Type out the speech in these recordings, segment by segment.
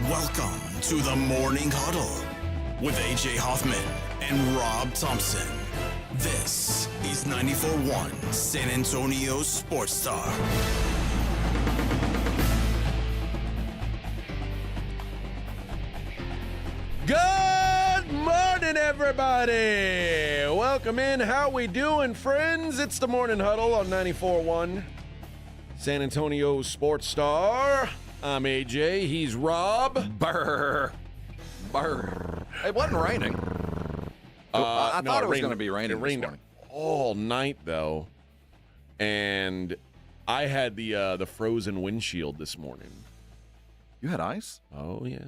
Welcome to the Morning Huddle with AJ Hoffman and Rob Thompson. This is 94.1 San Antonio Sports Star. Good morning, everybody. Welcome in. How we doing, friends? It's the Morning Huddle on 94.1 San Antonio Sports Star. I'm AJ. He's Rob. Brr. It wasn't raining. I thought it was going to be raining. It rained this morning. all night, though, and I had the frozen windshield this morning. You had ice? Oh yeah.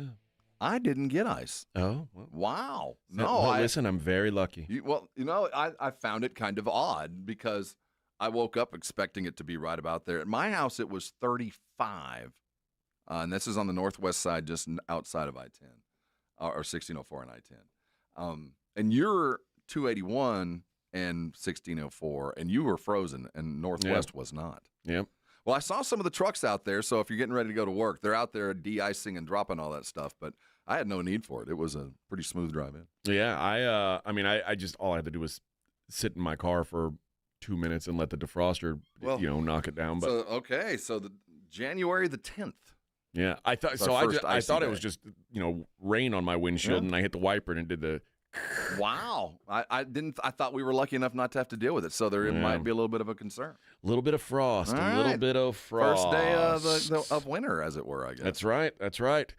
I didn't get ice. Oh well. Wow. Listen, I'm very lucky. I found it kind of odd because I woke up expecting it to be right about there. At my house, it was 35. And this is on the northwest side, just outside of I-10, or 1604 and I-10. And you're 281 and 1604, and you were frozen, and northwest was not. Yep. Well, I saw some of the trucks out there, so if you're getting ready to go to work, they're out there de-icing and dropping all that stuff, but I had no need for it. It was a pretty smooth drive in. Yeah, I just all I had to do was sit in my car for 2 minutes and let the defroster, knock it down. But so the January the 10th. Yeah, I thought I thought it was just rain on my windshield, and I hit the wiper and it did the. Wow, I thought we were lucky enough not to have to deal with it, so there might be a little bit of a concern. A little bit of frost, First day of winter, as it were, I guess. That's right.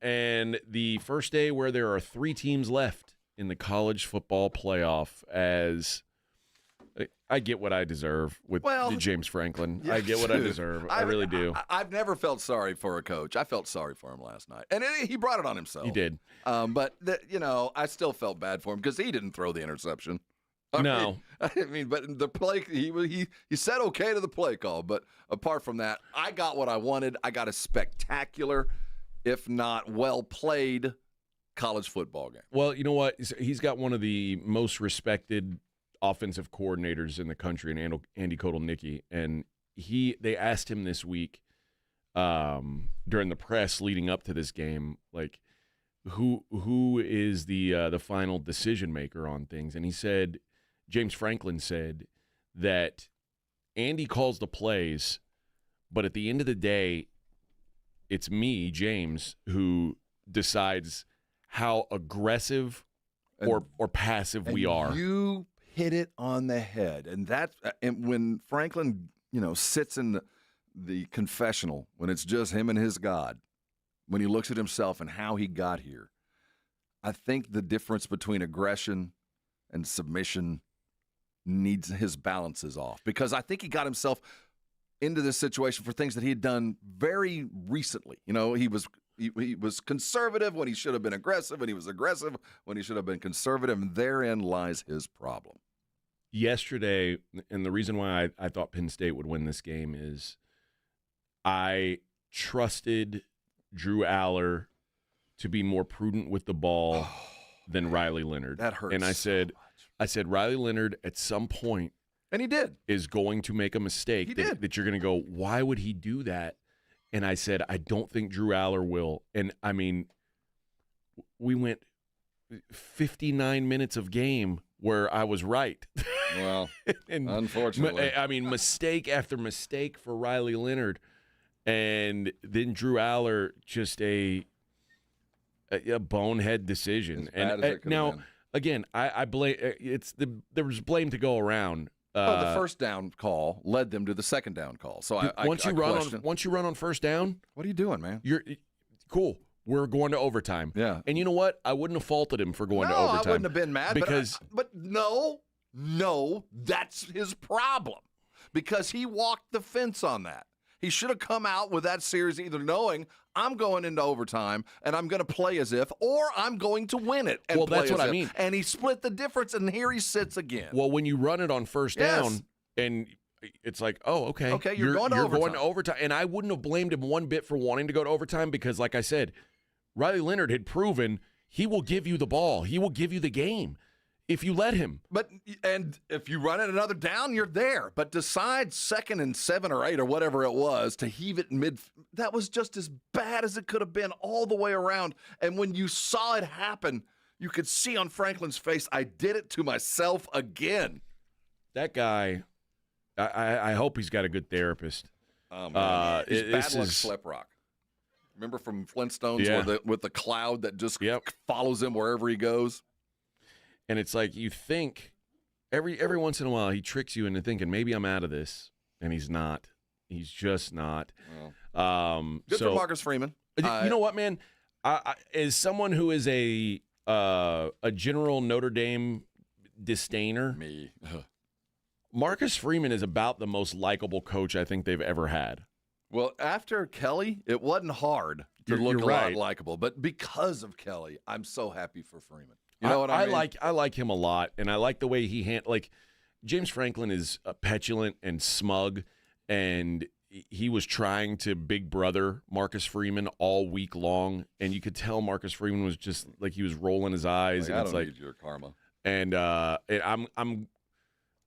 And the first day where there are 3 teams left in the college football playoff, as I get what I deserve with James Franklin. Yeah, I get what I deserve. I really do. I've never felt sorry for a coach. I felt sorry for him last night. And he brought it on himself. He did. But I still felt bad for him because he didn't throw the interception. But the play, he said okay to the play call. But apart from that, I got what I wanted. I got a spectacular, if not well-played, college football game. Well, you know what? He's got one of the most respected offensive coordinators in the country, and Andy Kotelnicki, and they asked him this week during the press leading up to this game, like who is the final decision maker on things, and he said James Franklin said that Andy calls the plays, but at the end of the day, it's me, James, who decides how aggressive or passive we are. You hit it on the head, and when Franklin, sits in the confessional, when it's just him and his God, when he looks at himself and how he got here, I think the difference between aggression and submission needs his balance is off, because I think he got himself into this situation for things that he had done very recently. He was conservative when he should have been aggressive, and he was aggressive when he should have been conservative, and therein lies his problem. Yesterday, and the reason why I thought Penn State would win this game is I trusted Drew Aller to be more prudent with the ball than Riley Leonard. That hurts. And I said Riley Leonard at some point, and he did, is going to make a mistake that you're going to go, why would he do that? And I said, I don't think Drew Aller will. And, I mean, we went 59 minutes of game where I was right. Well, unfortunately. I mean, mistake after mistake for Riley Leonard. And then Drew Aller, just a bonehead decision. Now, again, I blame there was blame to go around. The first down call led them to the second down call. So once you run on first down, what are you doing, man? You're cool. We're going to overtime. Yeah. And you know what? I wouldn't have faulted him for going to overtime. I wouldn't have been mad. Because but no, that's his problem. Because he walked the fence on that. He should have come out with that series either knowing I'm going into overtime and I'm going to play as if, or I'm going to win it. And that's what I mean. And he split the difference, and here he sits again. Well, when you run it on first down, and it's like, oh, okay. Okay, you're going to overtime. And I wouldn't have blamed him one bit for wanting to go to overtime because, like I said, Riley Leonard had proven he will give you the ball. He will give you the game. if you let him. And if you run it another down, you're there. But decide 2nd and 7 or 8 or whatever it was to heave it mid. That was just as bad as it could have been all the way around. And when you saw it happen, you could see on Franklin's face, I did it to myself again. That guy, I hope he's got a good therapist. He's bad luck Slip Rock. Remember from Flintstones with the cloud that just follows him wherever he goes? And it's like you think every once in a while he tricks you into thinking maybe I'm out of this, and he's not. He's just not. Well, good for Marcus Freeman. You know what, man? As someone who is a general Notre Dame disdainer, Marcus Freeman is about the most likable coach I think they've ever had. Well, after Kelly, it wasn't hard to look a lot likable, but because of Kelly, I'm so happy for Freeman. You know what I mean? I like him a lot, and I like the way he James Franklin is petulant and smug, and he was trying to big brother Marcus Freeman all week long, and you could tell Marcus Freeman was just like he was rolling his eyes. I don't need your karma. And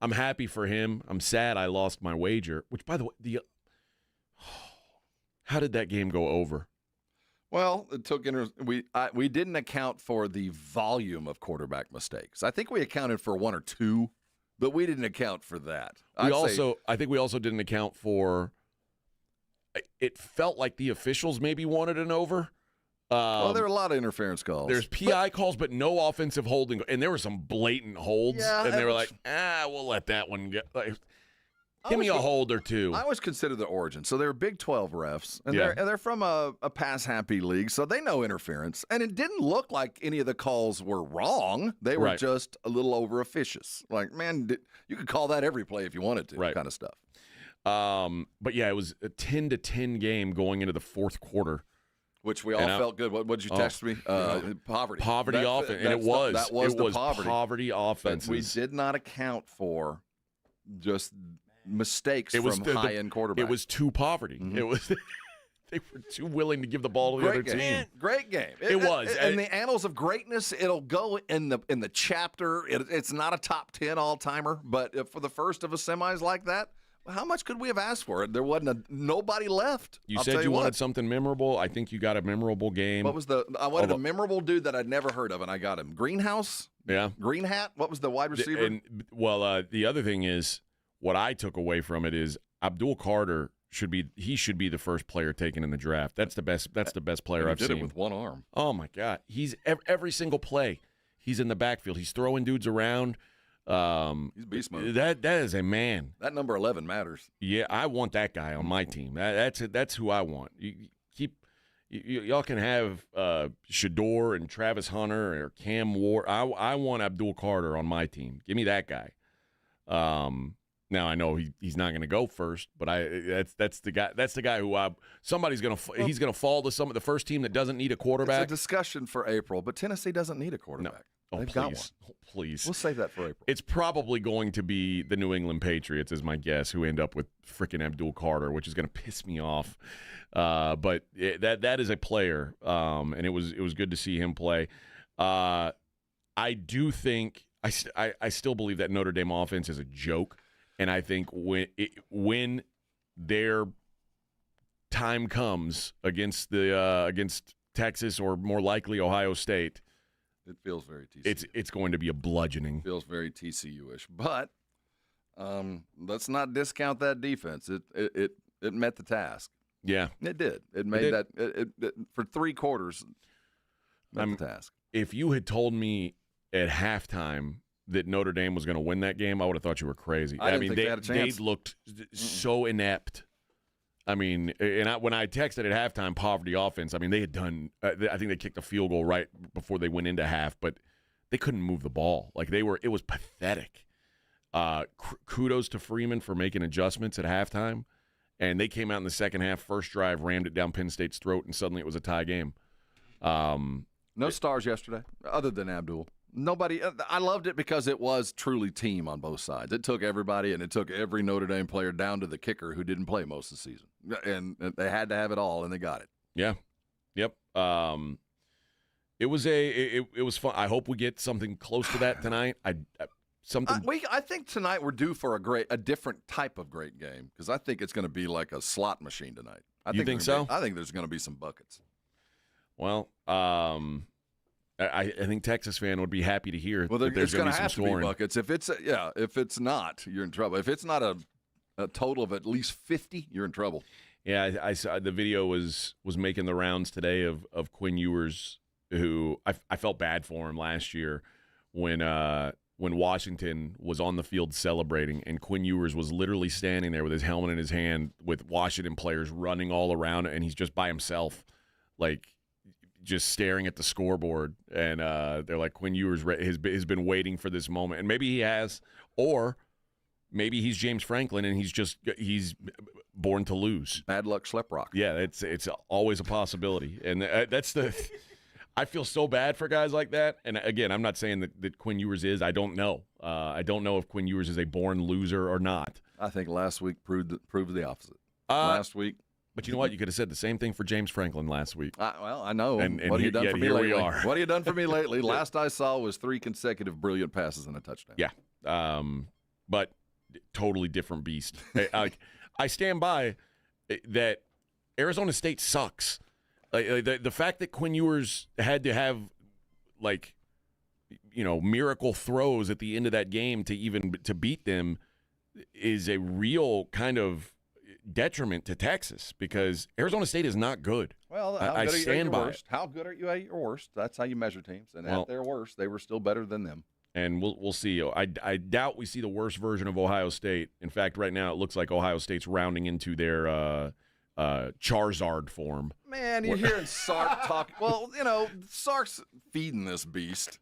I'm happy for him. I'm sad I lost my wager. Which, by the way, how did that game go over? Well, it took we didn't account for the volume of quarterback mistakes. I think we accounted for 1 or 2, but we didn't account for that. I think we also didn't account for. It felt like the officials maybe wanted an over. Well, there were a lot of interference calls. There's PI calls, but no offensive holding, and there were some blatant holds. Yeah, and they were like, we'll let that one go. Give me a hold or two. I always consider the origin. So they're Big 12 refs, and they're from a pass-happy league, so they know interference. And it didn't look like any of the calls were wrong. They were just a little over-officious. Like, man, you could call that every play if you wanted to, kind of stuff. But, yeah, it was a 10-10 game going into the fourth quarter. Which we all felt good. What did you text me? Poverty. Poverty offense. And it was the poverty offense. We did not account for just mistakes from high-end quarterbacks. It was too poverty. Mm-hmm. It was they were too willing to give the ball to the other team. Great game. It was. In the annals of greatness, it'll go in the chapter. It's not a top 10 all-timer, but for the first of a semis like that, how much could we have asked for it? There wasn't nobody left. You said you wanted something memorable. I think you got a memorable game. What was I wanted a memorable dude that I'd never heard of, and I got him. Greenhouse? Yeah. Green Hat? What was the wide receiver? The other thing is, what I took away from it is Abdul Carter should be the first player taken in the draft. That's the best player I've seen. He did it with one arm. Oh my God. He's every single play. He's in the backfield. He's throwing dudes around. He's beast mode. That is a man. That number 11 matters. Yeah, I want that guy on my team. That's who I want. Y'all can have Shador and Travis Hunter or Cam Ward. I want Abdul Carter on my team. Give me that guy. Now I know he's not going to go first, but that's the guy. That's the guy who he's going to fall to the first team that doesn't need a quarterback. It's a discussion for April, but Tennessee doesn't need a quarterback. No. Oh, They've please. got one. Oh, please. We'll save that for April. It's probably going to be the New England Patriots, is my guess, who end up with freaking Abdul Carter, which is going to piss me off. But that is a player, and it was good to see him play. I do think I still believe that Notre Dame offense is a joke, and I think when their time comes against Texas or more likely Ohio State. It feels very TCU. It's going to be a bludgeoning. It feels very TCU-ish. But let's not discount that defense. It met the task. Yeah. It did. It made that for 3 quarters, met the task. If you had told me at halftime that Notre Dame was going to win that game, I would have thought you were crazy. I didn't think they had a chance. They looked so inept. I mean, when I texted at halftime, poverty offense, I mean, they had done I think they kicked a field goal right before they went into half, but they couldn't move the ball. Like it was pathetic. Kudos to Freeman for making adjustments at halftime, and they came out in the second half, first drive, rammed it down Penn State's throat, and suddenly it was a tie game. No stars yesterday, other than Abdul. Nobody. I loved it because it was truly team on both sides. It took everybody, and it took every Notre Dame player down to the kicker who didn't play most of the season. And they had to have it all, and they got it. Yeah. Yep. It was it was fun. I hope we get something close to that tonight. I think tonight we're due for a different type of great game because I think it's going to be like a slot machine tonight. You think so? I think there's going to be some buckets. Well, I think Texas fan would be happy to hear that there's going to be some scoring. Buckets. If it's not, you're in trouble. If it's not a total of at least 50, you're in trouble. Yeah, I saw the video was making the rounds today of Quinn Ewers, who I felt bad for him last year when Washington was on the field celebrating, and Quinn Ewers was literally standing there with his helmet in his hand with Washington players running all around, and he's just by himself, like just staring at the scoreboard. And they're like, Quinn Ewers has been waiting for this moment, and maybe he has, or maybe he's James Franklin and he's born to lose. Bad luck, Schleprock. Yeah, it's always a possibility, and that's the. I feel so bad for guys like that. And again, I'm not saying that Quinn Ewers is. I don't know. I don't know if Quinn Ewers is a born loser or not. I think last week proved the opposite. Last week. But you know what? You could have said the same thing for James Franklin last week. Well, I know. And what have you done for me lately? We are. What have you done for me lately? Last I saw was 3 consecutive brilliant passes and a touchdown. Yeah. But totally different beast. I stand by that Arizona State sucks. The fact that Quinn Ewers had to have, miracle throws at the end of that game to beat them is a real kind of detriment to Texas because Arizona State is not good. Well, I stand by it. How good are you at your worst? That's how you measure teams. And at their worst, they were still better than them. And we'll see. I doubt we see the worst version of Ohio State. In fact, right now it looks like Ohio State's rounding into their Charizard form. Man, you're hearing Sark talk. Well, Sark's feeding this beast.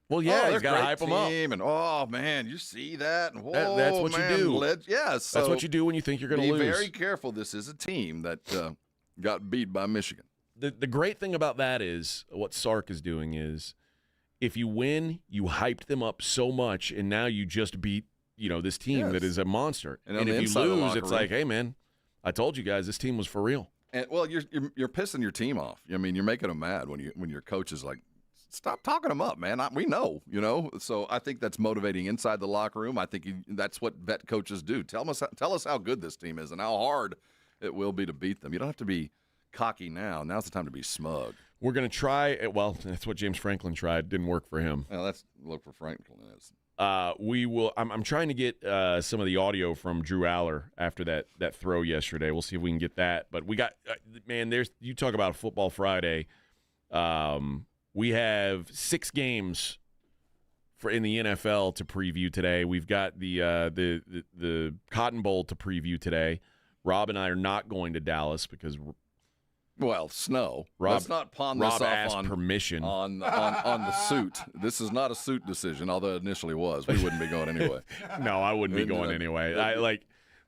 Well, yeah, he's got to hype him up. And oh man, you see that? And whoa, that's what you do. Yes, that's what you do when you think you're going to lose. Be very careful. This is a team that got beat by Michigan. The great thing about that is what Sark is doing is, if you win, you hyped them up so much, and now you just beat this team that is a monster. And if you lose, it's like, hey man, I told you guys this team was for real. And well, you're pissing your team off. I mean, you're making them mad when your coach is like, stop talking them up, man. We know, So I think that's motivating inside the locker room. I think that's what vet coaches do. Tell us how good this team is and how hard it will be to beat them. You don't have to be cocky now. Now's the time to be smug. We're going to try. Well, that's what James Franklin tried. Didn't work for him. Well, that's look for Franklin. We will. I'm trying to get some of the audio from Drew Aller after that throw yesterday. We'll see if we can get that. But we got man. You talk about Football Friday. We have 6 games in the NFL to preview today. We've got the Cotton Bowl to preview today. Rob and I are not going to Dallas because. Well, snow. Let's not pawn this Rob off asked permission on the suit. This is not a suit decision, although it initially was. We wouldn't be going anyway. No, I wouldn't be going anyway.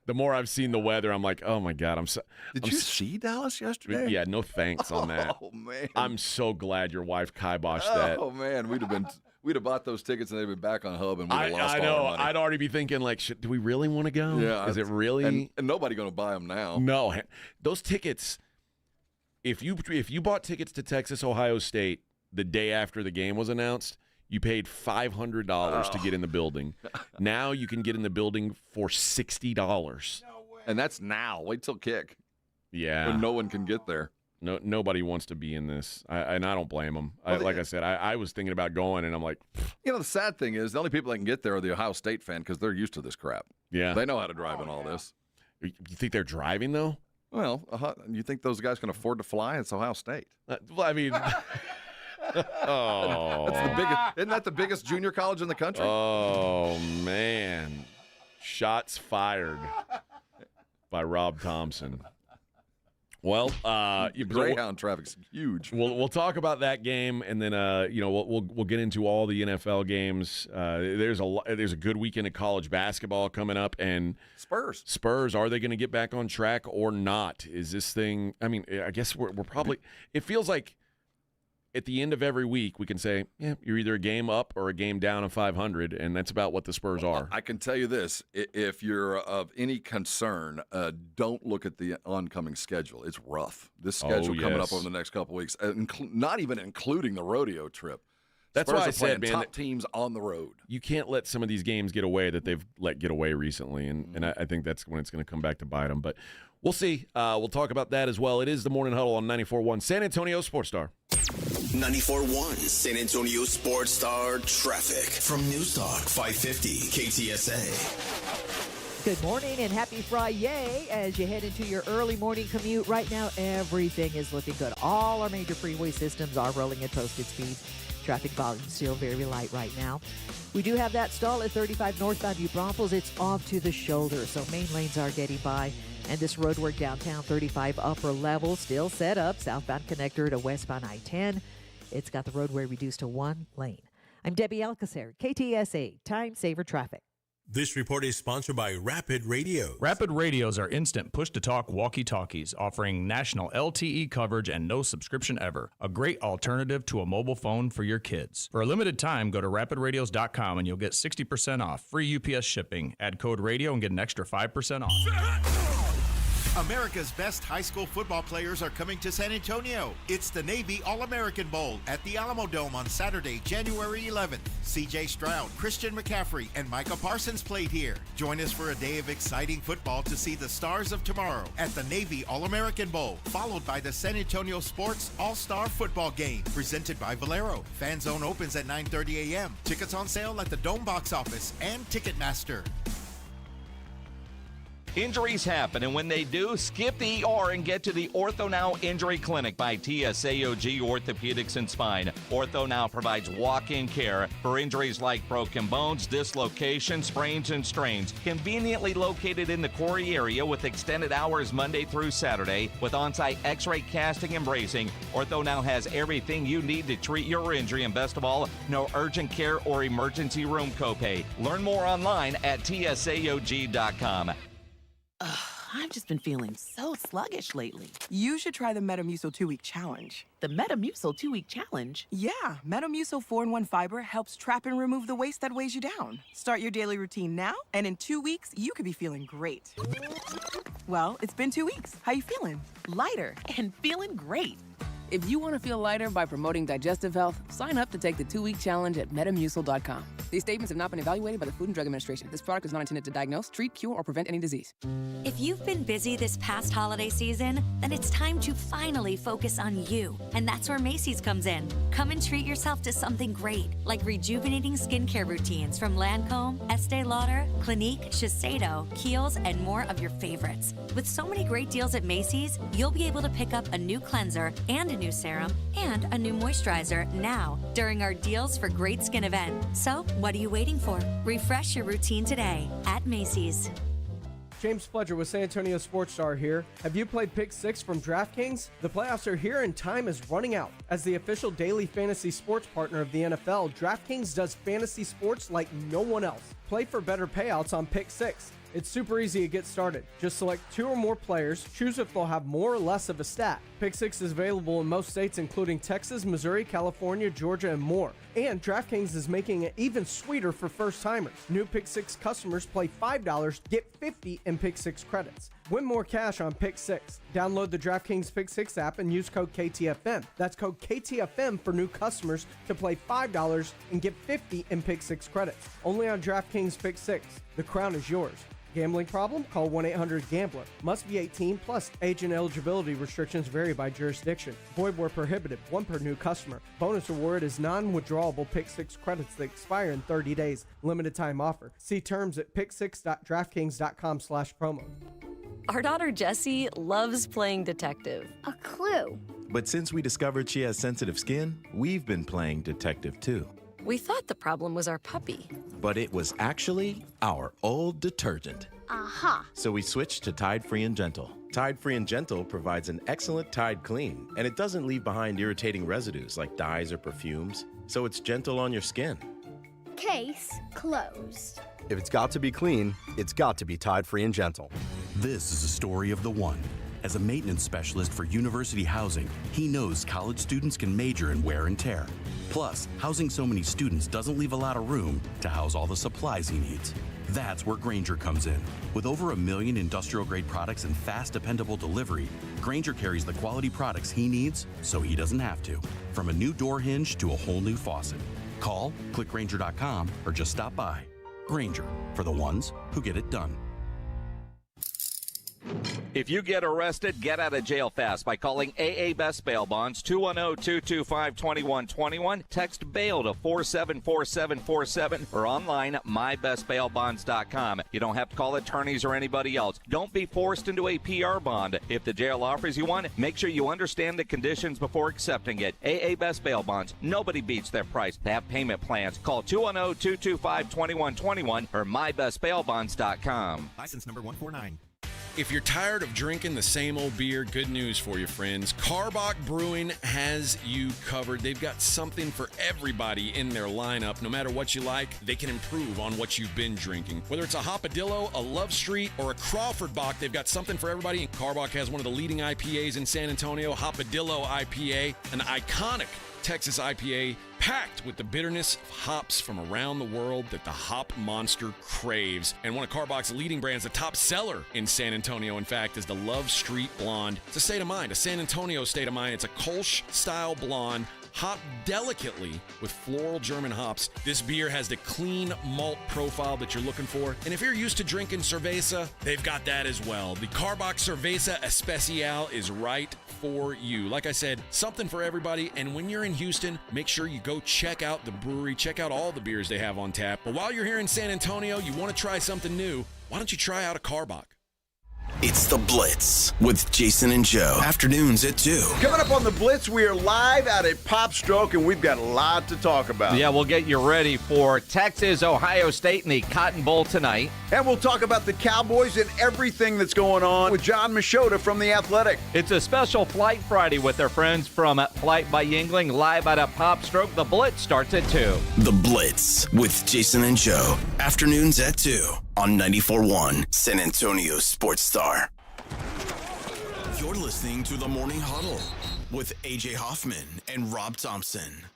The more I've seen the weather, I'm like, oh my God, Did you see Dallas yesterday? Yeah, no thanks on that. Oh man, I'm so glad your wife kiboshed that. Oh man, we'd have bought those tickets and they'd been back on Hub and we'd have lost I know. all our money. I'd already be thinking do we really want to go? Yeah, is it really? And nobody going to buy them now. No, those tickets. If you bought tickets to Texas Ohio State the day after the game was announced, you paid $500 to get in the building. Now you can get in the building for $60. No way. And that's now. Wait till kick. Yeah. When no one can get there. No, nobody wants to be in this, and I don't blame them. Like I said, I was thinking about going, and I'm like, the sad thing is the only people that can get there are the Ohio State fan because they're used to this crap. Yeah, they know how to drive in all this. You think they're driving though? Well, you think those guys can afford to fly? It's Ohio State. Well, I mean, isn't that the biggest junior college in the country? Oh man, shots fired by Rob Thompson. Well, Greyhound traffic's huge. We'll talk about that game, and then we'll get into all the NFL games. There's a good weekend of college basketball coming up, and Spurs, are they going to get back on track or not? Is this thing? I mean, I guess we're probably. It feels like at the end of every week, we can say, yeah, you're either a game up or a game down of 500, and that's about what the Spurs are. I can tell you this. If you're of any concern, don't look at the oncoming schedule. It's rough. This schedule coming up over the next couple weeks, not even including the rodeo trip. That's Spurs why I are said, playing man, top teams on the road. You can't let some of these games get away that they've let get away recently, and I think that's when it's going to come back to bite them. But we'll see. We'll talk about that as well. It is the Morning Huddle on 94.1 San Antonio Sports Star. 94.1 San Antonio Sports Star traffic from News Talk 550 KTSA. Good morning and happy Friday as you head into your early morning commute. Right now, everything is looking good. All our major freeway systems are rolling at posted speeds. Traffic volume still very light right now. We do have that stall at 35 northbound New Braunfels. It's off to the shoulder, so main lanes are getting by. And this road work downtown 35 upper level still set up. Southbound connector to westbound I-10. It's got the roadway reduced to one lane. I'm Debbie Alcacer, KTSA, Time Saver Traffic. This report is sponsored by Rapid Radio. Rapid Radios are instant push-to-talk walkie-talkies offering national LTE coverage and no subscription ever. A great alternative to a mobile phone for your kids. For a limited time, go to rapidradios.com and you'll get 60% off. Free UPS shipping. Add code radio and get an extra 5% off. America's best high school football players are coming to San Antonio. It's the Navy All-American Bowl at the Alamo Dome on Saturday, January 11th. C.J. Stroud, Christian McCaffrey, and Micah Parsons played here. Join us for a day of exciting football to see the stars of tomorrow at the Navy All-American Bowl, followed by the San Antonio Sports All-Star Football Game, presented by Valero. Fan Zone opens at 9:30 a.m. Tickets on sale at the Dome box office and Ticketmaster. Injuries happen, and when they do, skip the ER and get to the Ortho Now Injury Clinic by TSAOG Orthopedics and Spine. Ortho Now provides walk-in care for injuries like broken bones, dislocations, sprains, and strains. Conveniently located in the Quarry area with extended hours Monday through Saturday with on-site x-ray casting and bracing, Ortho Now has everything you need to treat your injury, and best of all, no urgent care or emergency room copay. Learn more online at tsaog.com. I've just been feeling so sluggish lately. You should try the Metamucil 2-week challenge. The Metamucil 2-week challenge? Yeah, Metamucil 4-in-1 fiber helps trap and remove the waste that weighs you down. Start your daily routine now, and in 2 weeks, you could be feeling great. Well, it's been 2 weeks. How you feeling? Lighter and feeling great. If you want to feel lighter by promoting digestive health, sign up to take the 2-week challenge at Metamucil.com. These statements have not been evaluated by the Food and Drug Administration. This product is not intended to diagnose, treat, cure, or prevent any disease. If you've been busy this past holiday season, then it's time to finally focus on you. And that's where Macy's comes in. Come and treat yourself to something great, like rejuvenating skincare routines from Lancome, Estee Lauder, Clinique, Shiseido, Kiehl's, and more of your favorites. With so many great deals at Macy's, you'll be able to pick up a new cleanser and a new serum and a new moisturizer now during our Deals for Great Skin event. So, what are you waiting for? Refresh your routine today at Macy's. James Fletcher with San Antonio Sports Star here. Have you played Pick 6 from DraftKings? The playoffs are here and time is running out. As the official daily fantasy sports partner of the NFL, DraftKings does fantasy sports like no one else. Play for better payouts on Pick 6. It's super easy to get started. Just select 2 or more players, choose if they'll have more or less of a stat. Pick 6 is available in most states including Texas, Missouri, California, Georgia, and more. And DraftKings is making it even sweeter for first-timers. New Pick 6 customers play $5, get $50 in Pick 6 credits. Win more cash on Pick 6. Download the DraftKings Pick 6 app and use code KTFM. That's code KTFM for new customers to play $5 and get $50 in Pick 6 credits. Only on DraftKings Pick 6. The crown is yours. Gambling problem? Call 1-800-GAMBLER. Must be 18 plus. Age and eligibility restrictions vary by jurisdiction. Void where prohibited. 1 per new customer. Bonus reward is non-withdrawable Pick 6 credits that expire in 30 days. Limited time offer. See terms at pick6.draftkings.com/promo. Our daughter Jessie loves playing detective. A clue. But since we discovered she has sensitive skin, we've been playing detective too. We thought the problem was our puppy. But it was actually our old detergent. Aha. So we switched to Tide Free and Gentle. Tide Free and Gentle provides an excellent Tide clean, and it doesn't leave behind irritating residues like dyes or perfumes, so it's gentle on your skin. Case closed. If it's got to be clean, it's got to be Tide Free and Gentle. This is a story of the one. As a maintenance specialist for university housing, he knows college students can major in wear and tear. Plus, housing so many students doesn't leave a lot of room to house all the supplies he needs. That's where Grainger comes in. With over 1 million industrial-grade products and fast, dependable delivery, Grainger carries the quality products he needs so he doesn't have to. From a new door hinge to a whole new faucet. Call, click Grainger.com, or just stop by. Grainger, for the ones who get it done. If you get arrested, get out of jail fast by calling AA Best Bail Bonds, 210-225-2121. Text bail to 474747 or online mybestbailbonds.com. You don't have to call attorneys or anybody else. Don't be forced into a PR bond. If the jail offers you one, make sure you understand the conditions before accepting it. AA Best Bail Bonds. Nobody beats their price. They have payment plans. Call 210-225-2121 or mybestbailbonds.com. License number 149. If you're tired of drinking the same old beer, good news for you, friends. Karbach Brewing has you covered. They've got something for everybody in their lineup. No matter what you like, they can improve on what you've been drinking. Whether it's a Hopadillo, a Love Street, or a Crawford Bock, they've got something for everybody. And Karbach has one of the leading IPAs in San Antonio, Hopadillo IPA, an iconic Texas IPA packed with the bitterness of hops from around the world that the hop monster craves. And one of Karbach's leading brands, the top seller in San Antonio, in fact, is the Love Street Blonde. It's a state of mind, a San Antonio state of mind. It's a Kolsch-style blonde, hopped delicately with floral German hops. This beer has the clean malt profile that you're looking for. And if you're used to drinking cerveza, they've got that as well. The Karbach Cerveza Especial is right for you. Like I said, something for everybody. And when you're in Houston, make sure you go check out the brewery, check out all the beers they have on tap. But while you're here in San Antonio, you want to try something new, why don't you try out a Karbach? It's the Blitz with Jason and Joe. Afternoons at 2. Coming up on the Blitz, we are live out at Pop Stroke, and we've got a lot to talk about. Yeah, we'll get you ready for Texas, Ohio State in the Cotton Bowl tonight. And we'll talk about the Cowboys and everything that's going on with John Machota from The Athletic. It's a special Flight Friday with our friends from Flight by Yingling, live out at Pop Stroke. The Blitz starts at 2. The Blitz with Jason and Joe. Afternoons at 2 on 94.1 San Antonio Sports Star. You're listening to the Morning Huddle with AJ Hoffman and Rob Thompson.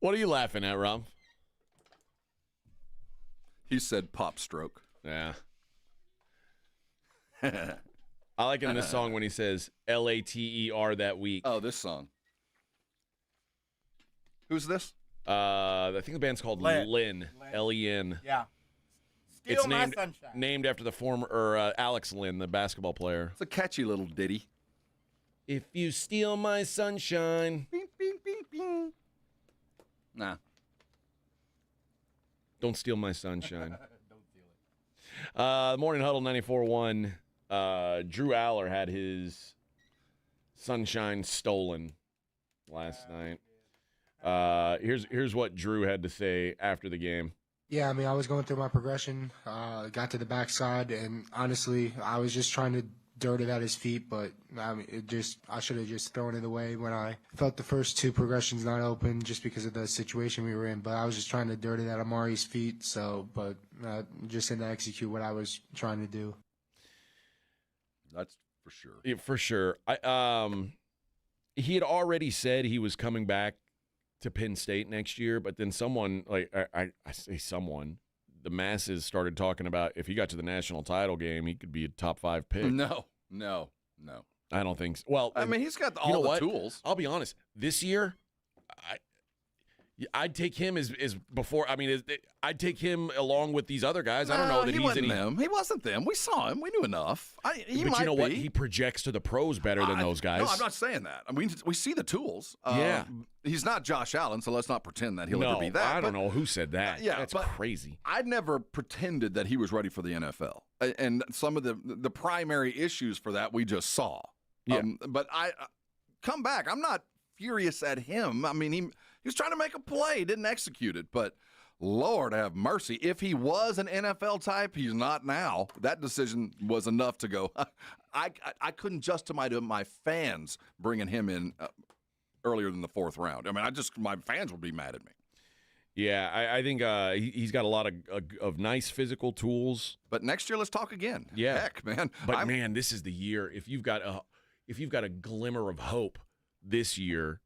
What are you laughing at, Rob? He said Pop Stroke. Yeah. I like in this song when he says Later that week. Oh, this song. Who's this? I think the band's called Lynn. L-E-N. Yeah. It's named after the former Alex Lynn, the basketball player. It's a catchy little ditty. If you steal my sunshine. Bing, bing, bing, bing. Nah. Don't steal my sunshine. Don't steal it. Morning Huddle 94.1. Drew Aller had his sunshine stolen last night. Here's what Drew had to say after the game. Yeah, I mean, I was going through my progression, got to the backside, and honestly, I was just trying to dirt it at his feet, but I mean, I should have just thrown it away when I felt the first two progressions not open just because of the situation we were in. But I was just trying to dirt it at Amari's feet, but just didn't execute what I was trying to do. That's for sure. Yeah, for sure. He had already said he was coming back to Penn State next year, but then someone, like I say someone, the masses started talking about if he got to the national title game, he could be a top 5 pick. No. I don't think so. Well, I mean, he's got all the tools. I'll be honest. This year, I'd take him as before. I mean, I'd take him along with these other guys. I don't know that he wasn't them. He wasn't them. We saw him. We knew enough. But you know what? He projects to the pros better than those guys. No, I'm not saying that. I mean, we see the tools. Yeah. He's not Josh Allen, so let's not pretend that he'll ever be that. I don't know who said that. Yeah, that's crazy. I'd never pretended that he was ready for the NFL. And some of the primary issues for that we just saw. Yeah. But I come back. I'm not furious at him. I mean, he was trying to make a play, didn't execute it. But Lord have mercy. If he was an NFL type, he's not now. That decision was enough to go. I couldn't justify to my fans bringing him in earlier than the 4th round. I mean, my fans would be mad at me. Yeah, I think he's got a lot of nice physical tools. But next year, let's talk again. Yeah, heck, man. But man, this is the year. If you've got a glimmer of hope this year,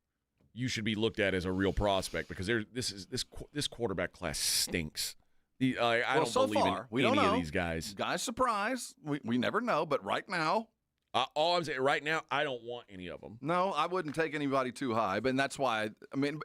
you should be looked at as a real prospect because this quarterback class stinks. I don't believe in any of these guys. Guys, surprise. We never know, but right now. All I'm saying, right now, I don't want any of them. No, I wouldn't take anybody too high, but that's why,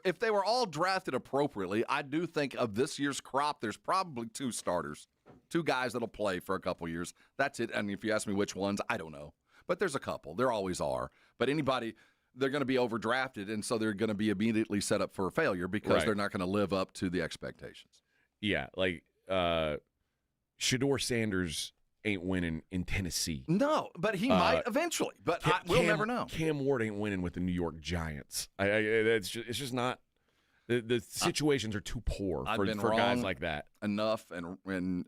if they were all drafted appropriately, I do think of this year's crop, there's probably 2 starters, 2 guys that'll play for a couple years. That's it. And if you ask me which ones, I don't know. But there's a couple. There always are. But anybody, they're going to be overdrafted, and so they're going to be immediately set up for failure because they're not going to live up to the expectations. Yeah, like Shedeur Sanders ain't winning in Tennessee. No, but he might eventually. But we'll never know. Cam Ward ain't winning with the New York Giants. It's just not. The situations are too poor for guys like that. Enough and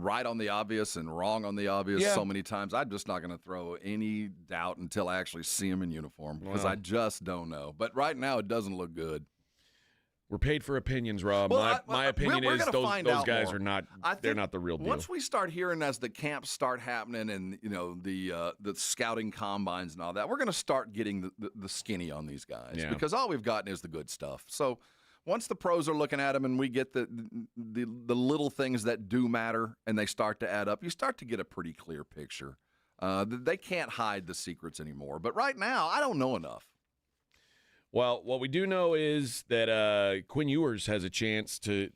right on the obvious and wrong on the obvious so many times. I'm just not going to throw any doubt until I actually see him in uniform because I just don't know. But right now it doesn't look good. We're paid for opinions, Rob. My opinion is those guys are not. They're not the real deal. Once we start hearing as the camps start happening and the scouting combines and all that, we're going to start getting the skinny on these guys because all we've gotten is the good stuff. So once the pros are looking at them and we get the little things that do matter and they start to add up, you start to get a pretty clear picture. They can't hide the secrets anymore. But right now, I don't know enough. Well, what we do know is that Quinn Ewers has a chance to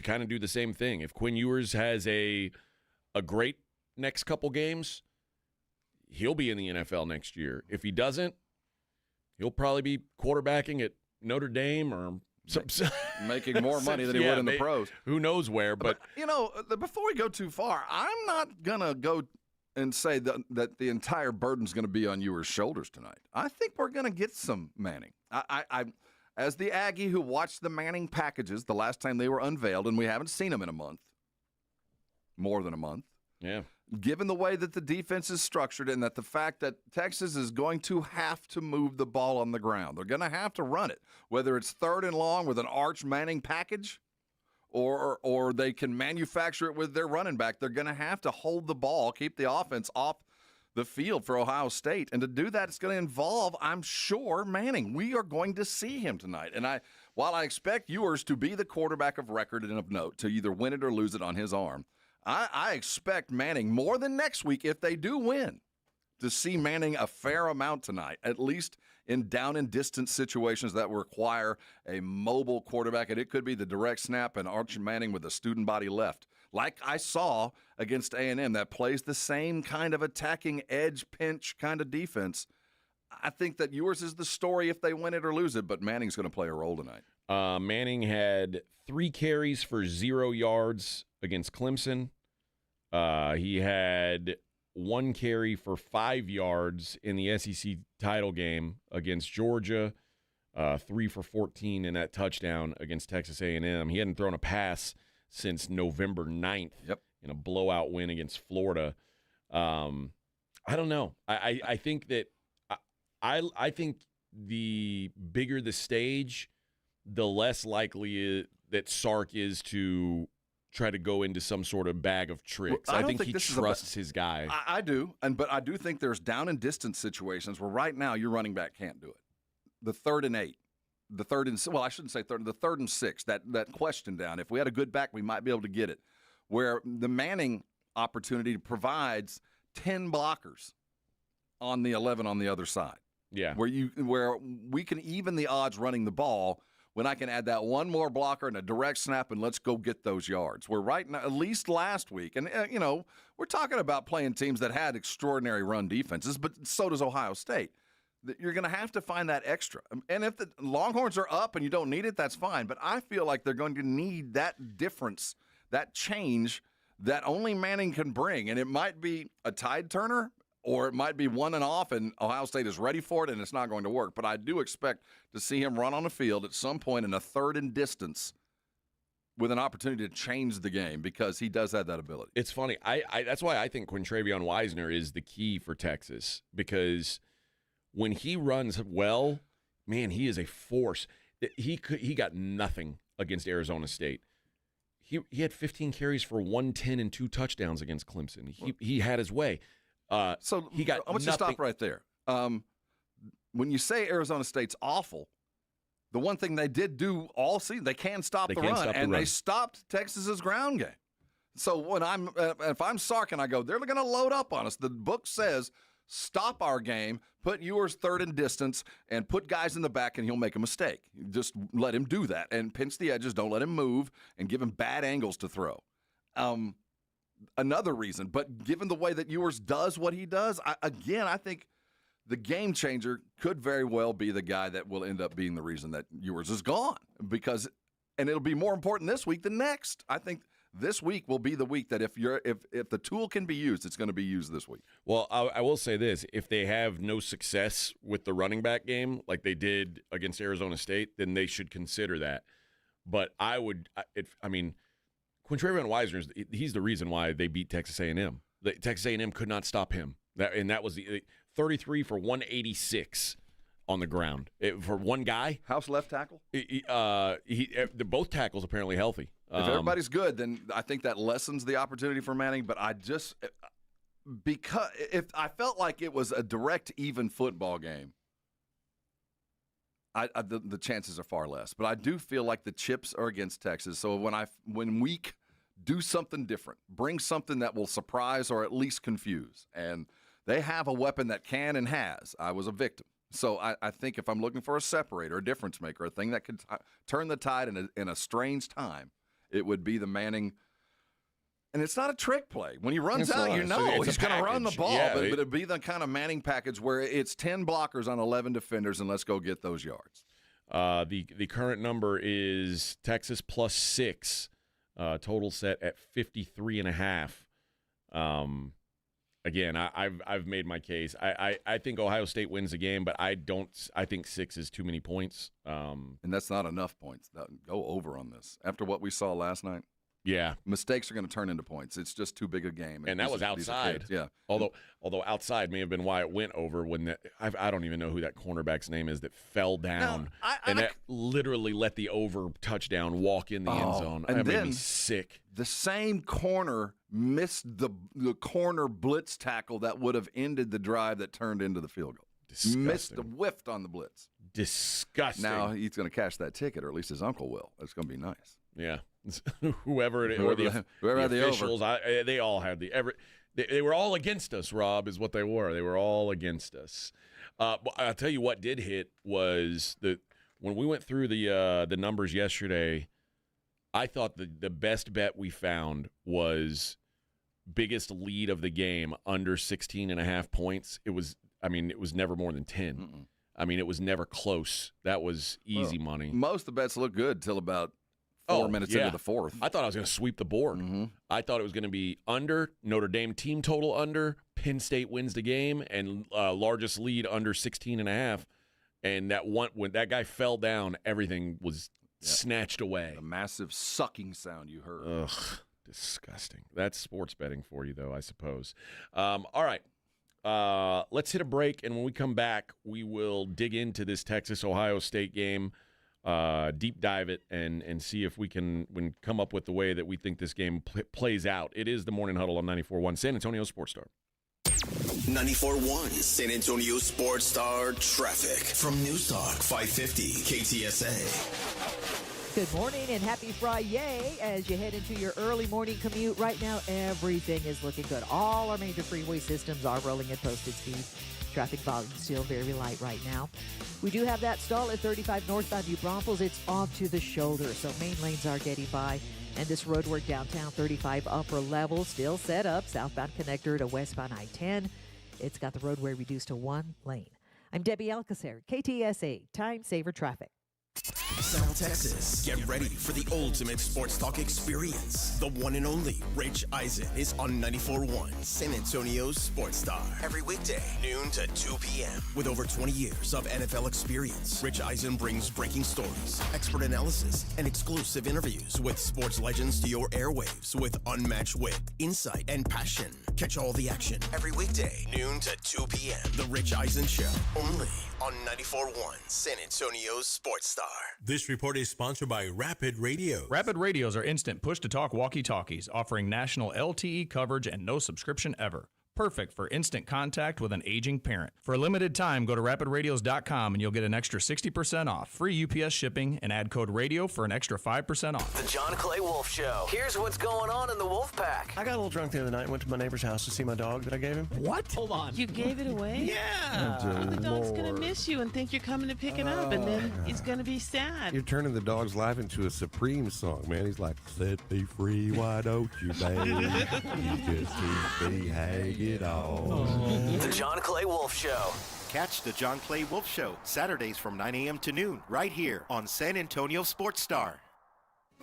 kind of do the same thing. If Quinn Ewers has a great next couple games, he'll be in the NFL next year. If he doesn't, he'll probably be quarterbacking at Notre Dame or making more money than he would in the pros. Who knows where? But before we go too far, I'm not gonna go and say that the entire burden's going to be on Ewers' shoulders tonight. I think we're going to get some Manning. I as the Aggie who watched the Manning packages the last time they were unveiled, and we haven't seen them in a month, more than a month. Yeah. Given the way that the defense is structured and that the fact that Texas is going to have to move the ball on the ground, they're going to have to run it, whether it's 3rd and long with an Arch Manning package, or they can manufacture it with their running back. They're going to have to hold the ball, keep the offense off the field for Ohio State. And to do that, it's going to involve, I'm sure, Manning. We are going to see him tonight. And while I expect Ewers to be the quarterback of record and of note, to either win it or lose it on his arm, I expect Manning more than next week if they do win to see Manning a fair amount tonight, at least in down and distance situations that require a mobile quarterback. And it could be the direct snap and Archie Manning with a student body left, like I saw against A&M, that plays the same kind of attacking edge pinch kind of defense. I think that Ewers is the story if they win it or lose it, but Manning's going to play a role tonight. Manning had 3 carries for 0 yards against Clemson. He had 1 carry for 5 yards in the SEC title game against Georgia, 3 for 14 in that touchdown against Texas A&M. He hadn't thrown a pass since November 9th in a blowout win against Florida. I don't know. I think that I think the bigger the stage, the less likely that Sark is to try to go into some sort of bag of tricks. Well, I think he trusts his guy. I do, but I do think there's down and distance situations where right now your running back can't do it. The 3rd and 8, the 3rd and I shouldn't say 3rd, the 3rd and 6. That question down. If we had a good back, we might be able to get it. Where the Manning opportunity provides 10 blockers on the 11 on the other side. Yeah, where we can even the odds running the ball. When I can add that one more blocker and a direct snap and let's go get those yards. We're right now, at least last week, and, we're talking about playing teams that had extraordinary run defenses, but so does Ohio State. You're going to have to find that extra. And if the Longhorns are up and you don't need it, that's fine. But I feel like they're going to need that difference, that change that only Manning can bring. And it might be a tide turner, or it might be 1 and off, and Ohio State is ready for it, and it's not going to work. But I do expect to see him run on the field at some point in a 3rd and distance with an opportunity to change the game because he does have that ability. It's funny. That's why I think Quintravion Wisner is the key for Texas, because when he runs well, man, he is a force. He got nothing against Arizona State. He had 15 carries for 110 and 2 touchdowns against Clemson. He had his way. So he got I want you to stop right there. When you say Arizona State's awful, the one thing they did do all season, they can stop the run, and they stopped Texas's ground game. So when if I'm Sark and I go, they're going to load up on us. The book says stop our game, put Ewers third and distance, and put guys in the back, and he'll make a mistake. Just let him do that and pinch the edges. Don't let him move and give him bad angles to throw. Another reason, but given the way that Ewers does what he does, I think the game changer could very well be the guy that will end up being the reason that Ewers is gone, and it'll be more important this week than next. I think this week will be the week that if the tool can be used, it's going to be used this week. Well, I will say this: if they have no success with the running back game like they did against Arizona State, then they should consider that. But Quintravion Wisner, he's the reason why they beat Texas A&M. Texas A&M could not stop him. That was the 33 for 186 on the ground for one guy. How's left tackle? Both tackles apparently healthy. If everybody's good, then I think that lessens the opportunity for Manning. But because if I felt like it was a direct, even football game, the chances are far less. But I do feel like the chips are against Texas. So when we do something different, bring something that will surprise or at least confuse, and they have a weapon that can and has. I was a victim. So I think if I'm looking for a separator, a difference maker, a thing that could turn the tide in a strange time, it would be the Manning. And it's not a trick play. When he runs out, he's going to run the ball. Yeah, but it'd be the kind of Manning package where it's 10 blockers on 11 defenders, and let's go get those yards. The current number is Texas plus 6. Total set at 53.5. Again, I've made my case. I think Ohio State wins the game, but I think 6 is too many points. And that's not enough points. Go over on this. After what we saw last night, yeah, mistakes are going to turn into points. It's just too big a game. And that was outside. Yeah. Although outside may have been why it went over when I don't even know who that cornerback's name is that fell down that literally let the over touchdown walk in the end zone. And that then made me sick. The same corner missed the corner blitz tackle that would have ended the drive that turned into the field goal. Disgusting. Whiffed on the blitz. Disgusting. Now he's going to cash that ticket, or at least his uncle will. It's going to be nice. Yeah. Whoever it is, or the officials, they all had they were all against us, Rob, is what they were. They were all against us. But I'll tell you what did hit was when we went through the numbers yesterday, I thought the best bet we found was biggest lead of the game under 16.5 points. It was never more than 10. Mm-mm. I mean, it was never close. That was easy money. Most of the bets looked good till about 4 minutes into the fourth. I thought I was going to sweep the board. Mm-hmm. I thought it was going to be under, Notre Dame team total under, Penn State wins the game, and largest lead under 16.5. And when that guy fell down, everything was snatched away. A massive sucking sound you heard. Ugh, disgusting. That's sports betting for you, though, I suppose. All right. Let's hit a break, and when we come back, we will dig into this Texas-Ohio State game, deep dive it, and see if we can come up with the way that we think this game plays out. It is the Morning Huddle on 94.1 San Antonio Sports Star. 94.1 San Antonio Sports Star traffic from News Talk 550 KTSA. Good morning and happy Friday as you head into your early morning commute. Right now, everything is looking good. All our major freeway systems are rolling at posted speed. Traffic volume still very light right now. We do have that stall at 35 northbound New Braunfels. It's off to the shoulder, so main lanes are getting by. And this road work downtown 35 upper level still set up. Southbound connector to westbound I-10. It's got the roadway reduced to one lane. I'm Debbie Alcacer, KTSA, Time Saver Traffic. South Texas. Get ready for the ultimate sports talk experience. The one and only Rich Eisen is on 94.1 San Antonio Sports Star. Every weekday, noon to 2 p.m. With over 20 years of NFL experience, Rich Eisen brings breaking stories, expert analysis, and exclusive interviews with sports legends to your airwaves with unmatched wit, insight, and passion. Catch all the action every weekday, noon to 2 p.m. The Rich Eisen Show, only on 94.1 San Antonio Sports Star. This report is sponsored by Rapid Radio. Rapid Radios are instant push-to-talk walkie-talkies offering national LTE coverage and no subscription ever. Perfect for instant contact with an aging parent. For a limited time, go to rapidradios.com and you'll get an extra 60% off, free UPS shipping, and add code radio for an extra 5% off. The John Clay Wolf Show. Here's what's going on in the Wolf Pack. I got a little drunk the other night and went to my neighbor's house to see my dog that I gave him. What? Hold on. You gave it away? Yeah. Oh, the dog's going to miss you and think you're coming to pick it up, and then he's going to be sad. You're turning the dog's life into a Supreme song, man. He's like, set me free, why don't you, babe? You just keep me hanging on. The John Clay Wolf Show. Catch the John Clay Wolf Show Saturdays from 9 a.m. to noon right here on San Antonio Sports Star.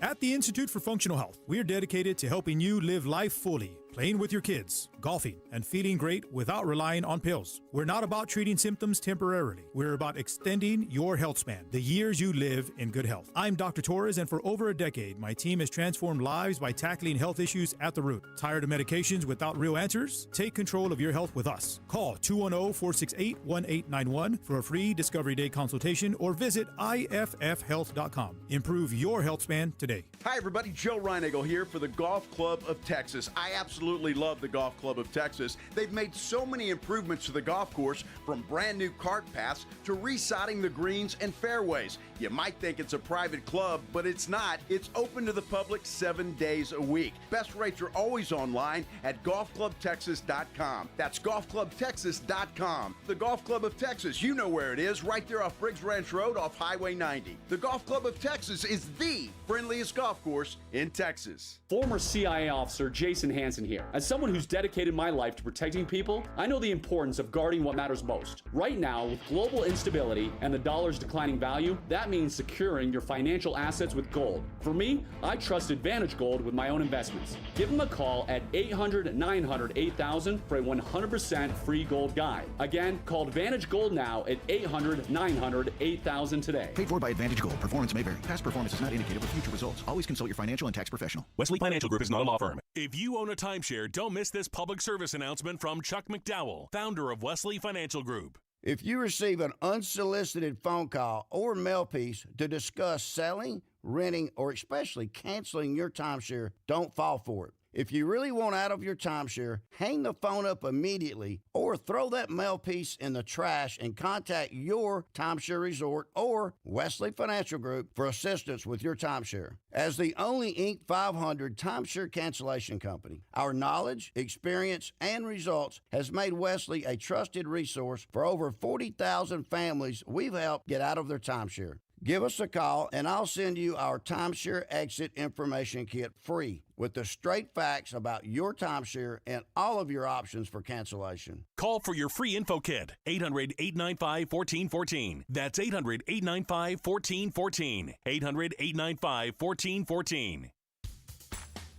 At the Institute for Functional Health, we are dedicated to helping you live life fully, playing with your kids, golfing, and feeling great without relying on pills. We're not about treating symptoms temporarily. We're about extending your health span, the years you live in good health. I'm Dr. Torres, and for over a decade, my team has transformed lives by tackling health issues at the root. Tired of medications without real answers? Take control of your health with us. Call 210-468-1891 for a free Discovery Day consultation or visit iffhealth.com. Improve your health span today. Hi, everybody. Joe Reinagle here for the Golf Club of Texas. I absolutely love the Golf Club of Texas. They've made so many improvements to the golf course, from brand new cart paths to resodding the greens and fairways. You might think it's a private club, but it's not. It's open to the public 7 days a week. Best rates are always online at golfclubtexas.com. That's golfclubtexas.com. The Golf Club of Texas, you know where it is, right there off Briggs Ranch Road off Highway 90. The Golf Club of Texas is the friendliest golf course in Texas. Former CIA officer Jason Hansen here. As someone who's dedicated my life to protecting people, I know the importance of guarding what matters most. Right now, with global instability and the dollar's declining value, that means securing your financial assets with gold. For me, I trust Advantage Gold with my own investments. Give them a call at 800-900-8000 for a 100% free gold guide. Again, call Advantage Gold now at 800-900-8000 today. Paid for by Advantage Gold. Performance may vary. Past performance is not indicative of future results. Always consult your financial and tax professional. Wesley Financial Group is not a law firm. If you own a timeshare, don't miss this public service announcement from Chuck McDowell, founder of Wesley Financial Group. If you receive an unsolicited phone call or mail piece to discuss selling, renting, or especially canceling your timeshare, don't fall for it. If you really want out of your timeshare, hang the phone up immediately or throw that mail piece in the trash and contact your timeshare resort or Wesley Financial Group for assistance with your timeshare. As the only Inc. 500 timeshare cancellation company, our knowledge, experience, and results has made Wesley a trusted resource for over 40,000 families we've helped get out of their timeshare. Give us a call, and I'll send you our timeshare exit information kit free with the straight facts about your timeshare and all of your options for cancellation. Call for your free info kit, 800-895-1414. That's 800-895-1414. 800-895-1414.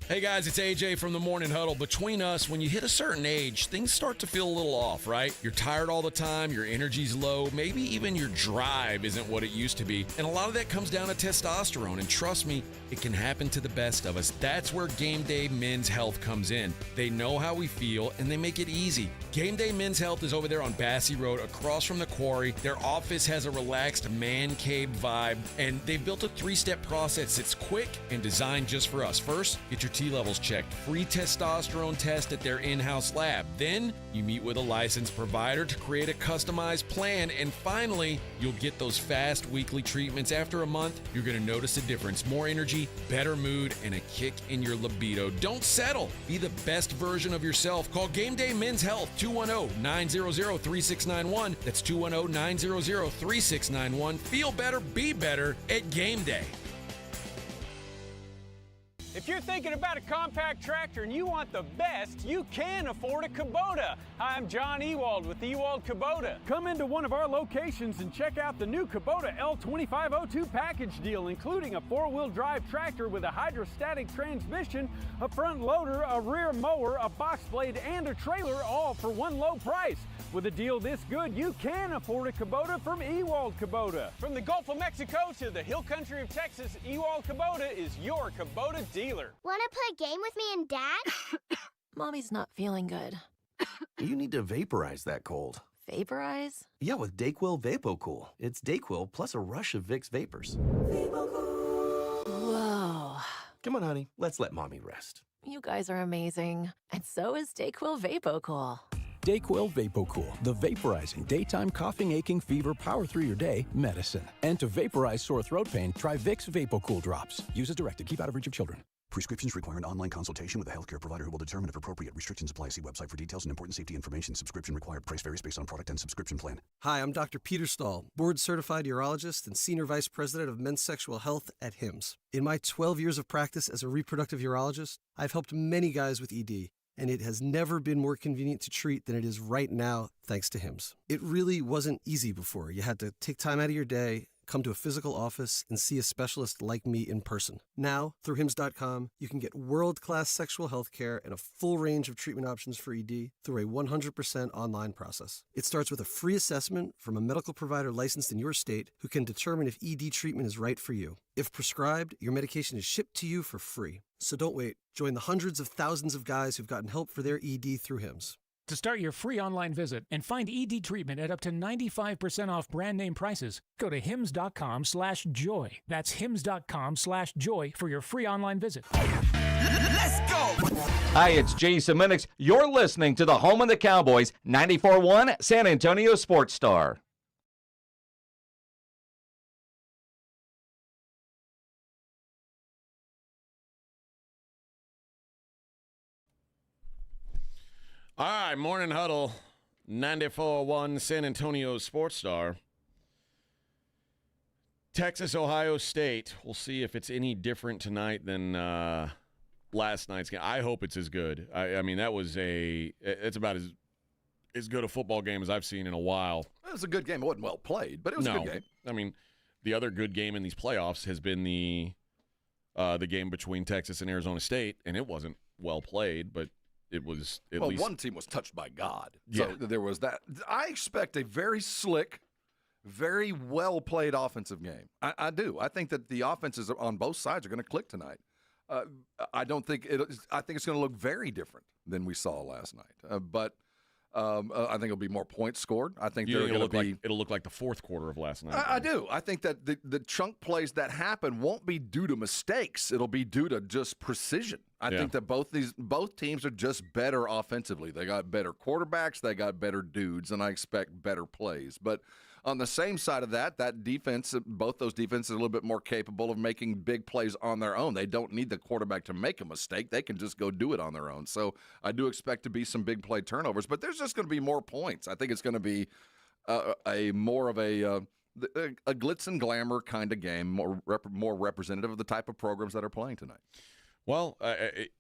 Hey guys, it's AJ from the Morning Huddle. Between us, when you hit a certain age, things start to feel a little off, right? You're tired all the time, your energy's low, maybe even your drive isn't what it used to be. And a lot of that comes down to testosterone, and trust me, it can happen to the best of us. That's where Game Day Men's Health comes in. They know how we feel, and they make it easy. Game Day Men's Health is over there on Bassey Road, across from the Quarry. Their office has a relaxed man cave vibe, and they've built a 3-step process that's quick and designed just for us. First, get your T-levels checked. Free testosterone test at their in-house lab. Then, you meet with a licensed provider to create a customized plan. And finally, you'll get those fast weekly treatments. After a month, you're going to notice a difference. More energy, better mood, and a kick in your libido. Don't settle. Be the best version of yourself. Call Game Day Men's Health, 210-900-3691. That's 210-900-3691. Feel better, be better at Game Day. If you're thinking about a compact tractor and you want the best, you can afford a Kubota. Hi, I'm John Ewald with Ewald Kubota. Come into one of our locations and check out the new Kubota L2502 package deal, including a 4-wheel drive tractor with a hydrostatic transmission, a front loader, a rear mower, a box blade, and a trailer, all for one low price. With a deal this good, you can afford a Kubota from Ewald Kubota. From the Gulf of Mexico to the hill country of Texas, Ewald Kubota is your Kubota dealer. Want to play a game with me and Dad? Mommy's not feeling good. You need to vaporize that cold. Vaporize? Yeah, with Dayquil VapoCool. It's Dayquil plus a rush of Vicks vapors. Whoa. Come on, honey. Let's let Mommy rest. You guys are amazing. And so is Dayquil VapoCool. Dayquil VapoCool, the vaporizing daytime coughing, aching, fever, power through your day medicine. And to vaporize sore throat pain, try Vicks VapoCool drops. Use as directed. Keep out of reach of children. Prescriptions require an online consultation with a healthcare provider who will determine if appropriate. Restrictions apply. See website for details and important safety information. Subscription required. Price varies based on product and subscription plan. Hi, I'm Dr. Peter Stahl, board-certified urologist and Senior Vice President of Men's Sexual Health at HIMSS. In my 12 years of practice as a reproductive urologist, I've helped many guys with ED, and it has never been more convenient to treat than it is right now, thanks to HIMSS. It really wasn't easy before. You had to take time out of your day, come to a physical office, and see a specialist like me in person. Now, through HIMSS.com, you can get world-class sexual health care and a full range of treatment options for ED through a 100% online process. It starts with a free assessment from a medical provider licensed in your state who can determine if ED treatment is right for you. If prescribed, your medication is shipped to you for free. So don't wait. Join the hundreds of thousands of guys who've gotten help for their ED through HIMSS. To start your free online visit and find ED treatment at up to 95% off brand name prices, go to hims.com/joy. That's hims.com/joy for your free online visit. Let's go! Hi, it's Jason Minix. You're listening to the home of the Cowboys, 94.1 San Antonio Sports Star. All right, Morning Huddle, 94.1 San Antonio Sports Star. Texas, Ohio State. We'll see if it's any different tonight than last night's game. I hope it's as good. I mean, it's about as good a football game as I've seen in a while. It was a good game. It wasn't well played, but it was a good game. I mean, the other good game in these playoffs has been the game between Texas and Arizona State, and it wasn't well played, but it was at least. One team was touched by God. Yeah. So there was that. I expect a very slick, very well-played offensive game. I do. I think that the offenses on both sides are going to click tonight. I think it's going to look very different than we saw last night. But I think it'll be more points scored. I think it'll look like the fourth quarter of last night. I do. I think that the chunk plays that happen won't be due to mistakes. It'll be due to just precision. I think that both teams are just better offensively. They got better quarterbacks. They got better dudes, and I expect better plays. But on the same side of that defense, both those defenses are a little bit more capable of making big plays on their own. They don't need the quarterback to make a mistake. They can just go do it on their own. So I do expect to be some big play turnovers, but there's just going to be more points. I think it's going to be more of a glitz and glamour kind of game, more representative of the type of programs that are playing tonight. Well,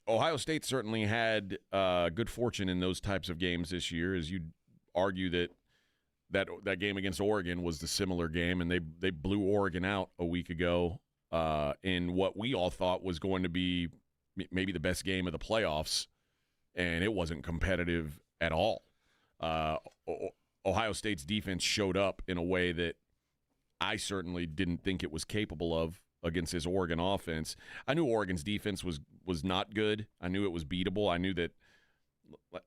Ohio State certainly had good fortune in those types of games this year, as you'd argue that game against Oregon was the similar game, and they blew Oregon out a week ago in what we all thought was going to be maybe the best game of the playoffs, and it wasn't competitive at all. Ohio State's defense showed up in a way that I certainly didn't think it was capable of against this Oregon offense. I knew Oregon's defense was not good. I knew it was beatable.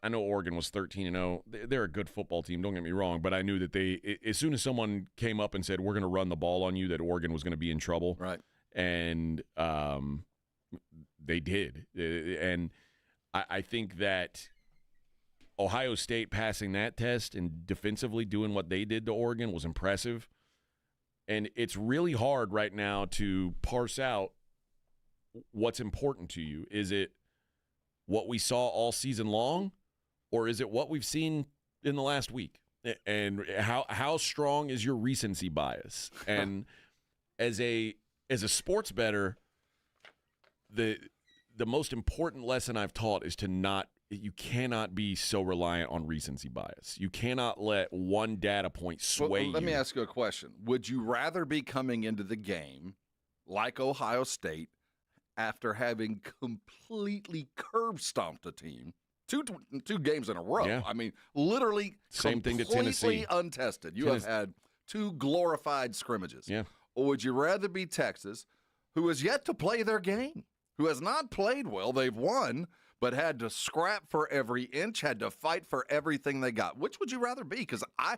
I know Oregon was 13-0. They're a good football team, don't get me wrong, but I knew that as soon as someone came up and said, we're going to run the ball on you, that Oregon was going to be in trouble. Right. And they did. And I think that Ohio State passing that test and defensively doing what they did to Oregon was impressive. And it's really hard right now to parse out what's important to you. Is it what we saw all season long, or is it what we've seen in the last week? And how strong is your recency bias? And as a sports bettor, the the most important lesson I've taught is you cannot be so reliant on recency bias. You cannot let one data point sway you. Let me ask you a question. Would you rather be coming into the game like Ohio State after having completely curb-stomped a team two games in a row? Yeah. I mean, literally Same thing to completely Tennessee. Untested. You have had 2 glorified scrimmages. Yeah. Or would you rather be Texas, who has yet to play their game, who has not played well? They've won, but had to scrap for every inch, had to fight for everything they got. Which would you rather be? Because I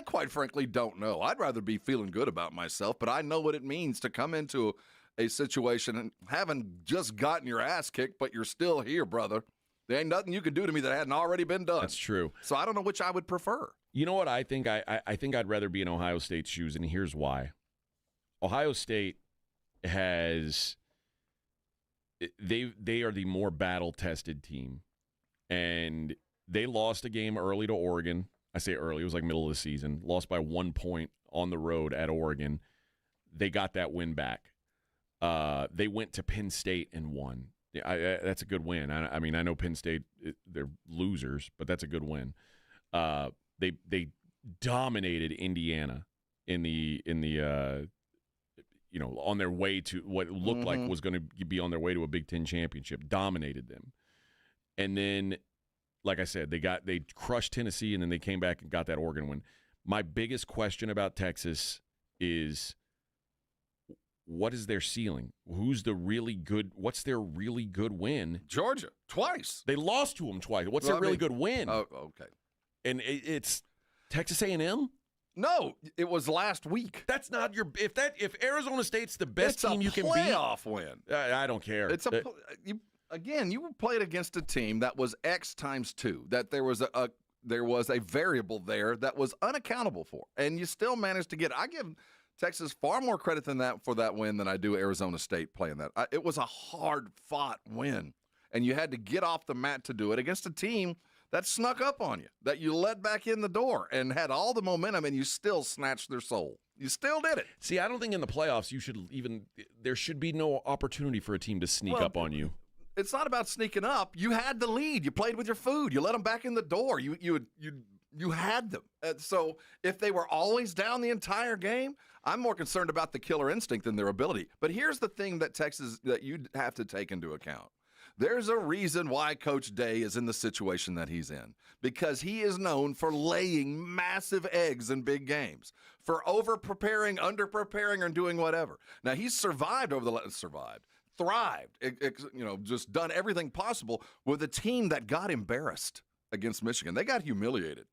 quite frankly don't know. I'd rather be feeling good about myself, but I know what it means to come into a situation and having just gotten your ass kicked, but you're still here, brother. There ain't nothing you could do to me that hadn't already been done. That's true. So I don't know which I would prefer. You know what I think? I think I'd rather be in Ohio State's shoes, and here's why. Ohio State has they are the more battle-tested team, and they lost a game early to Oregon. I say early; it was like middle of the season. Lost by 1 point on the road at Oregon. They got that win back. They went to Penn State and won. That's a good win. I mean, I know Penn State, they're losers, but that's a good win. They dominated Indiana in the on their way to what looked like was going to be on their way to a Big Ten championship. Dominated them, and then, like I said, they crushed Tennessee, and then they came back and got that Oregon win. My biggest question about Texas is, what is their ceiling? Who's the really good? What's their really good win? Georgia, twice. They lost to them twice. What's their really good win? Oh, okay. And it's Texas A&M? No, it was last week. That's not your. If Arizona State's the best team you can beat, it's a playoff win. I don't care. It's you played against a team that was X times 2. That there was a variable there that was unaccountable for, and you still managed to get. I give Texas far more credit than that for that win than I do Arizona State playing that. It was a hard-fought win, and you had to get off the mat to do it against a team that snuck up on you, that you led back in the door and had all the momentum, and you still snatched their soul. You still did it. See, I don't think in the playoffs there should be no opportunity for a team to sneak up on you. It's not about sneaking up. You had the lead. You played with your food. You let them back in the door. You had them. So if they were always down the entire game, I'm more concerned about the killer instinct than their ability. But here's the thing that you'd have to take into account. There's a reason why Coach Day is in the situation that he's in, because he is known for laying massive eggs in big games, for over-preparing, under-preparing, or doing whatever. Now, he's thrived, just done everything possible with a team that got embarrassed against Michigan. They got humiliated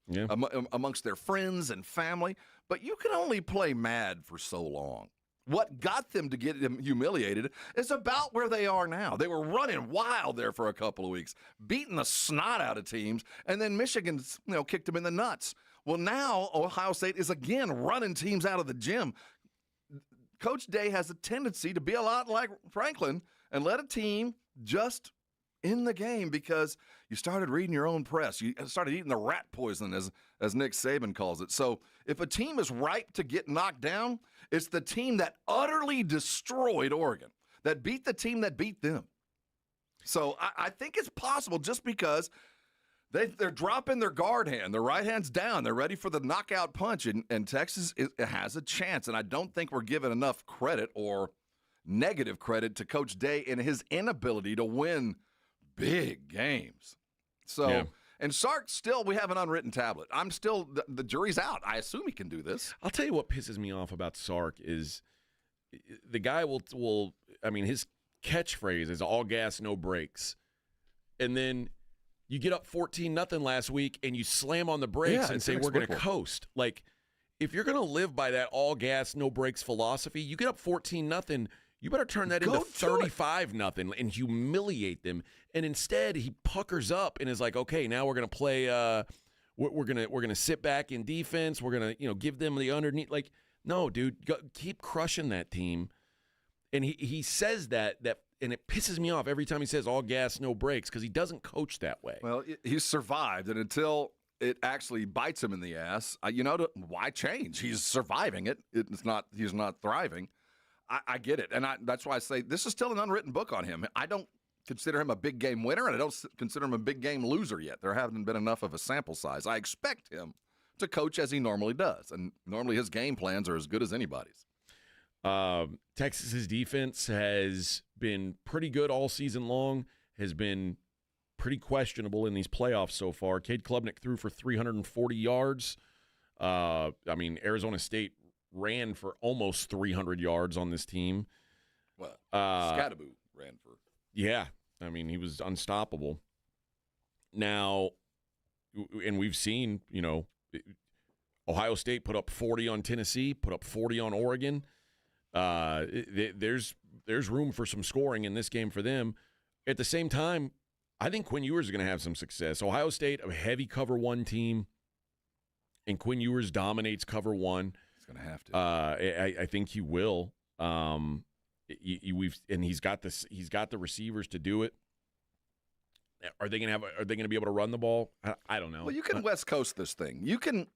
amongst their friends and family, but you can only play mad for so long. What got them to get humiliated is about where they are now. They were running wild there for a couple of weeks, beating the snot out of teams, and then Michigan, kicked them in the nuts. Well, now Ohio State is again running teams out of the gym. Coach Day has a tendency to be a lot like Franklin and let a team just in the game because you started reading your own press. You started eating the rat poison, as Nick Saban calls it. So if a team is ripe to get knocked down, it's the team that utterly destroyed Oregon, that beat the team that beat them. So I think it's possible just because they're dropping their guard hand. Their right hand's down. They're ready for the knockout punch, and Texas has a chance. And I don't think we're giving enough credit or negative credit to Coach Day and his inability to win big games. So, and Sark still, we have an unwritten tablet. I'm still, the jury's out. I assume he can do this. I'll tell you what pisses me off about Sark is the guy his catchphrase is all gas, no brakes. And then you get up 14-0 last week and you slam on the brakes and say, we're going to coast. Like, if you're going to live by that all gas, no brakes philosophy, you get up 14-0, you better turn that into 35-0 and humiliate them. And instead, he puckers up and is like, "Okay, now we're gonna play. We're gonna sit back in defense. We're gonna give them the underneath." Like, no, dude, keep crushing that team. And he says that, and it pisses me off every time he says all gas, no brakes, because he doesn't coach that way. Well, he's survived, and until it actually bites him in the ass, why change? He's surviving it. He's not thriving. I get it, and that's why I say this is still an unwritten book on him. I don't consider him a big game winner, and I don't consider him a big game loser yet. There haven't been enough of a sample size. I expect him to coach as he normally does, and normally his game plans are as good as anybody's. Texas's defense has been pretty good all season long, has been pretty questionable in these playoffs so far. Cade Klubnik threw for 340 yards. Arizona State ran for almost 300 yards on this team. Well, Scattaboo ran for. Yeah, he was unstoppable. Now, and we've seen, Ohio State put up 40 on Tennessee, put up 40 on Oregon. There's room for some scoring in this game for them. At the same time, I think Quinn Ewers is going to have some success. Ohio State, a heavy cover one team, and Quinn Ewers dominates cover one. He's going to have to. I think he will. He's got the receivers to do it. Are they going to be able to run the ball? I don't know. Well, you can West Coast this thing. You can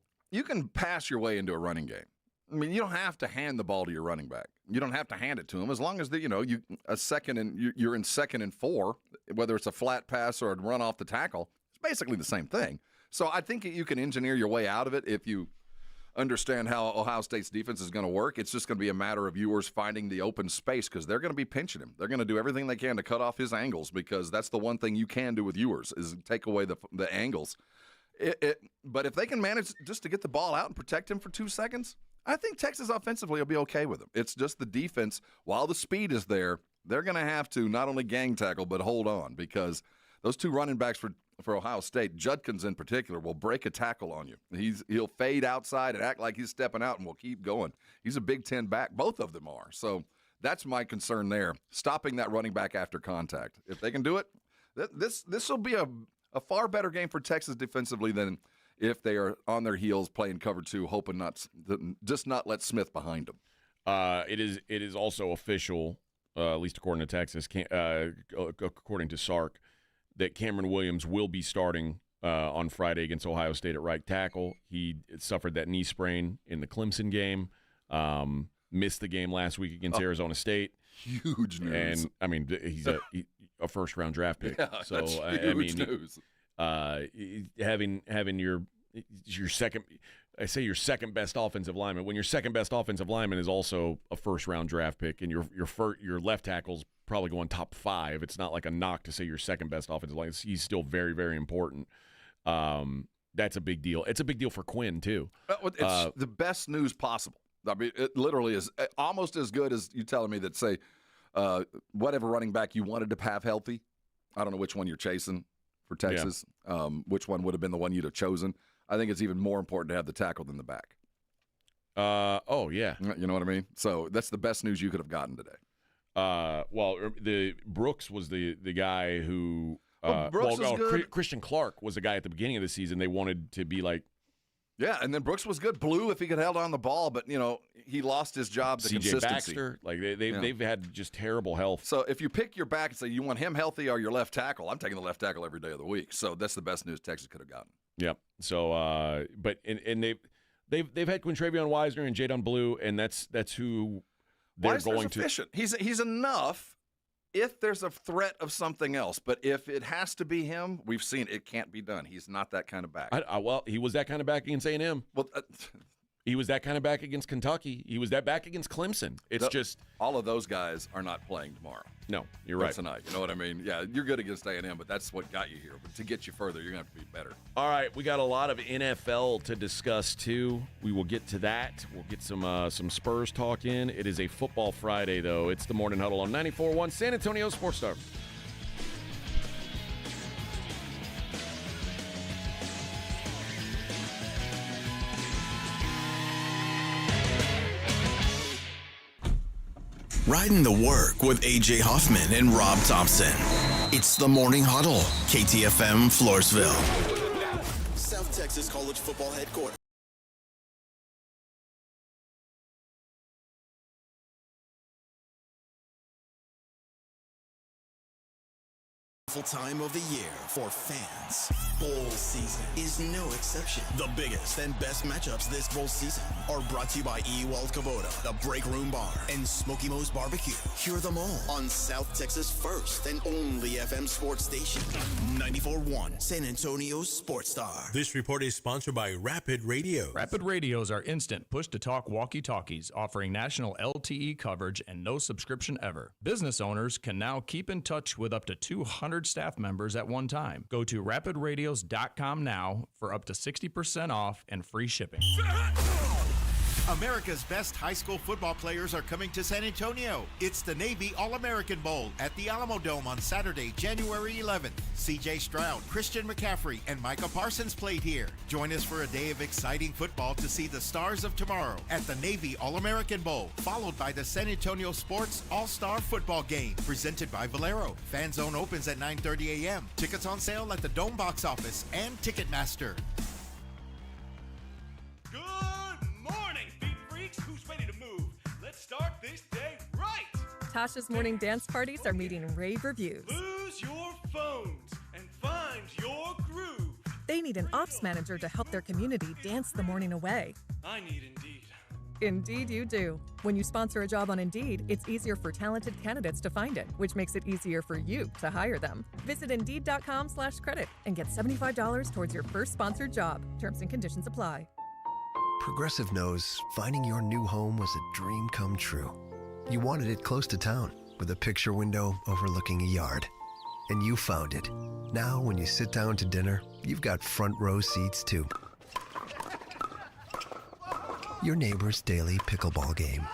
pass your way into a running game. You don't have to hand the ball to your running back. You don't have to hand it to him as long as you're in 2nd and 4, whether it's a flat pass or a run off the tackle. It's basically the same thing. So I think you can engineer your way out of it if you understand how Ohio State's defense is going to work. It's just going to be a matter of Ewers finding the open space because they're going to be pinching him. They're going to do everything they can to cut off his angles because that's the one thing you can do with Ewers is take away the angles. But if they can manage just to get the ball out and protect him for 2 seconds, I think Texas offensively will be okay with him. It's just the defense, while the speed is there, they're going to have to not only gang tackle but hold on because those 2 running backs for Ohio State, Judkins in particular, will break a tackle on you. He'll fade outside and act like he's stepping out and will keep going. He's a Big Ten back. Both of them are. So that's my concern there, stopping that running back after contact. If they can do it, this will be a far better game for Texas defensively than if they are on their heels playing cover 2, hoping not let Smith behind them. It is also official, at least according to Texas, according to Sark, that Cameron Williams will be starting on Friday against Ohio State at right tackle. He suffered that knee sprain in the Clemson game, missed the game last week against Arizona State. Huge news. And, he's a first-round draft pick. Yeah, so, that's huge news. Having your second, I say your second best offensive lineman. When your second best offensive lineman is also a first-round draft pick, and your left tackle's probably going top 5. It's not like a knock to say your second best offensive lineman. He's still very, very important. That's a big deal. It's a big deal for Quinn too. It's the best news possible. It literally is almost as good as you telling me that say whatever running back you wanted to have healthy. I don't know which one you're chasing for Texas. Yeah. Which one would have been the one you'd have chosen? I think it's even more important to have the tackle than the back. Oh, yeah. You know what I mean? So that's the best news you could have gotten today. The Brooks was the guy who Brooks was good. Christian Clark was the guy at the beginning of the season. They wanted to be like, yeah, and then Brooks was good. Blue if he could held on the ball, but he lost his job to C.J. consistency. Baxter, like they've had just terrible health. So if you pick your back and say you want him healthy or your left tackle, I'm taking the left tackle every day of the week. So that's the best news Texas could have gotten. Yep. So but they've had Quintravion Wisner and Jadon Blue, and that's who they're Wisner's going to. Efficient. He's enough if there's a threat of something else. But if it has to be him, we've seen it can't be done. He's not that kind of back. Well, he was that kind of back against A&M. Well, he was that kind of back against Kentucky. He was that back against Clemson. It's just all of those guys are not playing tomorrow. No, you're right. Tonight, you know what I mean? Yeah, you're good against A&M, but that's what got you here. But to get you further, you're going to have to be better. All right, we got a lot of NFL to discuss too. We will get to that. We'll get some Spurs talk in. It is a football Friday though. It's the Morning Huddle on 94.1 San Antonio Sports Star. Riding the work with A.J. Hoffman and Rob Thompson. It's the Morning Huddle, KTFM Floresville. South Texas College Football Headquarters. Time of the year for fans. Bowl season is no exception. The biggest and best matchups this bowl season are brought to you by Ewald Kubota, the Break Room Bar, and Smoky Mo's Barbecue. Hear them all on South Texas' first and only FM sports station, 94.1 San Antonio Sports Star. This report is sponsored by Rapid Radio. Rapid Radios are instant push-to-talk walkie-talkies offering national LTE coverage and no subscription ever. Business owners can now keep in touch with up to 200 staff members at one time. Go to rapidradios.com now for up to 60% off and free shipping. America's best high school football players are coming to San Antonio. It's the Navy All-American Bowl at the Alamo Dome on Saturday, January 11th. C.J. Stroud, Christian McCaffrey, and Micah Parsons played here. Join us for a day of exciting football to see the stars of tomorrow at the Navy All-American Bowl, followed by the San Antonio Sports All-Star Football Game, presented by Valero. Fan Zone opens at 9:30 a.m. Tickets on sale at the Dome box office and Ticketmaster. Who's ready to move? Let's start this day right. Tasha's morning dance parties are meeting rave reviews. Lose your phones and find your groove. They need an ops manager to help their community dance the morning away. I need Indeed. Indeed you do. When you sponsor a job on Indeed, it's easier for talented candidates to find it, which makes it easier for you to hire them. Visit Indeed.com/credit and get $75 towards your first sponsored job. Terms and conditions apply. Progressive knows finding your new home was a dream come true. You wanted it close to town, with a picture window overlooking a yard. And you found it. Now, when you sit down to dinner, you've got front row seats too. Your neighbor's daily pickleball game.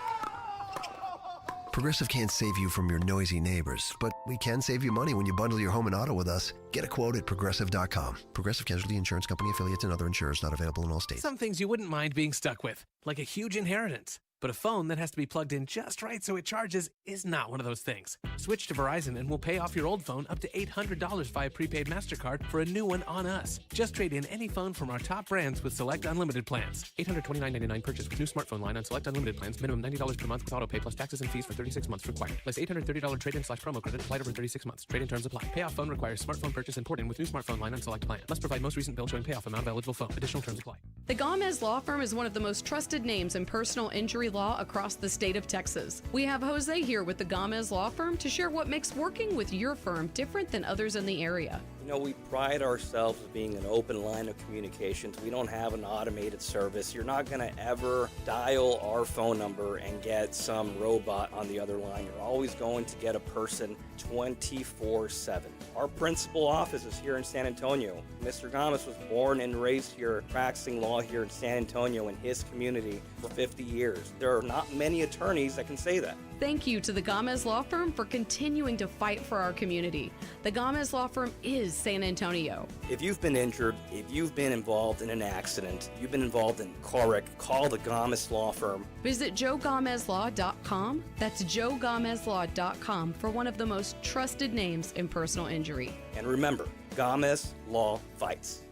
Progressive can't save you from your noisy neighbors, but we can save you money when you bundle your home and auto with us. Get a quote at Progressive.com. Progressive Casualty Insurance Company affiliates and other insurers not available in all states. Some things you wouldn't mind being stuck with, like a huge inheritance. But a phone that has to be plugged in just right so it charges is not one of those things. Switch to Verizon and we'll pay off your old phone up to $800 via prepaid MasterCard for a new one on us. Just trade in any phone from our top brands with select unlimited plans. $829.99 purchase with new smartphone line on select unlimited plans. Minimum $90 per month with auto pay plus taxes and fees for 36 months required. Plus $830 trade-in/promo credit applied over 36 months. Trade-in terms apply. Payoff phone requires smartphone purchase and port-in with new smartphone line on select plan. Must provide most recent bill showing payoff amount of eligible phone. Additional terms apply. The Gomez Law Firm is one of the most trusted names in personal injury law across the state of Texas. We have Jose here with the Gomez Law Firm to share what makes working with your firm different than others in the area. You know, we pride ourselves as being an open line of communications. We don't have an automated service. You're not going to ever dial our phone number and get some robot on the other line. You're always going to get a person 24/7. Our principal office is here in San Antonio. Mr. Gomez was born and raised here, practicing law here in San Antonio in his community for 50 years. There are not many attorneys that can say that. Thank you to the Gomez Law Firm for continuing to fight for our community. The Gomez Law Firm is San Antonio. If you've been injured, if you've been involved in an accident, you've been involved in a car wreck, call the Gomez Law Firm. Visit joegomezlaw.com. That's joegomezlaw.com for one of the most trusted names in personal injury. And remember, Gomez Law fights.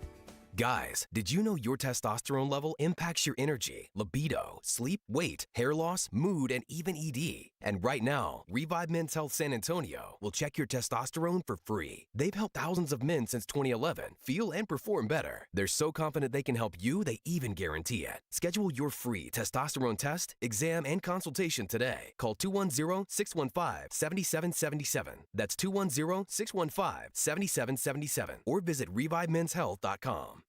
Guys, did you know your testosterone level impacts your energy, libido, sleep, weight, hair loss, mood, and even ED? And right now, Revive Men's Health San Antonio will check your testosterone for free. They've helped thousands of men since 2011 feel and perform better. They're so confident they can help you, they even guarantee it. Schedule your free testosterone test, exam, and consultation today. Call 210-615-7777. That's 210-615-7777. Or visit ReviveMen'sHealth.com.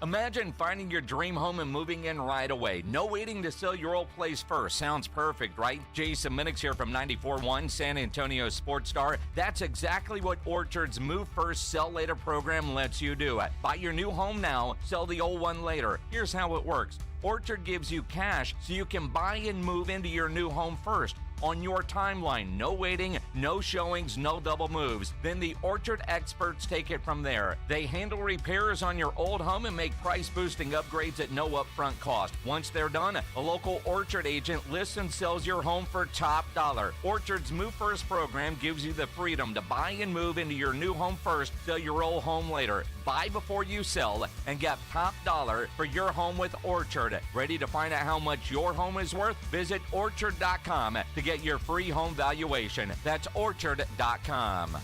Imagine finding your dream home and moving in right away. No waiting to sell your old place first. Sounds perfect, right? Jason Minix here from 94.1 San Antonio Sports Star. That's exactly what Orchard's Move First, Sell Later program lets you do. Buy your new home now, sell the old one later. Here's how it works. Orchard gives you cash so you can buy and move into your new home first. On your timeline, no waiting, no showings, no double moves. Then the Orchard experts take it from there. They handle repairs on your old home and make price-boosting upgrades at no upfront cost. Once they're done, a local Orchard agent lists and sells your home for top dollar. Orchard's Move First program gives you the freedom to buy and move into your new home first, sell your old home later. Buy before you sell and get top dollar for your home with Orchard. Ready to find out how much your home is worth? Visit Orchard.com to get your free home valuation. That's Orchard.com.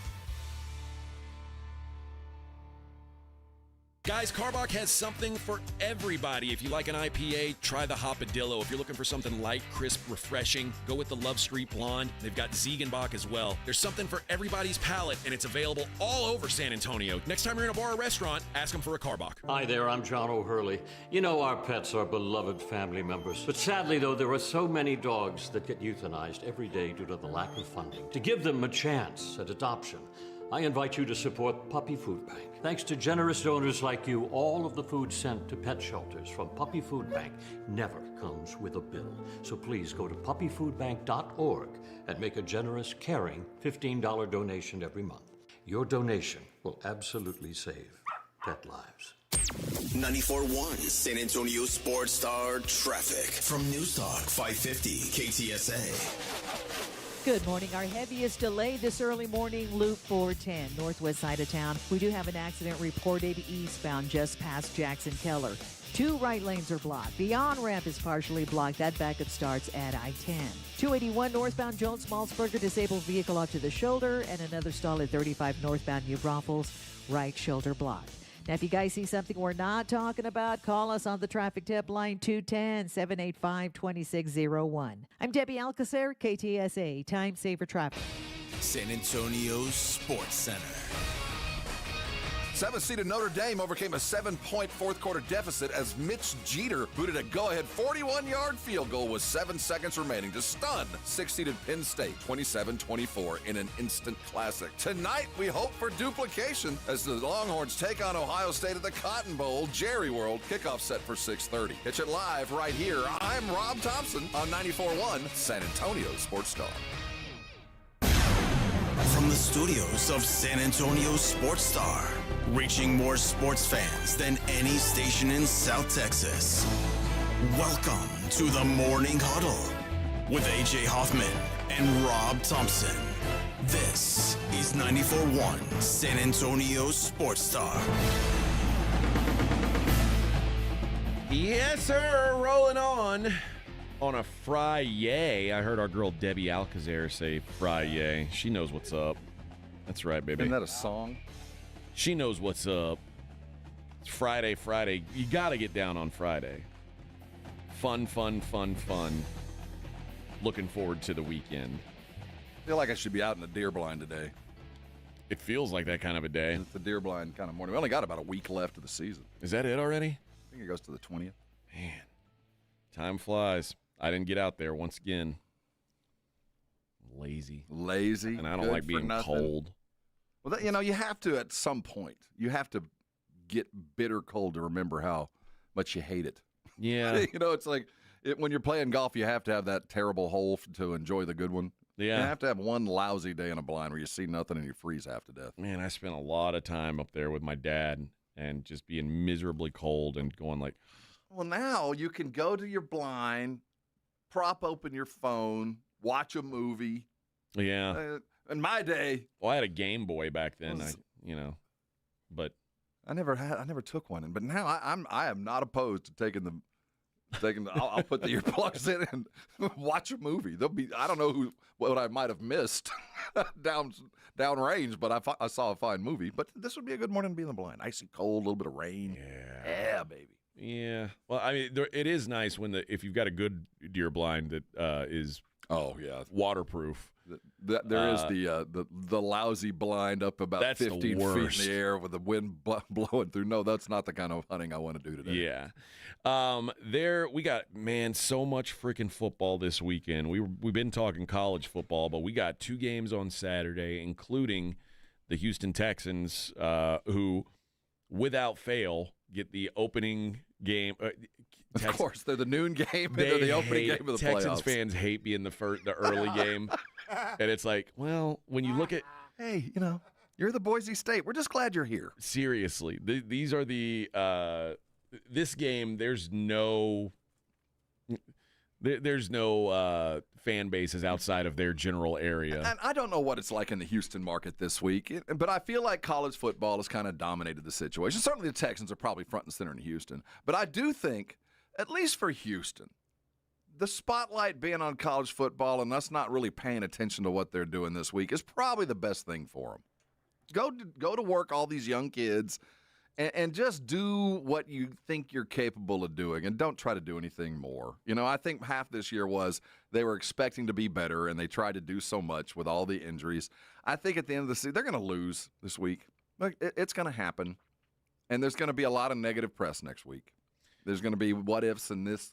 Guys, Carbach has something for everybody. If you like an IPA, try the Hopadillo. If you're looking for something light, crisp, refreshing, go with the Love Street Blonde. They've got Ziegenbach as well. There's something for everybody's palate, and it's available all over San Antonio. Next time you're in a bar or restaurant, ask them for a Carbach. Hi there, I'm John O'Hurley. You know our pets are beloved family members. But sadly, though, there are so many dogs that get euthanized every day due to the lack of funding. To give them a chance at adoption, I invite you to support Puppy Food Bank. Thanks to generous donors like you, all of the food sent to pet shelters from Puppy Food Bank never comes with a bill. So please go to puppyfoodbank.org and make a generous, caring $15 donation every month. Your donation will absolutely save pet lives. 94.1 San Antonio Sports Star traffic from News Talk 550 KTSA. Good morning. Our heaviest delay this early morning, Loop 410, northwest side of town. We do have an accident reported eastbound just past Jackson Keller. 2 right lanes are blocked. The on-ramp is partially blocked. That backup starts at I-10. 281 northbound Jones Malzberger, disabled vehicle off to the shoulder, and another stall at 35 northbound New Braunfels, right shoulder blocked. Now, if you guys see something we're not talking about, call us on the traffic tip line 210-785-2601. I'm Debbie Alcacer, KTSA, Time Saver Traffic. San Antonio Sports Center. 7th-seeded Notre Dame overcame a 7-point fourth-quarter deficit as Mitch Jeter booted a go-ahead 41-yard field goal with 7 seconds remaining to stun 6th-seeded Penn State 27-24 in an instant classic. Tonight, we hope for duplication as the Longhorns take on Ohio State at the Cotton Bowl, Jerry World, kickoff set for 6:30. Catch it live right here. I'm Rob Thompson on 94.1 San Antonio Sports Star. From the studios of San Antonio Sports Star, reaching more sports fans than any station in South Texas. Welcome to the Morning Huddle with AJ Hoffman and Rob Thompson. This is 94.1 San Antonio Sports Star. Yes, sir. Rolling on a Friday. I heard our girl Debbie Alcacer say Friday. She knows what's up. That's right, baby. Isn't that a song? She knows what's up. It's Friday. You got to get down on Friday. Fun. Looking forward to the weekend. I feel like I should be out in the deer blind today. It feels like that kind of a day. It's the deer blind kind of morning. We only got about a week left of the season. Is that it already? I think it goes to the 20th. Man, time flies. I didn't get out there once again. Lazy. And I don't like being cold. Well, you have to at some point. You have to get bitter cold to remember how much you hate it. Yeah. It's like when you're playing golf, you have to have that terrible hole to enjoy the good one. Yeah. You have to have one lousy day in a blind where you see nothing and you freeze half to death. Man, I spent a lot of time up there with my dad and just being miserably cold and going like. Well, now you can go to your blind, prop open your phone, watch a movie. Yeah. In my day, well, I had a Game Boy back then. But I never took one. But now I am not opposed to taking the. I'll put the earplugs in and watch a movie. I don't know what I might have missed down range, but I saw a fine movie. But this would be a good morning to be in the blind. Icy cold, a little bit of rain. Yeah, baby. Yeah. Well, I mean, it is nice if you've got a good deer blind that is waterproof. There is the lousy blind up about 15 feet in the air with the wind blowing through. No, that's not the kind of hunting I want to do today. Yeah. We got, so much freaking football this weekend. We've been talking college football, but we got 2 games on Saturday, including the Houston Texans, who, without fail, get the opening game. Of course, they're the noon game and they're the opening game of the playoffs. Texans fans hate being the early game. And it's like, well, when you look at... Hey, you're the Boise State. We're just glad you're here. Seriously. These are the... this game, there's no fan bases outside of their general area. And I don't know what it's like in the Houston market this week, but I feel like college football has kind of dominated the situation. Certainly the Texans are probably front and center in Houston. But I do think, at least for Houston, the spotlight being on college football and us not really paying attention to what they're doing this week is probably the best thing for them. Go to work, all these young kids, and just do what you think you're capable of doing, and don't try to do anything more. I think half this year was they were expecting to be better, and they tried to do so much with all the injuries. I think at the end of the season, they're going to lose this week. It's going to happen, and there's going to be a lot of negative press next week. There's going to be what ifs and this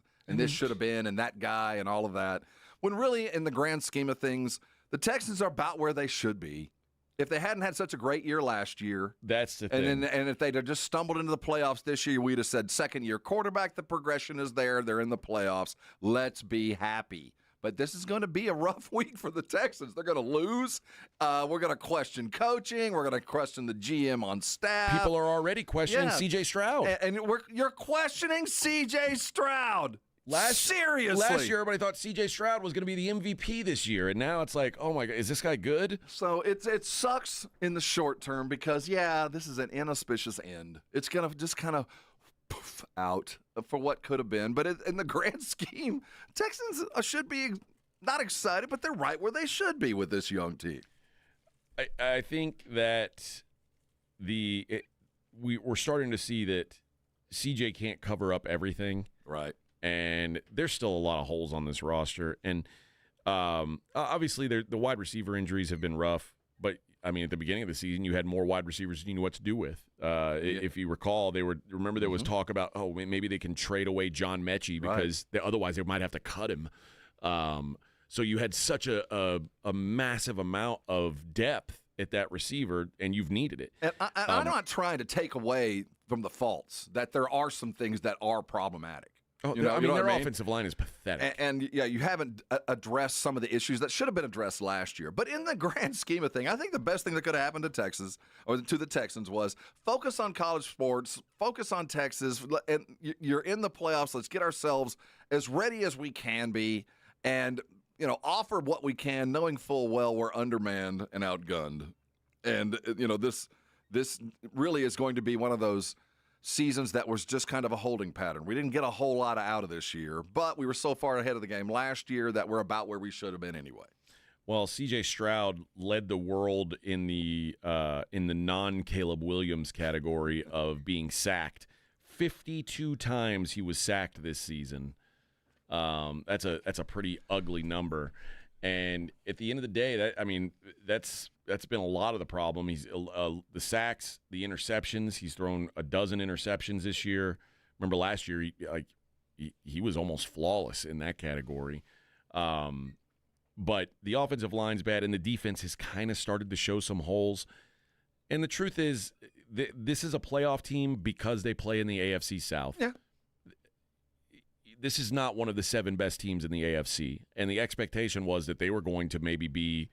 should have been and that guy and all of that. When really, in the grand scheme of things, the Texans are about where they should be. If they hadn't had such a great year last year, that's the thing. And if they'd have just stumbled into the playoffs this year, we'd have said second-year quarterback, the progression is there. They're in the playoffs. Let's be happy. But this is going to be a rough week for the Texans. They're going to lose. We're going to question coaching. We're going to question the GM on staff. People are already questioning C.J. Stroud. And you're questioning C.J. Stroud. Seriously. Last year, everybody thought C.J. Stroud was going to be the MVP this year, and now it's like, oh my God, is this guy good? So it sucks in the short term because, this is an inauspicious end. It's going to just kind of poof out for what could have been. But in the grand scheme, Texans should be not excited, but they're right where they should be with this young team. I think that we're starting to see that C.J. can't cover up everything. Right. And there's still a lot of holes on this roster. And obviously, the wide receiver injuries have been rough. But, I mean, at the beginning of the season, you had more wide receivers than you knew what to do with. If you recall, there was talk about, maybe they can trade away John Mechie because otherwise they might have to cut him. So you had such a massive amount of depth at that receiver, and you've needed it. And I'm not trying to take away from the faults that there are some things that are problematic. Their offensive line is pathetic. And you haven't addressed some of the issues that should have been addressed last year. But in the grand scheme of things, I think the best thing that could have happened to Texas or to the Texans was focus on college sports, focus on Texas, and you're in the playoffs. Let's get ourselves as ready as we can be and, offer what we can, knowing full well we're undermanned and outgunned. And, this really is going to be one of those seasons that was just kind of a holding pattern. We didn't get a whole lot out of this year, but we were so far ahead of the game last year that we're about where we should have been anyway. Well, C.J. Stroud led the world in the non-Caleb Williams category of being sacked. 52 times he was sacked this season. That's a pretty ugly number. And at the end of the day, that's been a lot of the problem. He's the sacks, the interceptions. He's thrown a dozen interceptions this year. Remember last year, he was almost flawless in that category. But the offensive line's bad, and the defense has kind of started to show some holes. And the truth is, this is a playoff team because they play in the AFC South. Yeah. This is not one of the 7 best teams in the AFC, and the expectation was that they were going to maybe be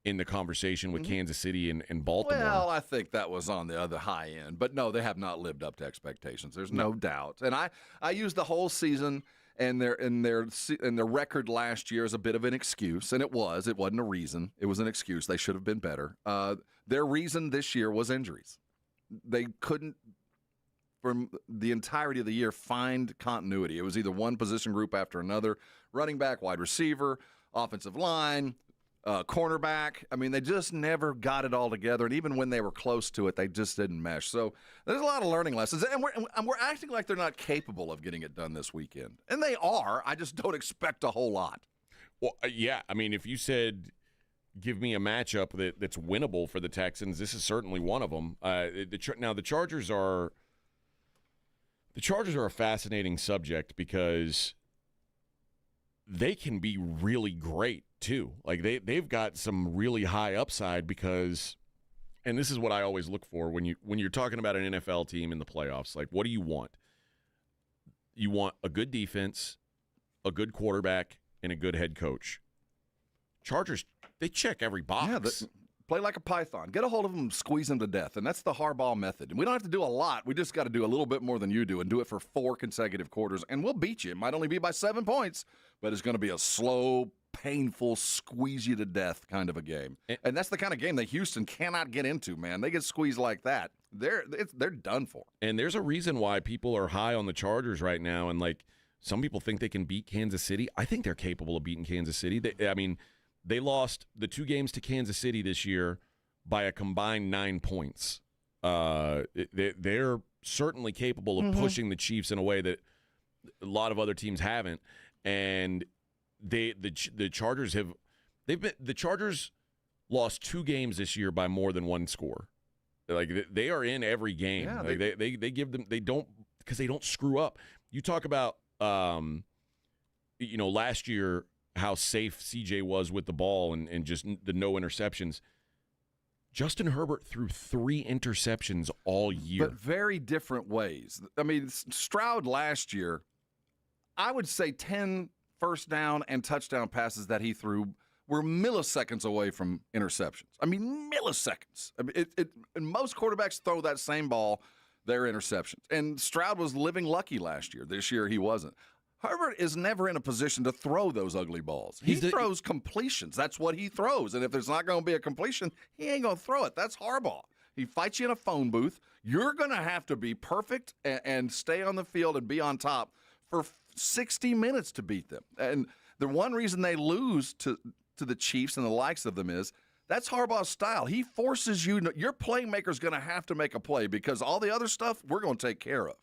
in the conversation with Kansas City and Baltimore. Well, I think that was on the other high end, but no, they have not lived up to expectations. There's no doubt. And I used the whole season and their record last year as a bit of an excuse, and it wasn't a reason. It was an excuse. They should have been better. Their reason this year was injuries. They couldn't, from the entirety of the year, find continuity. It was either one position group after another, running back, wide receiver, offensive line, cornerback. I mean, they just never got it all together, and even when they were close to it, they just didn't mesh. So there's a lot of learning lessons, and we're acting like they're not capable of getting it done this weekend. And they are. I just don't expect a whole lot. Well, yeah. I mean, if you said give me a matchup that's winnable for the Texans, this is certainly one of them. Now, the Chargers are a fascinating subject because they can be really great too. Like they've got some really high upside because, and this is what I always look for when you're talking about an NFL team in the playoffs. Like, what do you want? You want a good defense, a good quarterback, and a good head coach. Chargers, they check every box. Yeah, play like a python. Get a hold of them, squeeze them to death, and that's the Harbaugh method. And we don't have to do a lot. We just got to do a little bit more than you do and do it for 4 consecutive quarters, and we'll beat you. It might only be by 7 points, but it's going to be a slow, painful, squeeze you to death kind of a game. And that's the kind of game that Houston cannot get into, man. They get squeezed like that, they're done for. And there's a reason why people are high on the Chargers right now, and like some people think they can beat Kansas City. I think they're capable of beating Kansas City. They lost the 2 games to Kansas City this year by a combined 9 points. They're certainly capable of pushing the Chiefs in a way that a lot of other teams haven't. And the Chargers the Chargers lost 2 games this year by more than 1 score. Like they are in every game. Yeah, like they give them, they don't, because they don't screw up. You talk about last year how safe CJ was with the ball and just the no interceptions. Justin Herbert threw 3 interceptions all year. But very different ways. I mean, Stroud last year, I would say 10 first down and touchdown passes that he threw were milliseconds away from interceptions. I mean, milliseconds. I mean, and most quarterbacks throw that same ball, they're interceptions. And Stroud was living lucky last year. This year he wasn't. Herbert is never in a position to throw those ugly balls. He throws completions. That's what he throws. And if there's not going to be a completion, he ain't going to throw it. That's Harbaugh. He fights you in a phone booth. You're going to have to be perfect and stay on the field and be on top for 60 minutes to beat them. And the one reason they lose to the Chiefs and the likes of them is that's Harbaugh's style. He forces you. Your playmaker's going to have to make a play because all the other stuff we're going to take care of.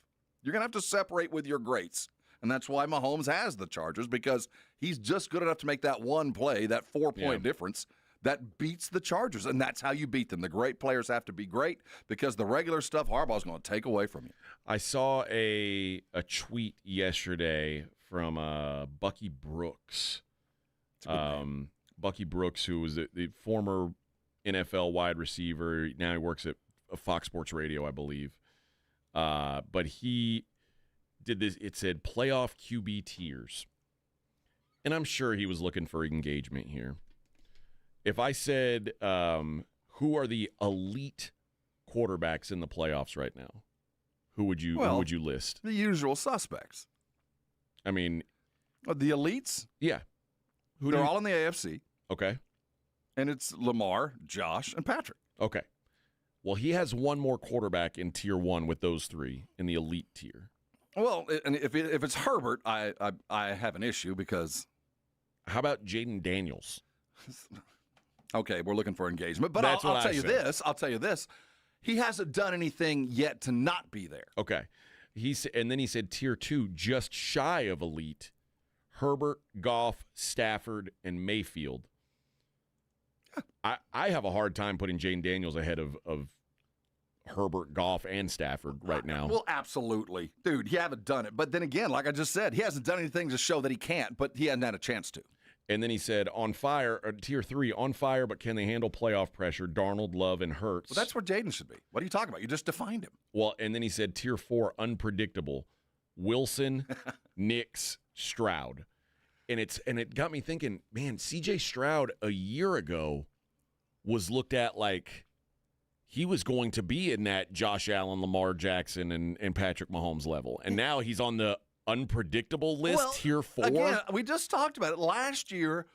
You're going to have to separate with your greats. And that's why Mahomes has the Chargers, because he's just good enough to make that one play, that 4-point difference, that beats the Chargers. And that's how you beat them. The great players have to be great because the regular stuff Harbaugh's going to take away from you. I saw a tweet yesterday from Bucky Brooks. Bucky Brooks, who was the former NFL wide receiver. Now he works at Fox Sports Radio, I believe. But he did this. It said playoff QB tiers. And I'm sure he was looking for engagement here. If I said, who are the elite quarterbacks in the playoffs right now, who would you list? The usual suspects. I mean, the elites? Yeah. They're all in the AFC. Okay. And it's Lamar, Josh, and Patrick. Okay. Well, he has one more quarterback in tier 1 with those 3 in the elite tier. Well, and if it's Herbert, I have an issue because. How about Jaden Daniels? Okay, we're looking for engagement. But I'll tell you this. I'll tell you this. He hasn't done anything yet to not be there. Okay. And then he said tier 2, just shy of elite, Herbert, Goff, Stafford, and Mayfield. Yeah. I have a hard time putting Jaden Daniels ahead of Herbert, Goff, and Stafford right now. Well, absolutely. Dude, he hasn't done it. But then again, like I just said, he hasn't done anything to show that he can't, but he hasn't had a chance to. And then he said, on fire, tier 3, on fire, but can they handle playoff pressure? Darnold, Love, and Hurts. Well, that's where Jaden should be. What are you talking about? You just defined him. Well, and then he said tier 4, unpredictable. Wilson, Nix, Stroud. And it got me thinking, man, C.J. Stroud a year ago was looked at like he was going to be in that Josh Allen, Lamar Jackson, and Patrick Mahomes level. And now he's on the unpredictable list, tier 4. Again, we just talked about it. Last year,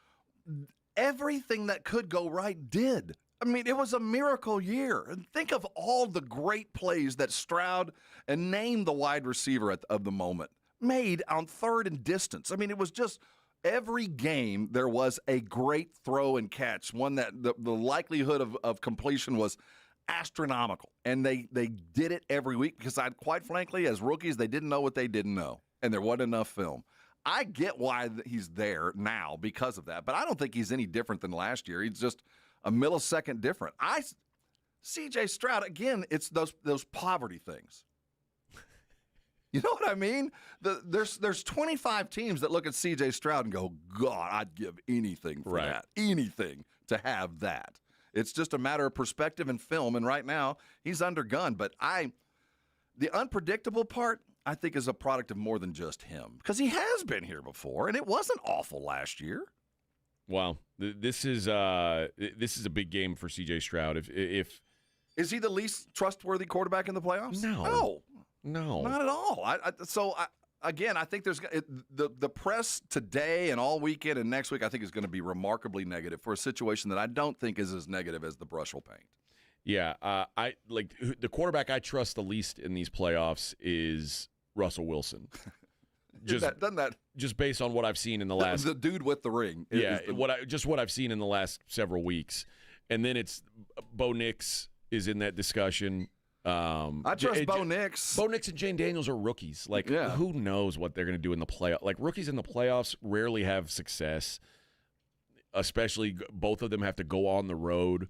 everything that could go right did. I mean, it was a miracle year. And think of all the great plays that Stroud, and name the wide receiver of the moment, made on third and distance. I mean, it was just every game there was a great throw and catch, one that the likelihood of completion was astronomical. And they did it every week because, quite frankly, as rookies, they didn't know what they didn't know. And there wasn't enough film. I get why he's there now because of that, but I don't think he's any different than last year. He's just a millisecond different. C.J. Stroud, again, it's those poverty things. You know what I mean? There's 25 teams that look at C.J. Stroud and go, God, I'd give anything for that. Anything to have that. It's just a matter of perspective and film, and right now he's undergunned. But the unpredictable part, I think, is a product of more than just him, because he has been here before, and it wasn't awful last year. Wow, this is a big game for C.J. Stroud. If is he the least trustworthy quarterback in the playoffs? No, not at all. I think there's the press today and all weekend and next week, I think, is going to be remarkably negative for a situation that I don't think is as negative as the brush will paint. Yeah, I like the quarterback I trust the least in these playoffs is Russell Wilson. Just based on what I've seen in the last, the dude with the ring. What I've seen in the last several weeks, and then it's Bo Nix is in that discussion. I trust Bo Nix. Bo Nix and Jane Daniels are rookies. Like, who knows what they're going to do in the playoffs? Like, rookies in the playoffs rarely have success, especially both of them have to go on the road.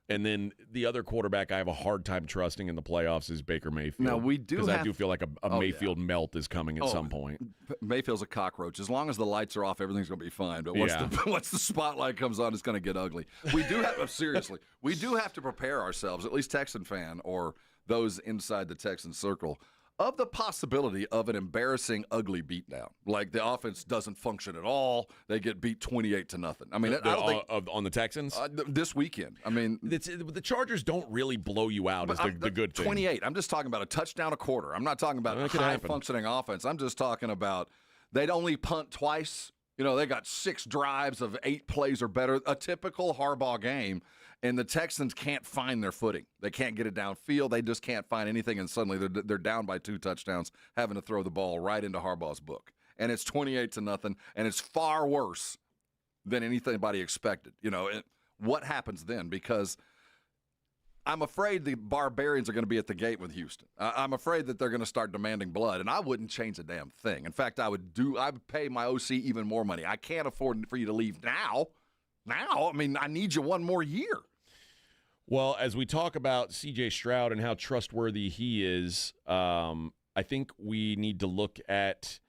And then the other quarterback I have a hard time trusting in the playoffs is Baker Mayfield. Now, we do because I do feel like a Mayfield melt is coming at some point. Mayfield's a cockroach. As long as the lights are off, everything's going to be fine. But once the spotlight comes on, it's going to get ugly. We do have seriously, we do have to prepare ourselves, at least Texan fan or those inside the Texan circle, of the possibility of an embarrassing, ugly beatdown. Like the offense doesn't function at all. They get beat 28-0. I mean, I don't think on the Texans this weekend. I mean, the Chargers don't really blow you out. Is the good thing. 28. I'm just talking about a touchdown a quarter. I'm not talking about a high-functioning offense. I'm just talking about they'd only punt twice. You know, they got 6 drives of 8 plays or better. A typical Harbaugh game. And the Texans can't find their footing. They can't get it downfield. They just can't find anything, and suddenly they're down by 2 touchdowns, having to throw the ball right into Harbaugh's book. And it's 28-0, and it's far worse than anybody expected. You know, what happens then? Because I'm afraid the Barbarians are going to be at the gate with Houston. I'm afraid that they're going to start demanding blood, and I wouldn't change a damn thing. In fact, I would pay my OC even more money. I can't afford for you to leave now. I mean, I need you one more year. Well, as we talk about C.J. Stroud and how trustworthy he is, I think we need to look at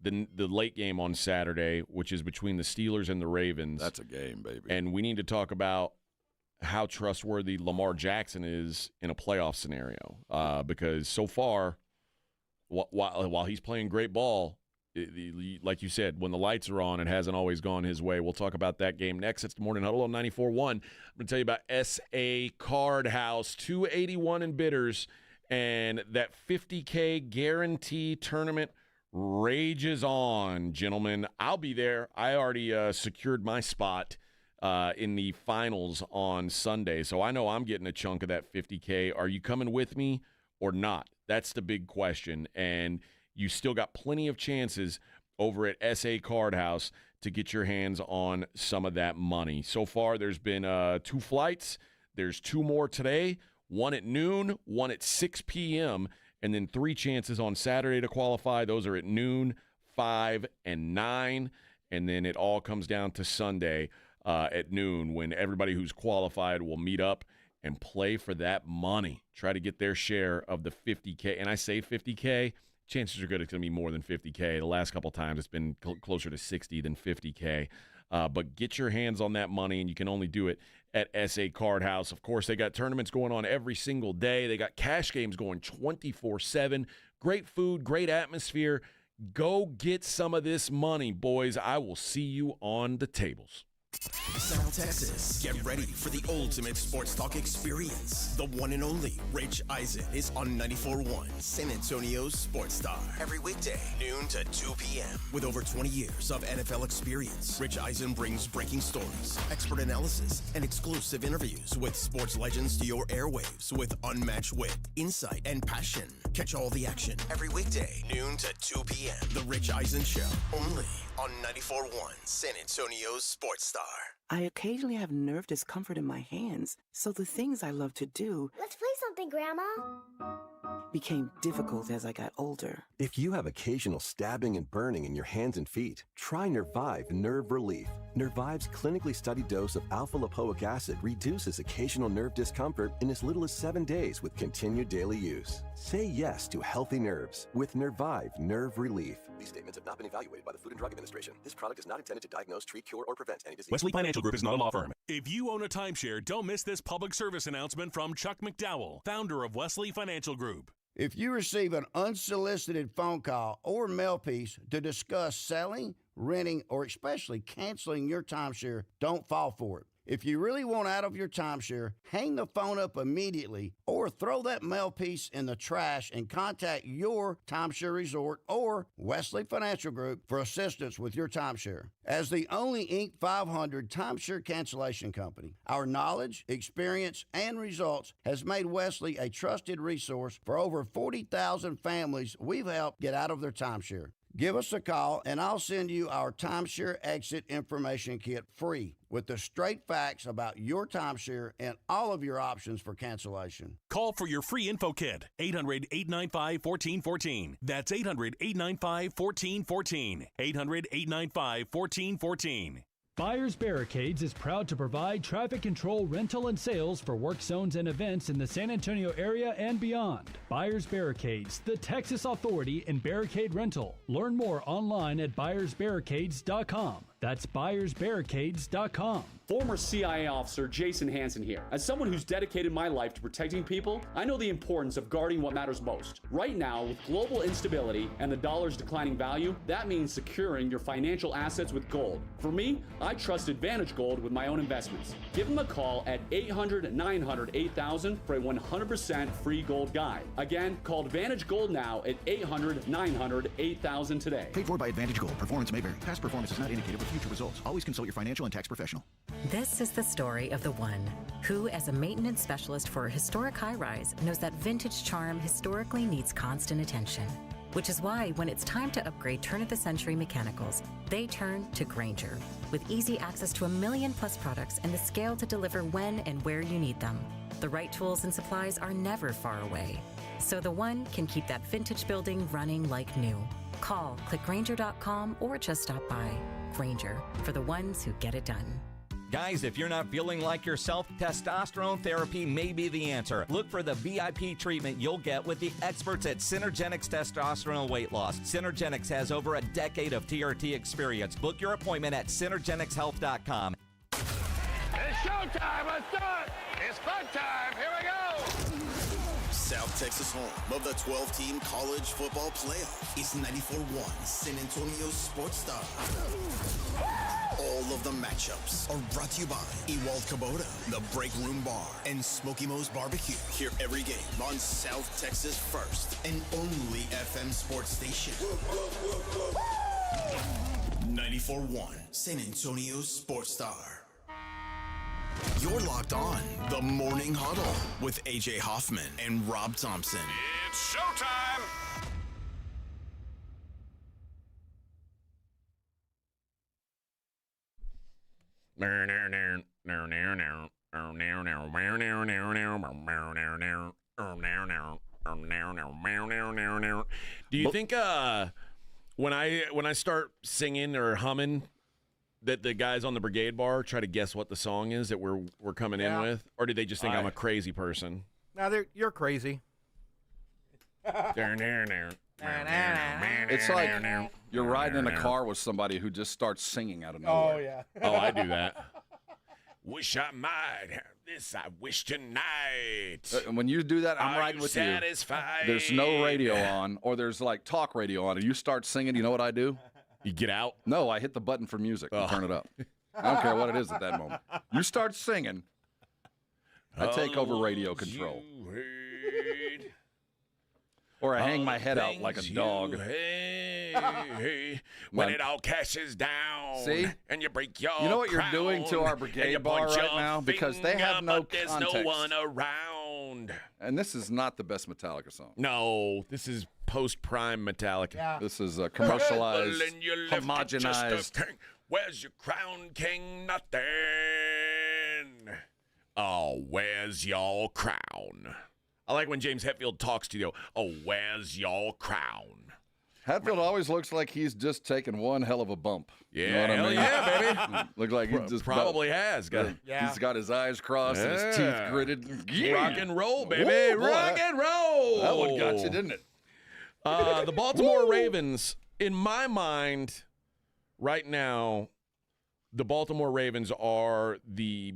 the late game on Saturday, which is between the Steelers and the Ravens. That's a game, baby. And we need to talk about how trustworthy Lamar Jackson is in a playoff scenario, because so far, while he's playing great ball, like you said, when the lights are on, it hasn't always gone his way. We'll talk about that game next. It's the Morning Huddle on 94.1. I'm going to tell you about S.A. Card House, 281 in bidders, and that $50K guarantee tournament rages on, gentlemen. I'll be there. I already secured my spot in the finals on Sunday, so I know I'm getting a chunk of that $50K. Are you coming with me or not? That's the big question, and you still got plenty of chances over at S.A. Card House to get your hands on some of that money. So far, there's been 2 flights. There's 2 more today, one at noon, one at 6 p.m., and then 3 chances on Saturday to qualify. Those are at noon, 5, and 9, and then it all comes down to Sunday at noon when everybody who's qualified will meet up and play for that money, try to get their share of the $50K. And I say $50K, chances are good it's going to be more than $50K. The last couple times it's been closer to $60 than $50K. But get your hands on that money, and you can only do it at S.A. Card House. Of course, they got tournaments going on every single day. They got cash games going 24/7. Great food, great atmosphere. Go get some of this money, boys. I will see you on the tables. South Texas, get ready for the ultimate sports talk experience. The one and only Rich Eisen is on 94.1 San Antonio Sports Star. Every weekday, noon to 2 p.m. With over 20 years of NFL experience, Rich Eisen brings breaking stories, expert analysis, and exclusive interviews with sports legends to your airwaves with unmatched wit, insight, and passion. Catch all the action every weekday, noon to 2 p.m. The Rich Eisen Show, only on 94.1 San Antonio Sports Star. I occasionally have nerve discomfort in my hands, so the things I love to do... Let's play something, Grandma. ...became difficult as I got older. If you have occasional stabbing and burning in your hands and feet, try Nervive Nerve Relief. Nervive's clinically studied dose of alpha-lipoic acid reduces occasional nerve discomfort in as little as 7 days with continued daily use. Say yes to healthy nerves with Nervive Nerve Relief. These statements have not been evaluated by the Food and Drug Administration. This product is not intended to diagnose, treat, cure, or prevent any disease. Wesley Financial Group is not a law firm. If you own a timeshare, don't miss this public service announcement from Chuck McDowell, founder of Wesley Financial Group. If you receive an unsolicited phone call or mail piece to discuss selling, renting, or especially canceling your timeshare, don't fall for it. If you really want out of your timeshare, hang the phone up immediately or throw that mail piece in the trash and contact your timeshare resort or Wesley Financial Group for assistance with your timeshare. As the only Inc. 500 timeshare cancellation company, our knowledge, experience, and results has made Wesley a trusted resource for over 40,000 families we've helped get out of their timeshare. Give us a call, and I'll send you our timeshare exit information kit free. with the straight facts about your timeshare and all of your options for cancellation. Call for your free info kit. 800-895-1414. That's 800-895-1414. 800-895-1414. Buyers Barricades is proud to provide traffic control, rental, and sales for work zones and events in the San Antonio area and beyond. Buyers Barricades, the Texas authority in barricade rental. Learn more online at buyersbarricades.com. That's buyersbarricades.com. Former CIA officer Jason Hansen here. As someone who's dedicated my life to protecting people, I know the importance of guarding what matters most. Right now, with global instability and the dollar's declining value, that means securing your financial assets with gold. For me, I trust Advantage Gold with my own investments. Give them a call at 800-900-8000 for a 100% free gold guide. Again, call Advantage Gold now at 800-900-8000 today. Paid for by Advantage Gold. Performance may vary. Past performance is not indicated for future results. Always consult your financial and tax professional. This is the story of the one who, as a maintenance specialist for a historic high-rise, knows that vintage charm historically needs constant attention. Which is why when it's time to upgrade turn-of-the-century mechanicals, they turn to Grainger. With easy access to 1 million+ products and the scale to deliver when and where you need them. The right tools and supplies are never far away. So the one can keep that vintage building running like new. Call, click Grainger.com, or just stop by. Grainger, for the ones who get it done. Guys, if you're not feeling like yourself, testosterone therapy may be the answer. Look for the VIP treatment you'll get with the experts at Synergenics Testosterone Weight Loss. Synergenics has over a decade of TRT experience. Book your appointment at synergenicshealth.com. It's showtime. Let's do it. It's fun time. Here we go. South Texas home of the 12-team college football playoff is 94.1 San Antonio Sports Star. All of the matchups are brought to you by Ewald Kubota, the Break Room Bar, and Smoky Mo's Barbecue. Hear every game on South Texas' first and only FM sports station. 94.1 San Antonio Sports Star. You're locked on the Morning Huddle with AJ Hoffman and Rob Thompson. It's showtime. Do you think when I start singing or humming that the guys on the Brigade Bar try to guess what the song is that we're coming in with, or did they just think I'm a crazy person? No, you're crazy. It's like you're riding in a car with somebody who just starts singing out of nowhere. Oh, yeah. Oh, I do that. Wish I might have this, I wish tonight. And when you do that, I'm riding with satisfied? you. There's no radio on, or there's like talk radio on, and you start singing, you know what I do? You get out? No, I hit the button for music and turn it up. I don't care what it is at that moment. You start singing, I take over radio control. Or I hang my head out like a dog. When it all cashes down. See? And you break your You know what you're crown, doing to our Brigade Bar right now? Because they have no there's context. no one around. And this is not the best Metallica song. No, this is post-prime Metallica. Yeah. This is commercialized, Well, and you left it just a homogenized. thing. Where's your crown, king? Nothing. Oh, where's your crown? I like when James Hetfield talks to you. Oh, where's your crown? Hatfield always looks like he's just taken one hell of a bump. Yeah, you know what I hell mean? yeah, baby. Looks like he just probably has. He's got his eyes crossed and his teeth gritted. Rock and roll, baby. Woo, rock and roll. That one got you, didn't it? The Baltimore Ravens, in my mind, right now, the Baltimore Ravens are the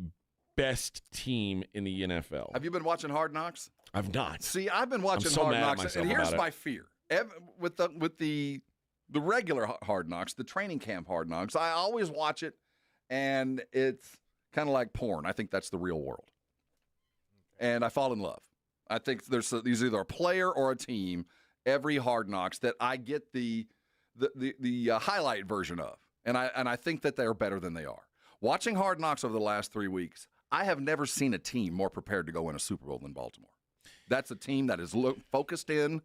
best team in the NFL. Have you been watching Hard Knocks? I've not. See, I've been watching I'm so Hard mad at Knocks, myself and here's about my it. fear. With the regular Hard Knocks, the training camp Hard Knocks, I always watch it, and it's kind of like porn. I think that's the real world, and I fall in love. I think there's either a player or a team every Hard Knocks that I get the highlight version of, and I think that they're better than they are. Watching Hard Knocks over the last 3 weeks, I have never seen a team more prepared to go win a Super Bowl than Baltimore. That's a team that is focused in.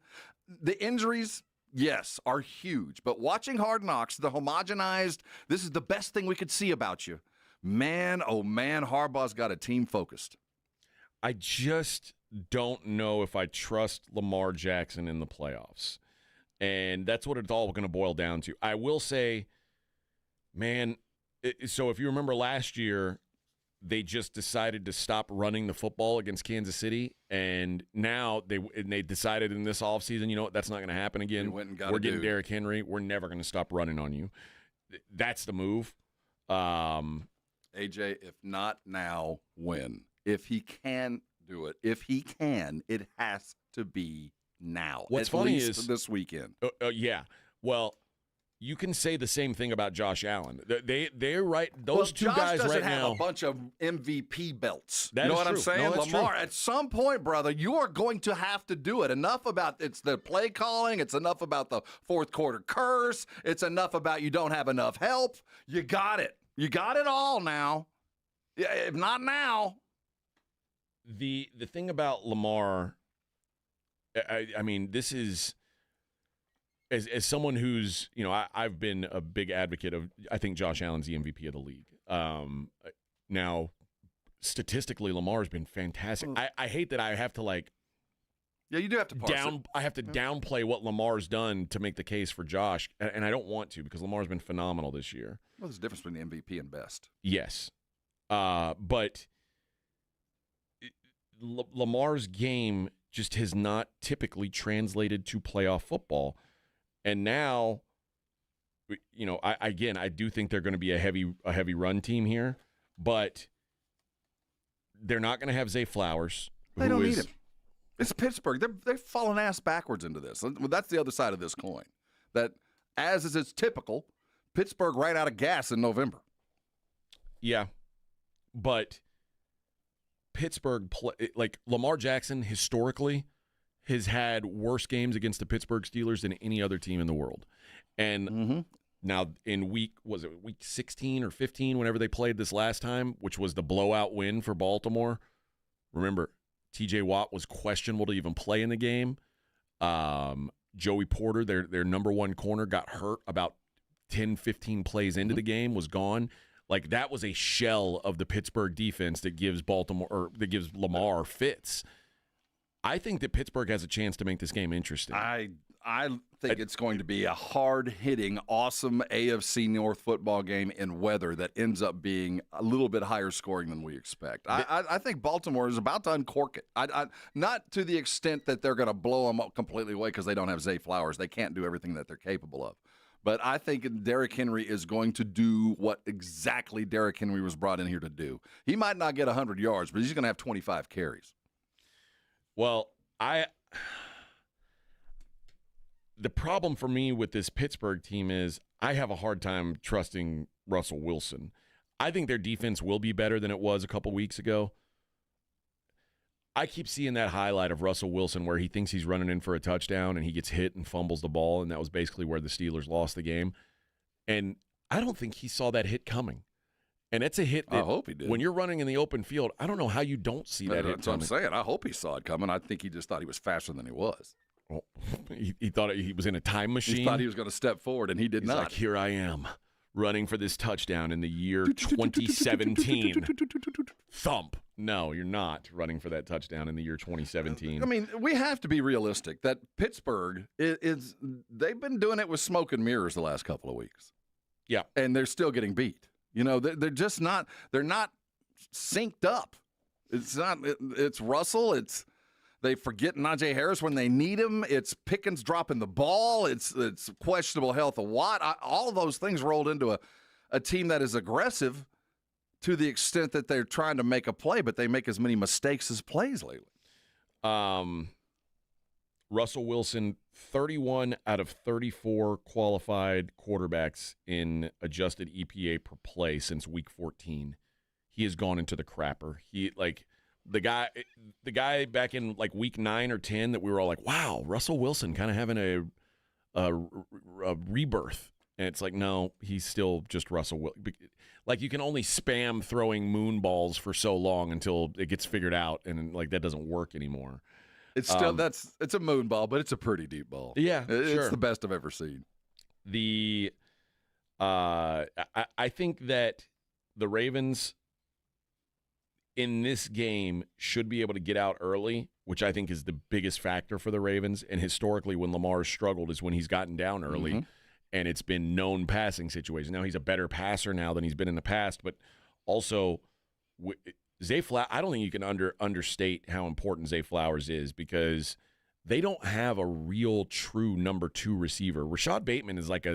The injuries, yes, are huge. But watching Hard Knocks, the homogenized, this is the best thing we could see about you. man, oh man, Harbaugh's got a team focused. I just don't know if I trust Lamar Jackson in the playoffs. And that's what it's all going to boil down to. I will say, man, so if you remember last year, they just decided to stop running the football against Kansas City, and now they decided in this offseason, you know what, that's not going to happen again. We're getting Derrick Henry. We're never going to stop running on you. That's the move. AJ, if not now, when? If he can do it, it has to be now. What's at funny least is this weekend. Yeah. Well, you can say the same thing about Josh Allen. They're right. Those two Josh guys doesn't right have now. a bunch of MVP belts. That you know is what I'm true. saying? No, that's Lamar, true. at some point, brother, you are going to have to do it. Enough about it's the play calling. It's enough about the fourth quarter curse. It's enough about you don't have enough help. You got it. You got it all now. Yeah, if not now. The thing about Lamar, I mean, this is as someone who's, you know, I've been a big advocate of, I think Josh Allen's the MVP of the league. Now, statistically, Lamar's been fantastic. I hate that I have to yeah, you do have to parse it. I have to downplay what Lamar's done to make the case for Josh, and I don't want to because Lamar's been phenomenal this year. Well, there's a difference between the MVP and best. Yes, but Lamar's game just has not typically translated to playoff football. And now, you know, I do think they're going to be a heavy run team here, but they're not going to have Zay Flowers. They don't need him. It's Pittsburgh. They're falling ass backwards into this. That's the other side of this coin. That, as is its typical, Pittsburgh right out of gas in November. Yeah, but Pittsburgh, like Lamar Jackson historically has had worse games against the Pittsburgh Steelers than any other team in the world. And now in week 16 or 15, whenever they played this last time, which was the blowout win for Baltimore, remember, TJ Watt was questionable to even play in the game. Joey Porter, their number one corner, got hurt about 10, 15 plays into the game, was gone. Like, that was a shell of the Pittsburgh defense that gives Lamar fits. I think that Pittsburgh has a chance to make this game interesting. I think it's going to be a hard-hitting, awesome AFC North football game in weather that ends up being a little bit higher scoring than we expect. I think Baltimore is about to uncork it. Not to the extent that they're going to blow them up completely away because they don't have Zay Flowers. They can't do everything that they're capable of. But I think Derrick Henry is going to do what exactly Derrick Henry was brought in here to do. He might not get 100 yards, but he's going to have 25 carries. Well, the problem for me with this Pittsburgh team is I have a hard time trusting Russell Wilson. I think their defense will be better than it was a couple weeks ago. I keep seeing that highlight of Russell Wilson where he thinks he's running in for a touchdown and he gets hit and fumbles the ball, and that was basically where the Steelers lost the game. And I don't think he saw that hit coming. And it's a hit that, I hope he did. When you're running in the open field, I don't know how you don't see that hit That's what I'm coming. saying. I hope he saw it coming. I think he just thought he was faster than he was. Well, he thought he was in a time machine. He thought he was going to step forward, and he did not. Like, here I am, running for this touchdown in the year 2017. Thump. No, you're not running for that touchdown in the year 2017. I mean, we have to be realistic that Pittsburgh is they've been doing it with smoke and mirrors the last couple of weeks. Yeah. And they're still getting beat. You know, they're just not synced up. It's Russell. They forget Najee Harris when they need him. It's Pickens dropping the ball. It's questionable health of Watt. All those things rolled into a team that is aggressive to the extent that they're trying to make a play, but they make as many mistakes as plays lately. Russell Wilson, 31 out of 34 qualified quarterbacks in adjusted EPA per play since week 14. He has gone into the crapper. The guy back in like week 9 or 10 that we were all like, wow, Russell Wilson kind of having a rebirth. And it's like, no, he's still just Russell Wilson. Like, you can only spam throwing moon balls for so long until it gets figured out, and like that doesn't work anymore. It's still it's a moon ball, but it's a pretty deep ball. Yeah, it's the best I've ever seen. I think that the Ravens in this game should be able to get out early, which I think is the biggest factor for the Ravens. And historically, when Lamar struggled is when he's gotten down early, and it's been known passing situations. Now, he's a better passer now than he's been in the past, but also Zay Flowers, I don't think you can understate how important Zay Flowers is, because they don't have a real true number 2 receiver. Rashad Bateman is like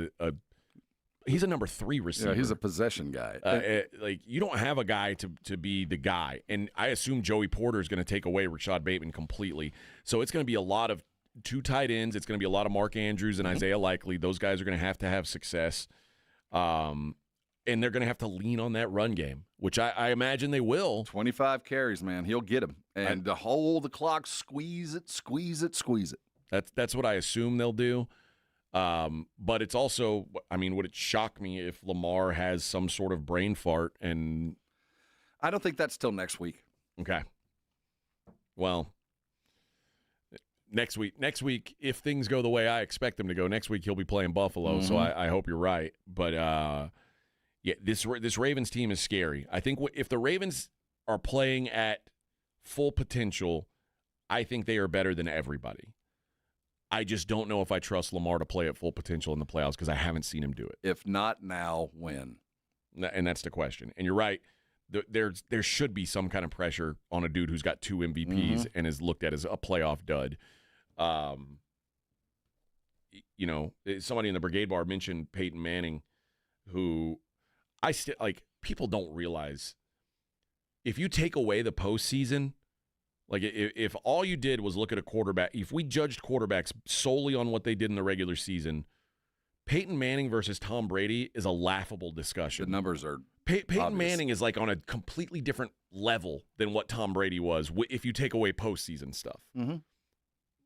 he's a number 3 receiver. Yeah, he's a possession guy. Like, you don't have a guy to be the guy. And I assume Joey Porter is going to take away Rashad Bateman completely. So it's going to be a lot of 2 tight ends. It's going to be a lot of Mark Andrews and Isaiah Likely. Those guys are going to have success. And they're going to have to lean on that run game, which I imagine they will. 25 carries, man. He'll get them. And to hold the clock, squeeze it. That's what I assume they'll do. But it's also, I mean, would it shock me if Lamar has some sort of brain fart? And I don't think that's till next week. Okay. Well, next week, if things go the way I expect them to go, next week he'll be playing Buffalo. So I hope you're right. But yeah, this Ravens team is scary. I think if the Ravens are playing at full potential, I think they are better than everybody. I just don't know if I trust Lamar to play at full potential in the playoffs, because I haven't seen him do it. If not now, when? And that's the question. And you're right. There should be some kind of pressure on a dude who's got 2 MVPs and is looked at as a playoff dud. You know, somebody in the Brigade Bar mentioned Peyton Manning, who people don't realize, if you take away the postseason, like, if all you did was look at a quarterback, if we judged quarterbacks solely on what they did in the regular season, Peyton Manning versus Tom Brady is a laughable discussion. The numbers are Peyton obvious. Manning is like on a completely different level than what Tom Brady was if you take away postseason stuff.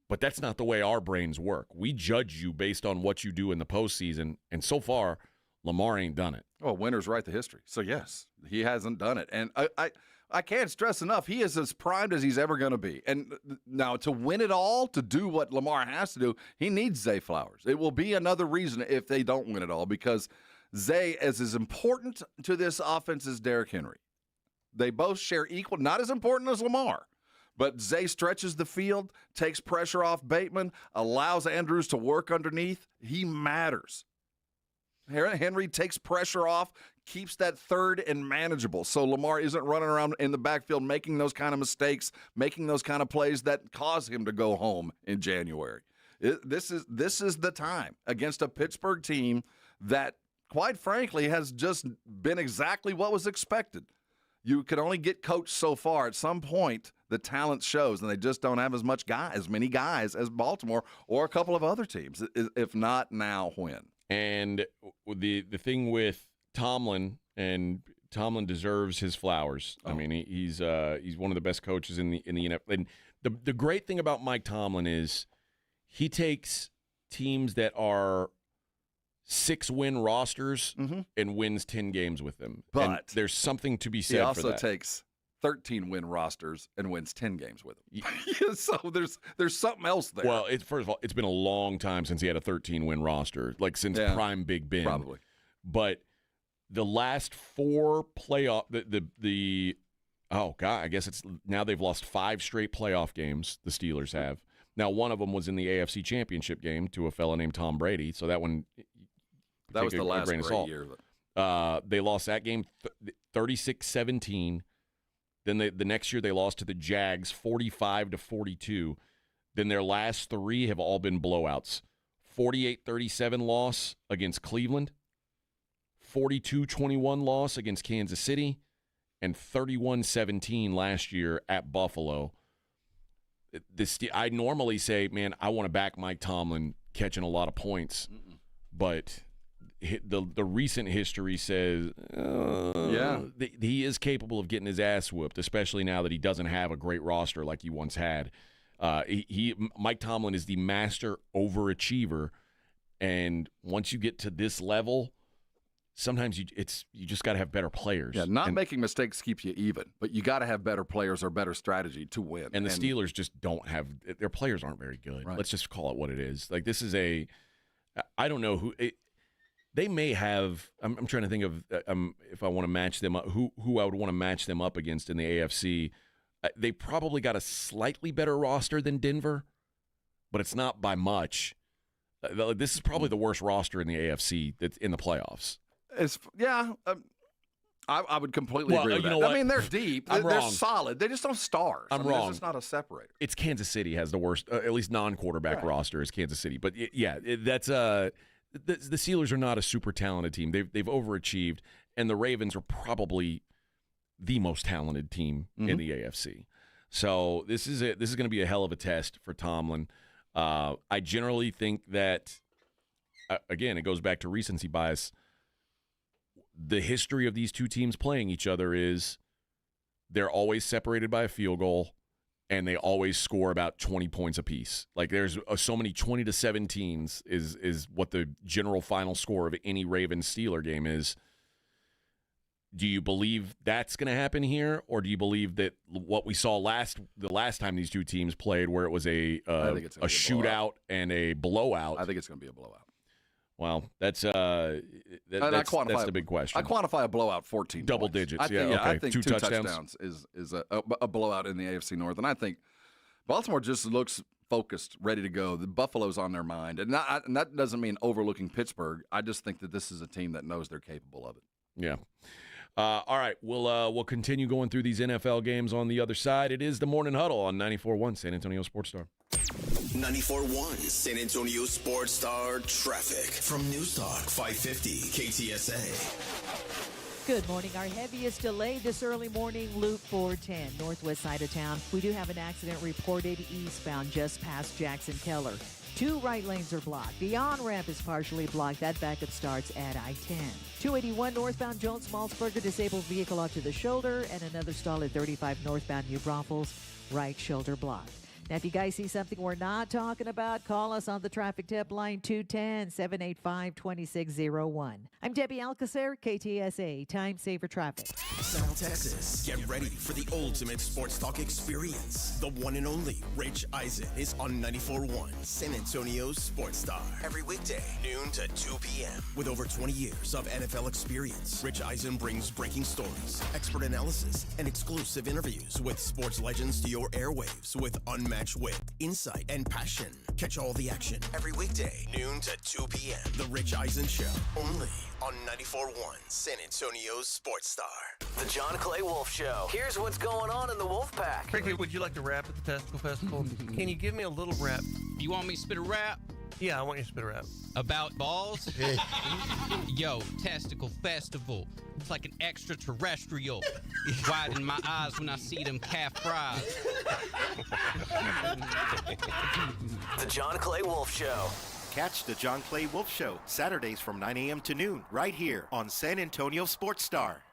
But that's not the way our brains work. We judge you based on what you do in the postseason, and so far, Lamar ain't done it. Oh, winners write the history. So, yes, he hasn't done it. And I can't stress enough, he is as primed as he's ever going to be. And now, to win it all, to do what Lamar has to do, he needs Zay Flowers. It will be another reason if they don't win it all, because Zay is as important to this offense as Derrick Henry. They both share equal, not as important as Lamar. But Zay stretches the field, takes pressure off Bateman, allows Andrews to work underneath. He matters. Henry takes pressure off, keeps that third and manageable, so Lamar isn't running around in the backfield making those kind of mistakes, making those kind of plays that cause him to go home in January. This is the time against a Pittsburgh team that, quite frankly, has just been exactly what was expected. You can only get coached so far. At some point, the talent shows, and they just don't have as many guys as Baltimore or a couple of other teams. If not now, when? And the thing with Tomlin, and Tomlin deserves his flowers. I mean, he's one of the best coaches in the NFL. And the great thing about Mike Tomlin is he takes teams that are 6-win rosters and wins 10 games with them. But and there's something to be said he for also that. takes 13-win rosters and wins 10 games with them. So there's something else there. Well, first of all, it's been a long time since he had a 13-win roster, like since prime Big Ben. Probably. But the last 4 playoff, I guess it's now they've lost 5 straight playoff games, the Steelers have. Now, one of them was in the AFC Championship game to a fella named Tom Brady, so that one, that was the last great year. They lost that game 36-17. Then the next year they lost to the Jags 45-42. Then their last 3 have all been blowouts. 48-37 loss against Cleveland, 42-21 loss against Kansas City, and 31-17 last year at Buffalo. I normally say, man, I want to back Mike Tomlin catching a lot of points, but the recent history says he is capable of getting his ass whooped, especially now that he doesn't have a great roster like he once had. Mike Tomlin is the master overachiever, and once you get to this level, sometimes you just got to have better players. Yeah, making mistakes keeps you even, but you got to have better players or better strategy to win. And the Steelers just don't have – their players aren't very good. Right. Let's just call it what it is. Like, this is I don't know who they may have. I'm trying to think of if I want to match them up. Who I would want to match them up against in the AFC. They probably got a slightly better roster than Denver, but it's not by much. This is probably the worst roster in the AFC that's in the playoffs. I would completely agree with that. What? I mean, they're deep. They're solid. They just don't stars. I'm wrong. It's just not a separator. It's Kansas City has the worst, at least non-quarterback roster is Kansas City. But that's the Steelers are not a super talented team. They've overachieved, and the Ravens are probably the most talented team in the AFC. So this is going to be a hell of a test for Tomlin. I generally think that, again, it goes back to recency bias. The history of these two teams playing each other is they're always separated by a field goal, and they always score about 20 points apiece. Like there's so many 20-17s is what the general final score of any Ravens-Steeler game is. Do you believe that's going to happen here, or do you believe that what we saw the last time these two teams played, where it was a shootout and a blowout? I think it's going to be a blowout. Well, that's the big question. I quantify a blowout 14 double points. digits. I think two touchdowns is a blowout in the AFC North, and I think Baltimore just looks focused, ready to go. The Buffalo's on their mind, and that doesn't mean overlooking Pittsburgh. I just think that this is a team that knows they're capable of it. Yeah. All right, we'll continue going through these NFL games on the other side. It is the Morning Huddle on 94.1 San Antonio Sports Star. 94.1 San Antonio Sports Star traffic from News Talk 550 KTSA. Good morning. Our heaviest delay this early morning, Loop 410, northwest side of town. We do have an accident reported eastbound just past Jackson Keller. 2 right lanes are blocked. The on-ramp is partially blocked. That backup starts at I-10. 281 northbound Jones-Malzberger, disabled vehicle off to the shoulder, and another stall at 35 northbound New Braunfels, right shoulder blocked. Now, if you guys see something we're not talking about, call us on the traffic tip line 210-785-2601. I'm Debbie Alcacer, KTSA, Time Saver Traffic. South Texas, get ready for the ultimate sports talk experience. The one and only Rich Eisen is on 94.1 San Antonio Sports Star. Every weekday, noon to 2 p.m. With over 20 years of NFL experience, Rich Eisen brings breaking stories, expert analysis, and exclusive interviews with sports legends to your airwaves with unmatched wit, insight, and passion. Catch all the action every weekday, noon to 2 p.m. The Rich Eisen Show, only on 94.1 San Antonio Sports Star. The John Clay Wolf Show. Here's what's going on in the Wolf Pack. Frankly, would you like to rap at the Testicle Festival? Can you give me a little rap? You want me to spit a rap? Yeah, I want you to spit a rap. About balls? Yo, Testicle Festival. It's like an extraterrestrial. Widen my eyes when I see them calf fries. The John Clay Wolf Show. Catch the John Clay Wolf Show Saturdays from 9 a.m. to noon right here on San Antonio Sports Star.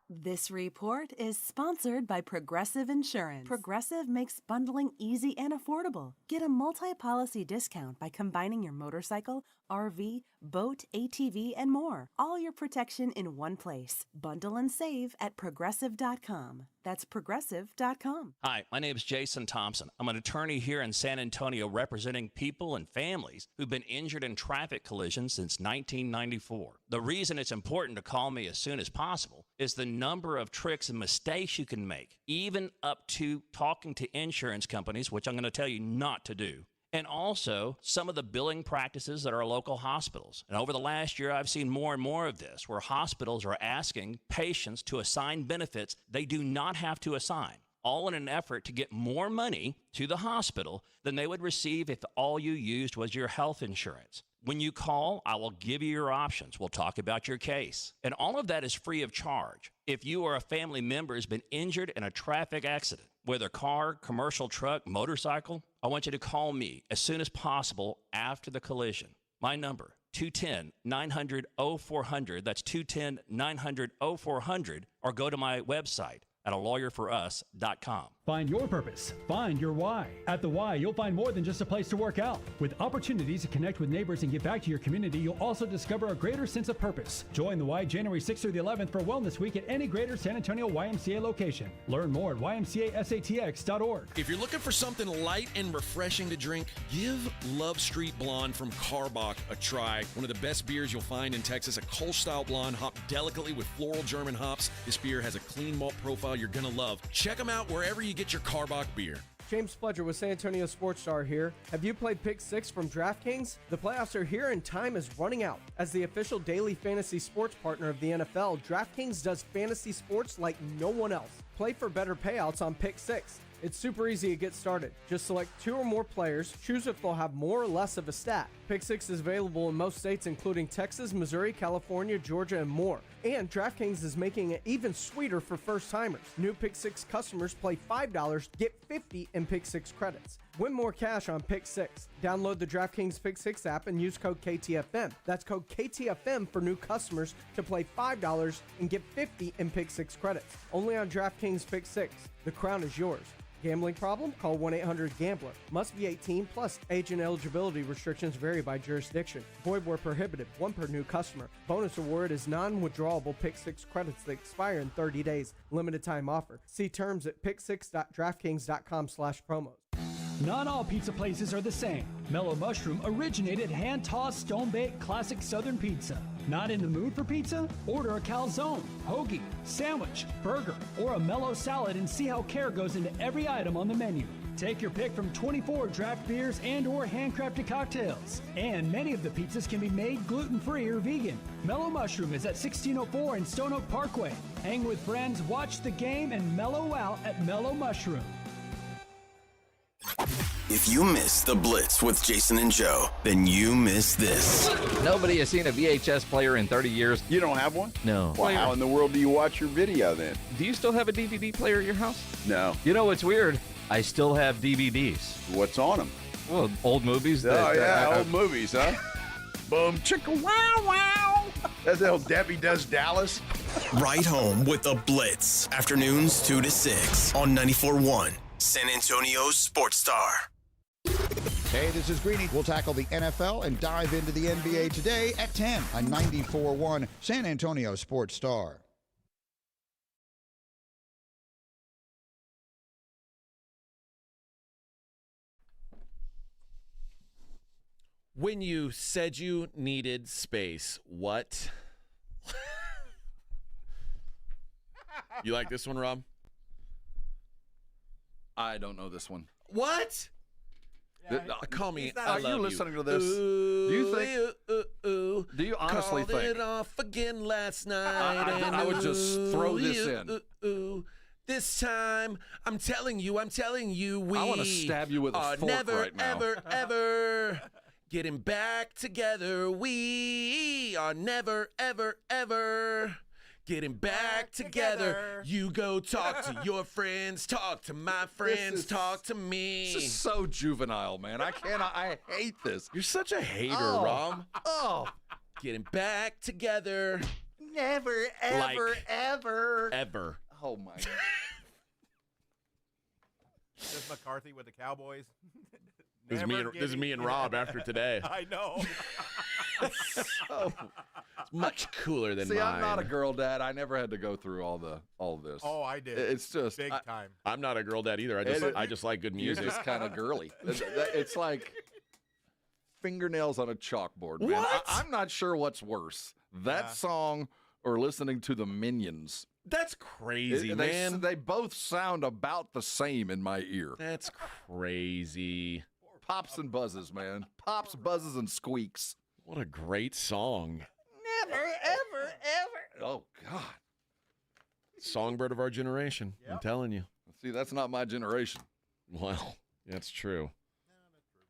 This report is sponsored by Progressive Insurance. Progressive makes bundling easy and affordable. Get a multi-policy discount by combining your motorcycle, RV, boat, ATV, and more. All your protection in one place. Bundle and save at Progressive.com. That's Progressive.com. Hi, my name is Jason Thompson. I'm an attorney here in San Antonio representing people and families who've been injured in traffic collisions since 1994. The reason it's important to call me as soon as possible is the number of tricks and mistakes you can make, even up to talking to insurance companies, which I'm going to tell you not to do. And also some of the billing practices at our local hospitals. And over the last year, I've seen more and more of this, where hospitals are asking patients to assign benefits they do not have to assign, all in an effort to get more money to the hospital than they would receive if all you used was your health insurance. When you call, I will give you your options. We'll talk about your case. And all of that is free of charge. If you or a family member has been injured in a traffic accident, whether car, commercial truck, motorcycle, I want you to call me as soon as possible after the collision. My number, 210-900-0400. That's 210-900-0400. Or go to my website, at alawyerforus.com. Find your purpose. Find your why. At the Y, you'll find more than just a place to work out. With opportunities to connect with neighbors and give back to your community, you'll also discover a greater sense of purpose. Join the Y January 6th through the 11th for Wellness Week at any greater San Antonio YMCA location. Learn more at ymcasatx.org. If you're looking for something light and refreshing to drink, give Love Street Blonde from Karbach a try. One of the best beers you'll find in Texas, a Kolsch-style blonde hopped delicately with floral German hops. This beer has a clean malt profile you're going to love. Check them out wherever you get your Karbach beer. James Pledger with San Antonio Sports Star here. Have you played Pick 6 from DraftKings? The playoffs are here and time is running out. As the official daily fantasy sports partner of the NFL, DraftKings does fantasy sports like no one else. Play for better payouts on Pick 6. It's super easy to get started. Just select 2 or more players, choose if they'll have more or less of a stat. Pick 6 is available in most states including Texas, Missouri, California, Georgia, and more. And DraftKings is making it even sweeter for first-timers. New Pick 6 customers play $5, get $50 in Pick 6 credits. Win more cash on Pick 6. Download the DraftKings Pick 6 app and use code KTFM. That's code KTFM for new customers to play $5 and get $50 in Pick 6 credits. Only on DraftKings Pick 6. The crown is yours. Gambling problem? Call 1-800-GAMBLER. Must be 18 plus. Age and eligibility restrictions vary by jurisdiction. Void where prohibited. 1 per new customer. Bonus award is non-withdrawable Pick 6 credits that expire in 30 days. Limited time offer. See terms at pick6.draftkings.com/promos. Not all pizza places are the same. Mellow Mushroom originated hand-tossed, stone-baked classic Southern pizza. Not in the mood for pizza? Order a calzone, hoagie, sandwich, burger, or a mellow salad and see how care goes into every item on the menu. Take your pick from 24 draft beers and or handcrafted cocktails. And many of the pizzas can be made gluten-free or vegan. Mellow Mushroom is at 1604 in Stone Oak Parkway. Hang with friends, watch the game, and mellow out at Mellow Mushroom. If you miss the Blitz with Jason and Joe, then you miss this. Nobody has seen a VHS player in 30 years. You don't have one? No. Well, how in the world do you watch your video then? Do you still have a DVD player at your house? No. You know what's weird? I still have DVDs. What's on them? Well, old movies. Old movies, huh? Boom, chicka, wow, wow. That's how Debbie Does Dallas. Right home with the Blitz. Afternoons 2 to 6 on 94.1 San Antonio Sports Star. Hey, this is Greeny. We'll tackle the NFL and dive into the NBA today at 10 on 94.1 San Antonio Sports Star. When you said you needed space, what? You like this one, Rob? I don't know this one. What? Call me. Are you listening to this? Ooh, do you think? Do you honestly think? think? It off again last night. I would just throw this in. This time, I'm telling you, we I want to stab you with a fork never, right now. ever getting back together. We are never, ever getting back together. You go talk to your friends, talk to my friends, talk to me. This is so juvenile, man. I hate this. You're such a hater, Rob. Oh. Getting back together. Never, ever. Ever. Oh, my God. This McCarthy with the Cowboys. This is me and Rob after today. I know. It's much cooler than mine. I'm not a girl dad. I never had to go through all this. Oh, I did. It's just big time. I'm not a girl dad either. I just like good music. You're just kind of girly. It's like fingernails on a chalkboard, man. What? I'm not sure what's worse, that song or listening to the Minions. That's crazy, man. They both sound about the same in my ear. That's crazy. Pops and buzzes, man. Pops, buzzes, and squeaks. What a great song. Never, ever. Oh, God. Songbird of our generation. Yep. I'm telling you. See, that's not my generation. Well, that's true.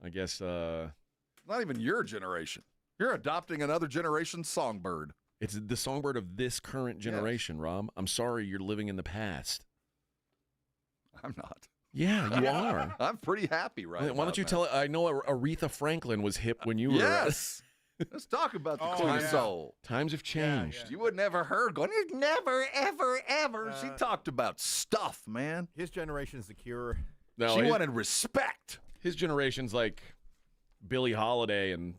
I guess. Not even your generation. You're adopting another generation's songbird. It's the songbird of this current generation, Rob. I'm sorry you're living in the past. I'm not. Yeah, you are. I'm pretty happy right now. Why don't you tell it? I know Aretha Franklin was hip when you were. Yes. Let's talk about the Oh, Queen yeah. Soul. Times have changed. You would never heard going, never, ever, ever. She talked about stuff, man. His generation's the Cure. No, She wanted respect. His generation's like Billie Holiday and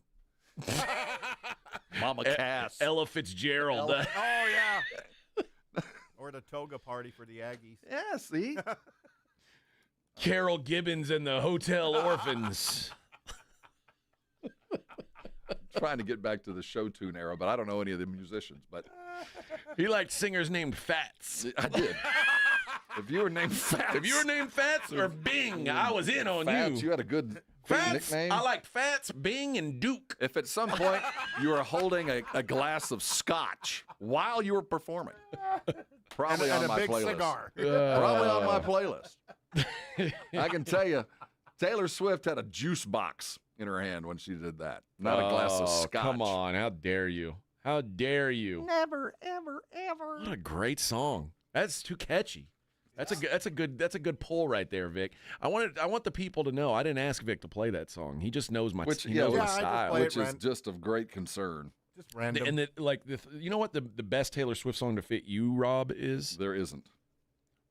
Mama Cass. Ella Fitzgerald. Oh, yeah. Or the toga party for the Aggies. Yeah, see? Carol Gibbons and the Hotel Orphans. Trying to get back to the show tune era, but I don't know any of the musicians. But He liked singers named Fats. I did. If you were named Fats, or Bing, I was in on Fats, you. you had a good Fats, nickname. I liked Fats, Bing, and Duke. If at some point you were holding a glass of scotch while you were performing, probably and on a my big playlist. cigar. Probably on my playlist. I can tell you, Taylor Swift had a juice box in her hand when she did that, not a glass of scotch. Come on, how dare you? How dare you? Never, ever, ever. What a great song. That's too catchy. That's a good pull right there, Vic. I want the people to know. I didn't ask Vic to play that song. He just knows my Which, he knows my style. which is just of great concern. Just random. And you know what the best Taylor Swift song to fit you, Rob, is? There isn't.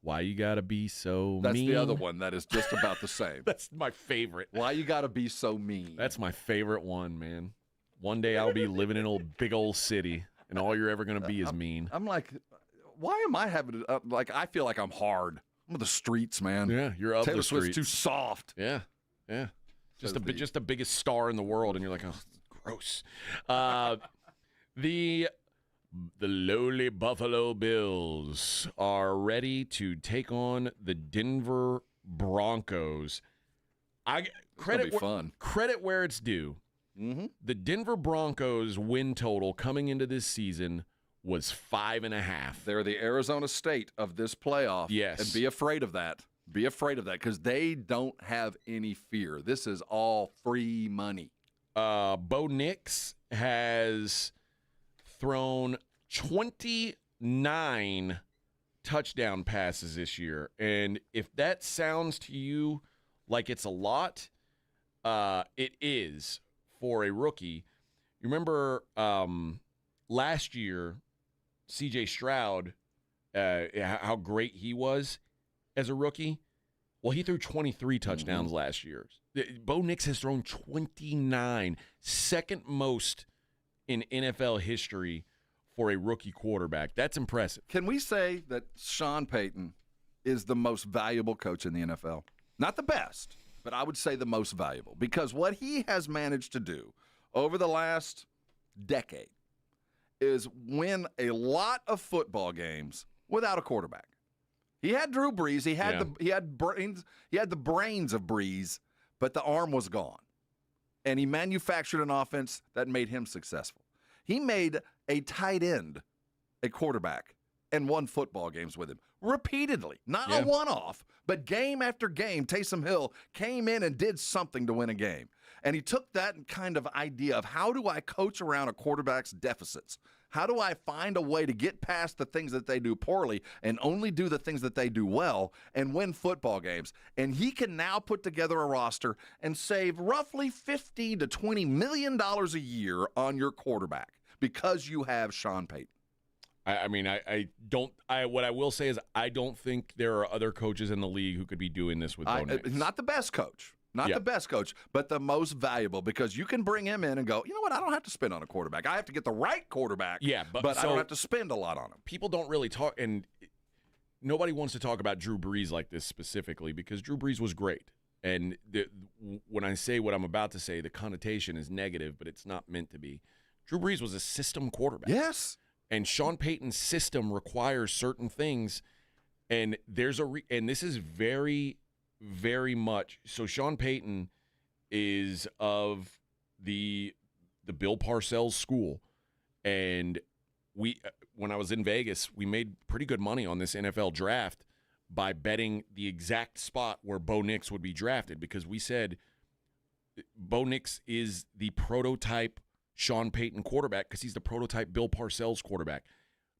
Why You Gotta Be So That's Mean? the other one that is just about the same. That's my favorite. Why You Gotta Be So Mean? That's my favorite one, man. One day I'll be living in a big old city, and all you're ever gonna be is mean. I'm like, why am I having to, I feel like I'm hard. I'm of the streets, man. Yeah, you're of Taylor the Swift's streets. too soft. Yeah, yeah. Just Says just the biggest star in the world, and you're like, oh, gross. The lowly Buffalo Bills are ready to take on the Denver Broncos. Credit be fun. Credit where it's due. Mm-hmm. The Denver Broncos win total coming into this season was 5.5. They're the Arizona State of this playoff. Yes. And be afraid of that. Be afraid of that because they don't have any fear. This is all free money. Bo Nix has thrown 29 touchdown passes this year. And if that sounds to you like it's a lot, it is for a rookie. You remember last year, C.J. Stroud, how great he was as a rookie? Well, he threw 23 touchdowns last year. Bo Nix has thrown 29, second most in NFL history for a rookie quarterback. That's impressive. Can we say that Sean Payton is the most valuable coach in the NFL? Not the best, but I would say the most valuable because what he has managed to do over the last decade is win a lot of football games without a quarterback. He had Drew Brees. He had the brains of Brees, but the arm was gone. And he manufactured an offense that made him successful. He made a tight end a quarterback and won football games with him repeatedly. Not a one-off, but game after game, Taysom Hill came in and did something to win a game. And he took that kind of idea of how do I coach around a quarterback's deficits? How do I find a way to get past the things that they do poorly and only do the things that they do well and win football games? And he can now put together a roster and save roughly $15 to $20 million a year on your quarterback because you have Sean Payton. What I will say is I don't think there are other coaches in the league who could be doing this with Bo Nix. Not the best coach. Not the best coach, but the most valuable because you can bring him in and go, you know what, I don't have to spend on a quarterback. I have to get the right quarterback, but I don't have to spend a lot on him. People don't really talk, and nobody wants to talk about Drew Brees like this specifically because Drew Brees was great. And when I say what I'm about to say, the connotation is negative, but it's not meant to be. Drew Brees was a system quarterback. Yes. And Sean Payton's system requires certain things, and and this is very, very much so. Sean Payton is of the Bill Parcells school, and when I was in Vegas, we made pretty good money on this NFL draft by betting the exact spot where Bo Nix would be drafted because we said Bo Nix is the prototype Sean Payton quarterback because he's the prototype Bill Parcells quarterback.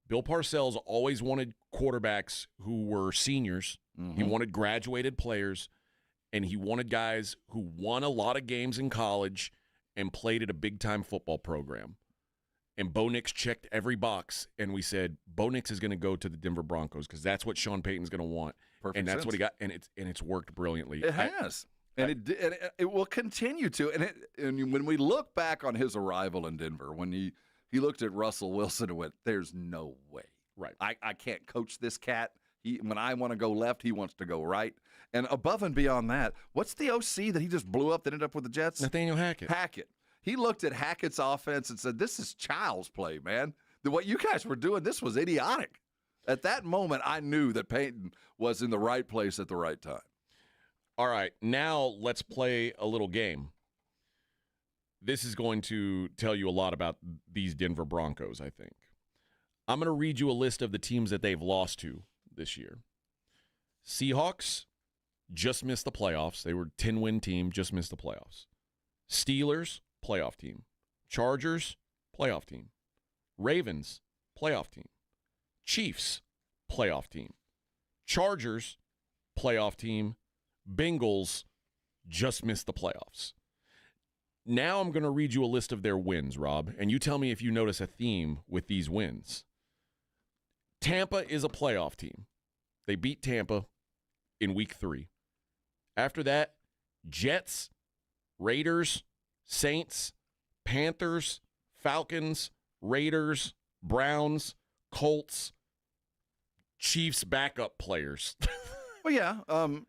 Bill Parcells always wanted quarterbacks who were seniors. He wanted graduated players, and he wanted guys who won a lot of games in college and played at a big-time football program, and Bo Nix checked every box, and we said, Bo Nix is going to go to the Denver Broncos because that's what Sean Payton's going to want. Perfect and that's sense. what he got, and it's worked brilliantly. It has. And it will continue to. And when we look back on his arrival in Denver, when he looked at Russell Wilson and went, there's no way. Right. I can't coach this cat. When I want to go left, he wants to go right. And above and beyond that, what's the OC that he just blew up that ended up with the Jets? Nathaniel Hackett. He looked at Hackett's offense and said, this is child's play, man. What you guys were doing, this was idiotic. At that moment, I knew that Payton was in the right place at the right time. All right, now let's play a little game. This is going to tell you a lot about these Denver Broncos, I think. I'm going to read you a list of the teams that they've lost to this year. Seahawks just missed the playoffs. They were a 10-win team, just missed the playoffs. Steelers, playoff team. Chargers, playoff team. Ravens, playoff team. Chiefs, playoff team. Chargers, playoff team. Bengals just missed the playoffs. Now I'm going to read you a list of their wins, Rob, and you tell me if you notice a theme with these wins. Tampa is a playoff team. They beat Tampa in week 3. After that, Jets, Raiders, Saints, Panthers, Falcons, Raiders, Browns, Colts, Chiefs backup players. Well, yeah,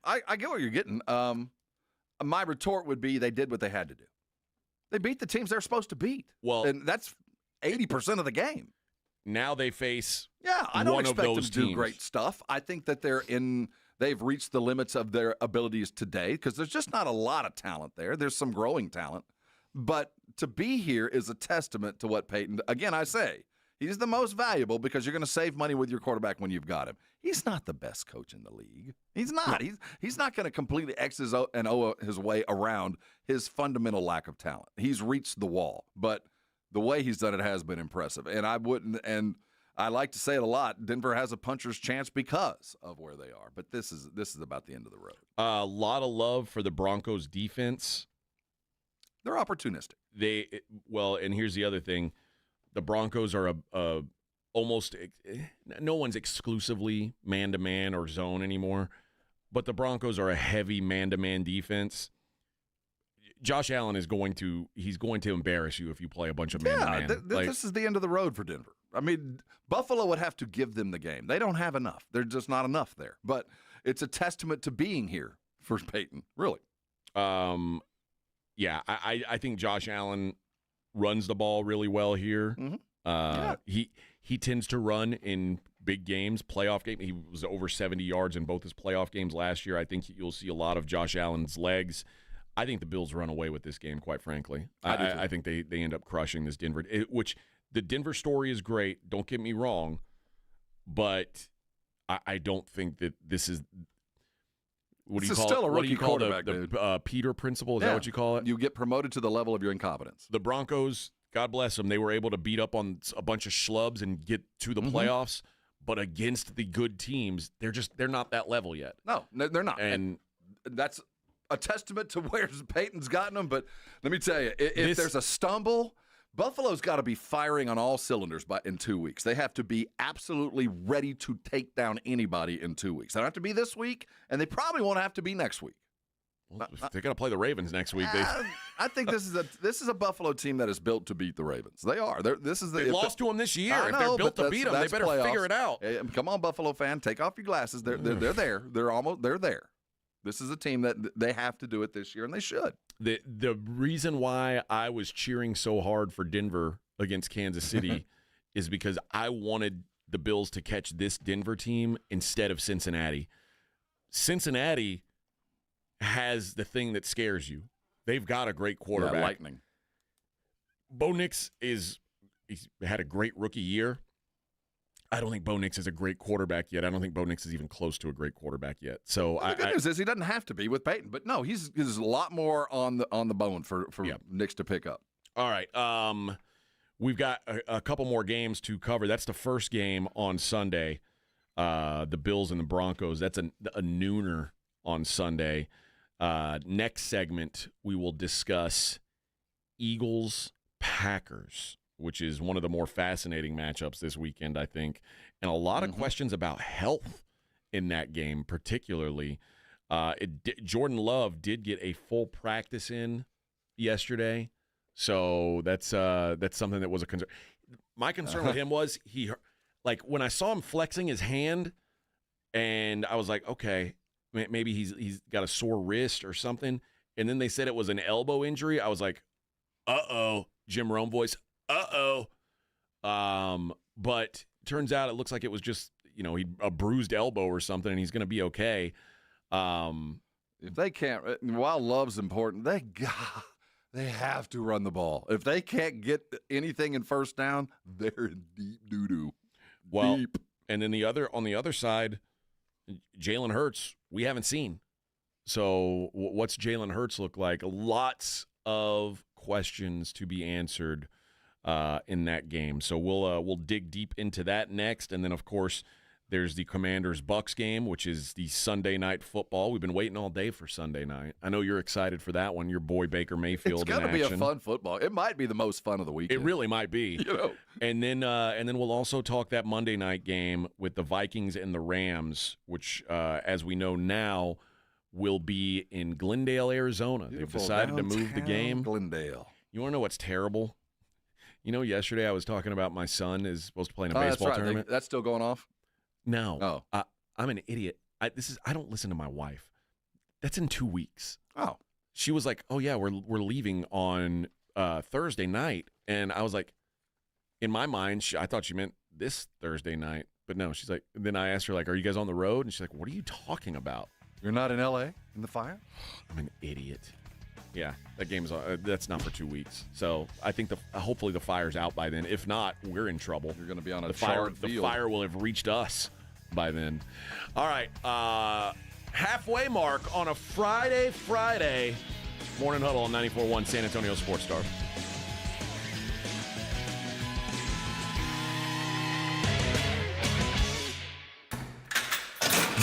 I get what you're getting. My retort would be they did what they had to do. They beat the teams they're supposed to beat. Well, and that's 80% of the game. Now they face I don't one expect of them those to do teams. great stuff. I think that they've reached the limits of their abilities today because there's just not a lot of talent there. There's some growing talent. But to be here is a testament to what Payton, again, I say, he's the most valuable because you're going to save money with your quarterback when you've got him. He's not the best coach in the league. He's not. He's not going to completely X his way around his fundamental lack of talent. He's reached the wall, but the way he's done it has been impressive. And I like to say it a lot, Denver has a puncher's chance because of where they are. But this is about the end of the road. A lot of love for the Broncos defense. They're opportunistic. And here's the other thing. The Broncos are almost no one's exclusively man-to-man or zone anymore, but the Broncos are a heavy man-to-man defense. Josh Allen is going to embarrass you if you play a bunch of man-to-man. This is the end of the road for Denver. I mean, Buffalo would have to give them the game. They don't have enough. There's just not enough there. But it's a testament to being here for Payton, really. Yeah, I think Josh Allen runs the ball really well here. Mm-hmm. He tends to run in big games, playoff game. He was over 70 yards in both his playoff games last year. I think you'll see a lot of Josh Allen's legs. I think the Bills run away with this game, quite frankly. I think they end up crushing this Denver, which the Denver story is great. Don't get me wrong, but I don't think that this is. What do you call still a it? What do rookie you call quarterback, the Peter principle? Is that what you call it? You get promoted to the level of your incompetence. The Broncos, God bless them, they were able to beat up on a bunch of schlubs and get to the playoffs. But against the good teams, they're not that level yet. No, they're not. And that's a testament to where Payton's gotten them. But let me tell you, if there's a stumble, Buffalo's got to be firing on all cylinders in 2 weeks. They have to be absolutely ready to take down anybody in 2 weeks. They don't have to be this week, and they probably won't have to be next week. Well, they're going to play the Ravens next week. I think this is a Buffalo team that is built to beat the Ravens. They are. They lost to them this year. I If know, they're built but to beat them, they better playoffs. figure it out. Hey, come on, Buffalo fan, take off your glasses. They're there. They're there. This is a team that they have to do it this year, and they should. The reason why I was cheering so hard for Denver against Kansas City is because I wanted the Bills to catch this Denver team instead of Cincinnati. Cincinnati has the thing that scares you. They've got a great quarterback. Yeah, lightning. Bo Nix he's had a great rookie year. I don't think Bo Nix is a great quarterback yet. I don't think Bo Nix is even close to a great quarterback yet. So the good news is he doesn't have to be with Payton. But no, he's a lot more on the bone for Nix to pick up. All right. We've got a couple more games to cover. That's the first game on Sunday. The Bills and the Broncos. That's a nooner on Sunday. Next segment, we will discuss Eagles-Packers, which is one of the more fascinating matchups this weekend, I think. And a lot of questions about health in that game, particularly. Jordan Love did get a full practice in yesterday, so that's something that was a concern. My concern with him was when I saw him flexing his hand, and I was like, okay, maybe he's got a sore wrist or something. And then they said it was an elbow injury. I was like, uh-oh, Jim Rome voice, uh-oh. But turns out it looks like it was just, a bruised elbow or something, and he's going to be okay. If they can't, while Love's important, they have to run the ball. If they can't get anything in first down, they're in deep doo-doo. Well, deep. And then on the other side, Jalen Hurts, we haven't seen. So what's Jalen Hurts look like? Lots of questions to be answered in that game. So we'll dig deep into that next. And then, of course, there's the Commanders-Bucks game, which is the Sunday night football. We've been waiting all day for Sunday night. I know you're excited for that one. Your boy Baker Mayfield in action. It's got to be a fun football. It might be the most fun of the weekend. It really might be. And then we'll also talk that Monday night game with the Vikings and the Rams, which, as we know now, will be in Glendale, Arizona. Beautiful. They've decided to move the game. Glendale. You want to know what's terrible? Yesterday I was talking about my son is supposed to play in a baseball tournament. That's still going off? No. I'm an idiot. I don't listen to my wife. That's in 2 weeks. Oh. She was like, "Oh yeah, we're leaving on Thursday night," and I was like, in my mind, I thought she meant this Thursday night, but no. She's like, then I asked her like, "Are you guys on the road?" And she's like, "What are you talking about? You're not in L.A. in the fire?" I'm an idiot. Yeah, that game's that's not for 2 weeks. So I think hopefully the fire's out by then. If not, we're in trouble. You're going to be on a field. The fire will have reached us by then. All right, halfway mark on a Friday. Morning Huddle on 94.1 San Antonio Sports Star.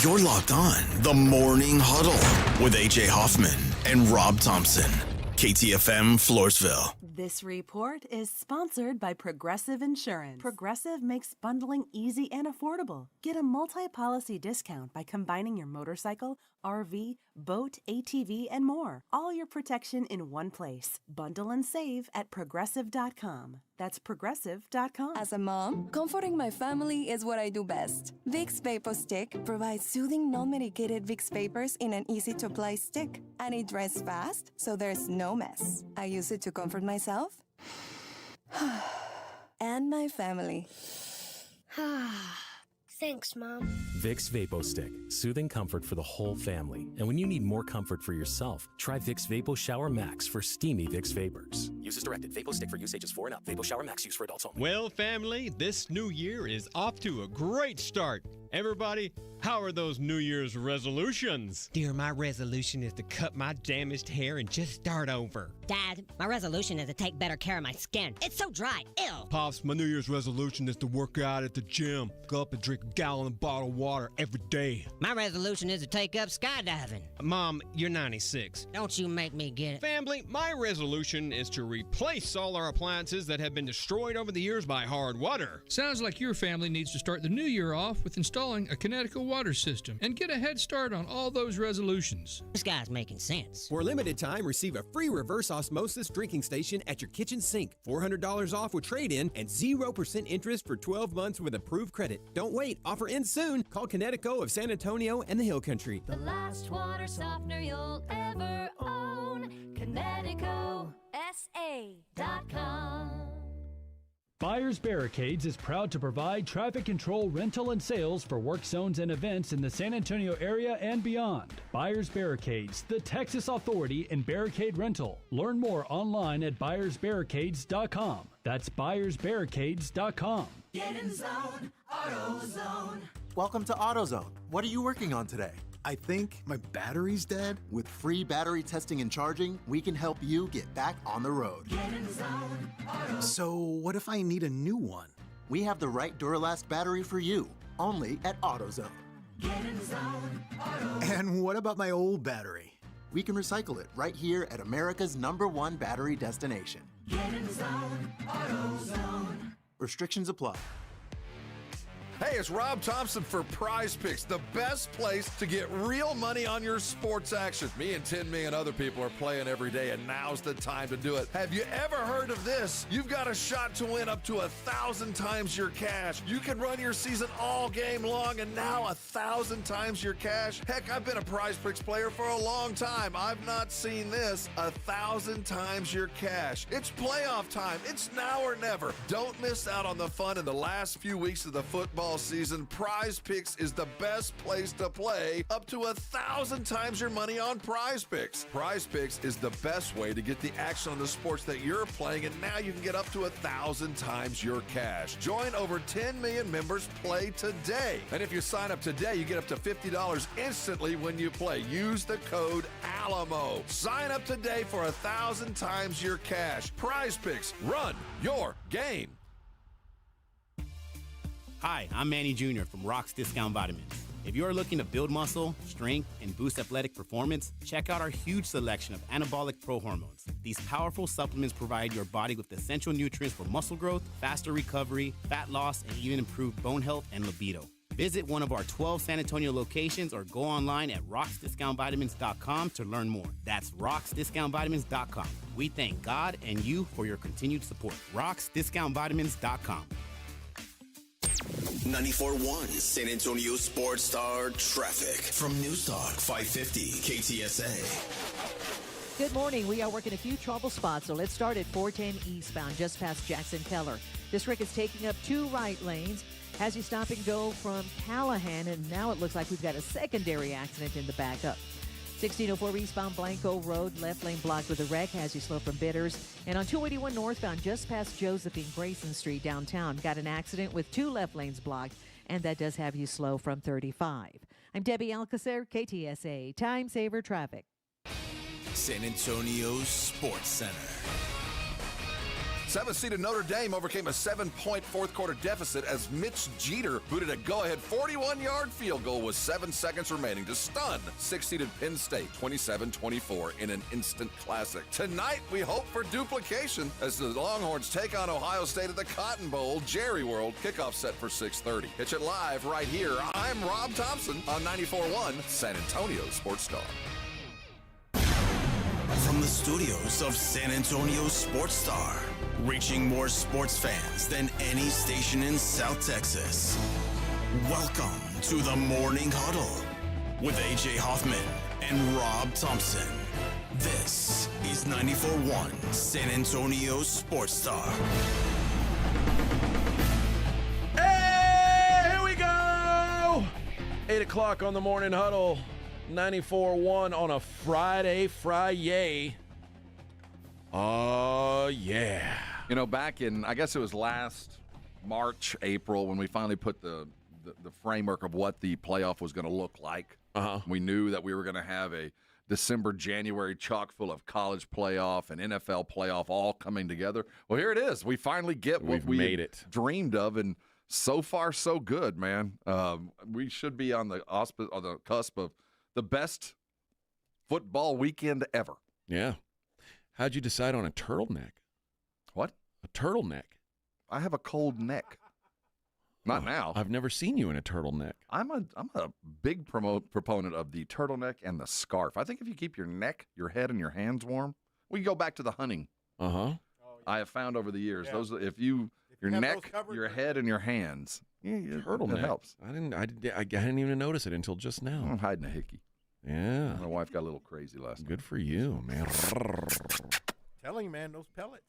You're locked on the Morning Huddle with A.J. Hoffman and Rob Thompson. KTFM Floresville. This report is sponsored by Progressive Insurance. Progressive makes bundling easy and affordable. Get a multi-policy discount by combining your motorcycle, RV, boat, ATV, and more. All your protection in one place. Bundle and save at Progressive.com. That's Progressive.com. As a mom, comforting my family is what I do best. Vicks Vapor Stick provides soothing, non-medicated Vicks Vapors in an easy-to-apply stick. And it dries fast, so there's no mess. I use it to comfort myself and my family. Thanks, Mom. Vicks Vapo Stick. Soothing comfort for the whole family. And when you need more comfort for yourself, try Vicks Vapo Shower Max for steamy Vicks Vapors. Use as directed. Vapo Stick for use ages 4 and up. Vapo Shower Max use for adults only. Well, family, this new year is off to a great start. Everybody, how are those New Year's resolutions? Dear, my resolution is to cut my damaged hair and just start over. Dad, my resolution is to take better care of my skin. It's so dry. Ew. Pops, my New Year's resolution is to work out at the gym. Go up and drink a gallon of bottled water every day. My resolution is to take up skydiving. Mom, you're 96. Don't you make me get it. Family, my resolution is to replace all our appliances that have been destroyed over the years by hard water. Sounds like your family needs to start the new year off with installing a Connecticut water system and get a head start on all those resolutions. This guy's making sense. For a limited time, receive a free reverse osmosis drinking station at your kitchen sink. $400 off with trade-in and 0% interest for 12 months with approved credit. Don't wait. Offer ends soon. Call Connecticut of San Antonio and the Hill Country. The last water softener you'll ever own. ConnecticutSA.com. Buyers Barricades is proud to provide traffic control, rental, and sales for work zones and events in the San Antonio area and beyond. Buyers Barricades, the Texas authority in barricade rental. Learn more online at buyersbarricades.com. That's buyersbarricades.com. Get in zone, AutoZone. Welcome to AutoZone. What are you working on today? I think my battery's dead. With free battery testing and charging, we can help you get back on the road. Get in zone, AutoZone. So what if I need a new one? We have the right Duralast battery for you, only at AutoZone. Get in zone, AutoZone. And what about my old battery? we can recycle it right here at America's #1 battery destination. Get in the zone, AutoZone. Restrictions apply. Hey, it's Rob Thompson for Prize Picks, the best place to get real money on your sports action. Me and 10 million other people are playing every day, and now's the time to do it. Have you ever heard of this? You've got a shot to win up to 1,000 times your cash. You can run your season all game long, and now 1,000 times your cash. Heck, I've been a Prize Picks player for a long time. I've not seen this. 1,000 times your cash. It's playoff time. It's now or never. Don't miss out on the fun in the last few weeks of the football season. Prize Picks is the best place to play. Up to 1,000 times your money on Prize Picks. Prize Picks is the best way to get the action on the sports that you're playing, and now you can get up to 1,000 times your cash. Join over 10 million members. Play today. And if you sign up today, you get up to $50 instantly when you play. Use the code ALAMO. Sign up today for 1,000 times your cash. Prize Picks. Run your game. Hi, I'm Manny Jr. from Rock's Discount Vitamins. If you're looking to build muscle, strength, and boost athletic performance, check out our huge selection of anabolic pro hormones. These powerful supplements provide your body with essential nutrients for muscle growth, faster recovery, fat loss, and even improved bone health and libido. Visit one of our 12 San Antonio locations or go online at rocksdiscountvitamins.com to learn more. That's rocksdiscountvitamins.com. We thank God and you for your continued support. rocksdiscountvitamins.com. 94.1 San Antonio Sports Star traffic from News Talk 550 KTSA. Good morning. We are working a few trouble spots, so let's start at 410 eastbound, just past Jackson Keller. This wreck is taking up 2 right lanes. Has you stop and go from Callahan, and now it looks like we've got a secondary accident in the backup. 1604 eastbound Blanco Road, left lane blocked with a wreck, has you slow from Bitters. And on 281 northbound, just past Josephine Grayson Street downtown, got an accident with 2 left lanes blocked, and that does have you slow from 35. I'm Debbie Alcacer, KTSA, Time Saver Traffic. San Antonio Sports Center. 7th-seeded Notre Dame overcame a 7-point fourth-quarter deficit as Mitch Jeter booted a go-ahead 41-yard field goal with 7 seconds remaining to stun 6th-seeded Penn State 27-24 in an instant classic. Tonight, we hope for duplication as the Longhorns take on Ohio State at the Cotton Bowl Jerry World. Kickoff set for 6:30. Pitch it live right here. I'm Rob Thompson on 94.1 San Antonio Sports Star. From the studios of San Antonio Sports Star, reaching more sports fans than any station in South Texas. Welcome to the Morning Huddle with AJ Hoffman and Rob Thompson. This is 94.1 San Antonio Sports Star. Hey, here we go! 8 o'clock on the Morning Huddle. 94.1 on a Friday. Oh, yeah. You know, back in, I guess it was last March, April, when we finally put the framework of what the playoff was going to look like. We knew that we were going to have a December, January chock full of college playoff and NFL playoff all coming together. Well, here it is. We finally get what we made it. Dreamed of, and so far, so good, man. We should be on the cusp of the best football weekend ever. Yeah. How'd you decide on a turtleneck? What? A turtleneck. I have a cold neck. Not now. I've never seen you in a turtleneck. I'm a big proponent of the turtleneck and the scarf. I think if you keep your neck, your head, and your hands warm, we go back to the hunting. I have found over the years those your neck, your head, and your hands. Turtleneck. It helps. I didn't even notice it until just now. I'm hiding a hickey. Yeah. My wife got a little crazy last night. Good for you, man. Telling you, man, those pellets.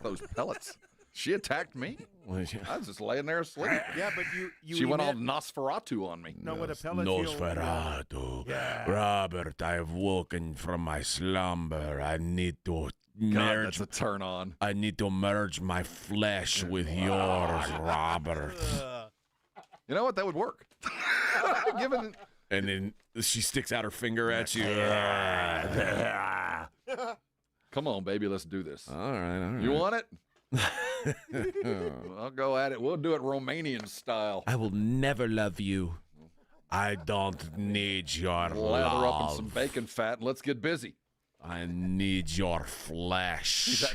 Those pellets. She attacked me. Well, yeah. I was just laying there asleep. Yeah, but you she went all Nosferatu on me. No, with a pellet. Nosferatu. Yeah. Robert, I have woken from my slumber. I need to merge. That's a turn on. I need to merge my flesh with yours, Robert. You know what? That would work. Given. And then she sticks out her finger at you. Come on, baby, let's do this. All right. You want it? I'll go at it. We'll do it Romanian style. I will never love you. I don't need your Lather up in love. some bacon fat and let's get busy. I need your flesh.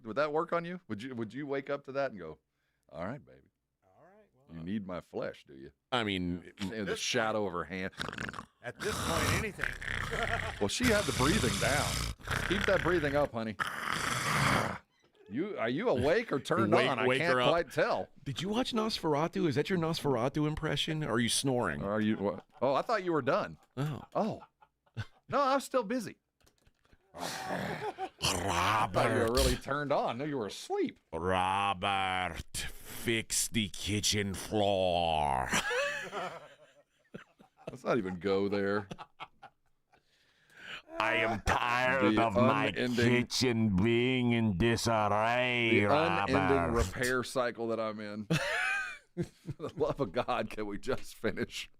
Would that work on you? Would you wake up to that and go, all right, baby. You need my flesh, do you? I mean, the shadow of her hand. At this point, anything. Well, she had the breathing down. Keep that breathing up, honey. Are you awake or turned on? I can't quite tell. Did you watch Nosferatu? Is that your Nosferatu impression? Or are you snoring? Are you? What? Oh, I thought you were done. Oh. No, I was still busy. Robert. I thought you were really turned on. No, you were asleep. Robert, fix the kitchen floor. Let's not even go there. I am tired of my kitchen being in disarray, The Robert. unending repair cycle that I'm in. For the love of God, can we just finish?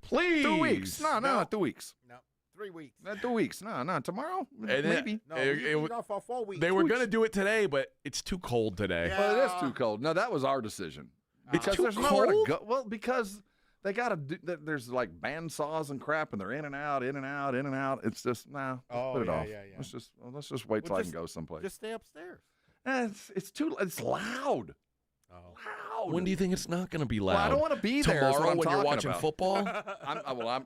Please. 2 weeks. No, 2 weeks. No, 3 weeks. Not 2 weeks. No, tomorrow? And Maybe. No, you're off for 4 weeks. They were going to do it today, but it's too cold today. Yeah. Well, it is too cold. No, that was our decision. Because too there's nowhere to cold? go. Well, because they got to do, there's like band saws and crap, and they're in and out, in and out, in and out. It's just, put it off. Yeah. Let's just wait till I can go someplace. Just stay upstairs. It's loud. Oh. Loud. When do you think it's not going to be loud? Well, I don't want to be there. That's what Tomorrow I'm when you're talking watching about. football?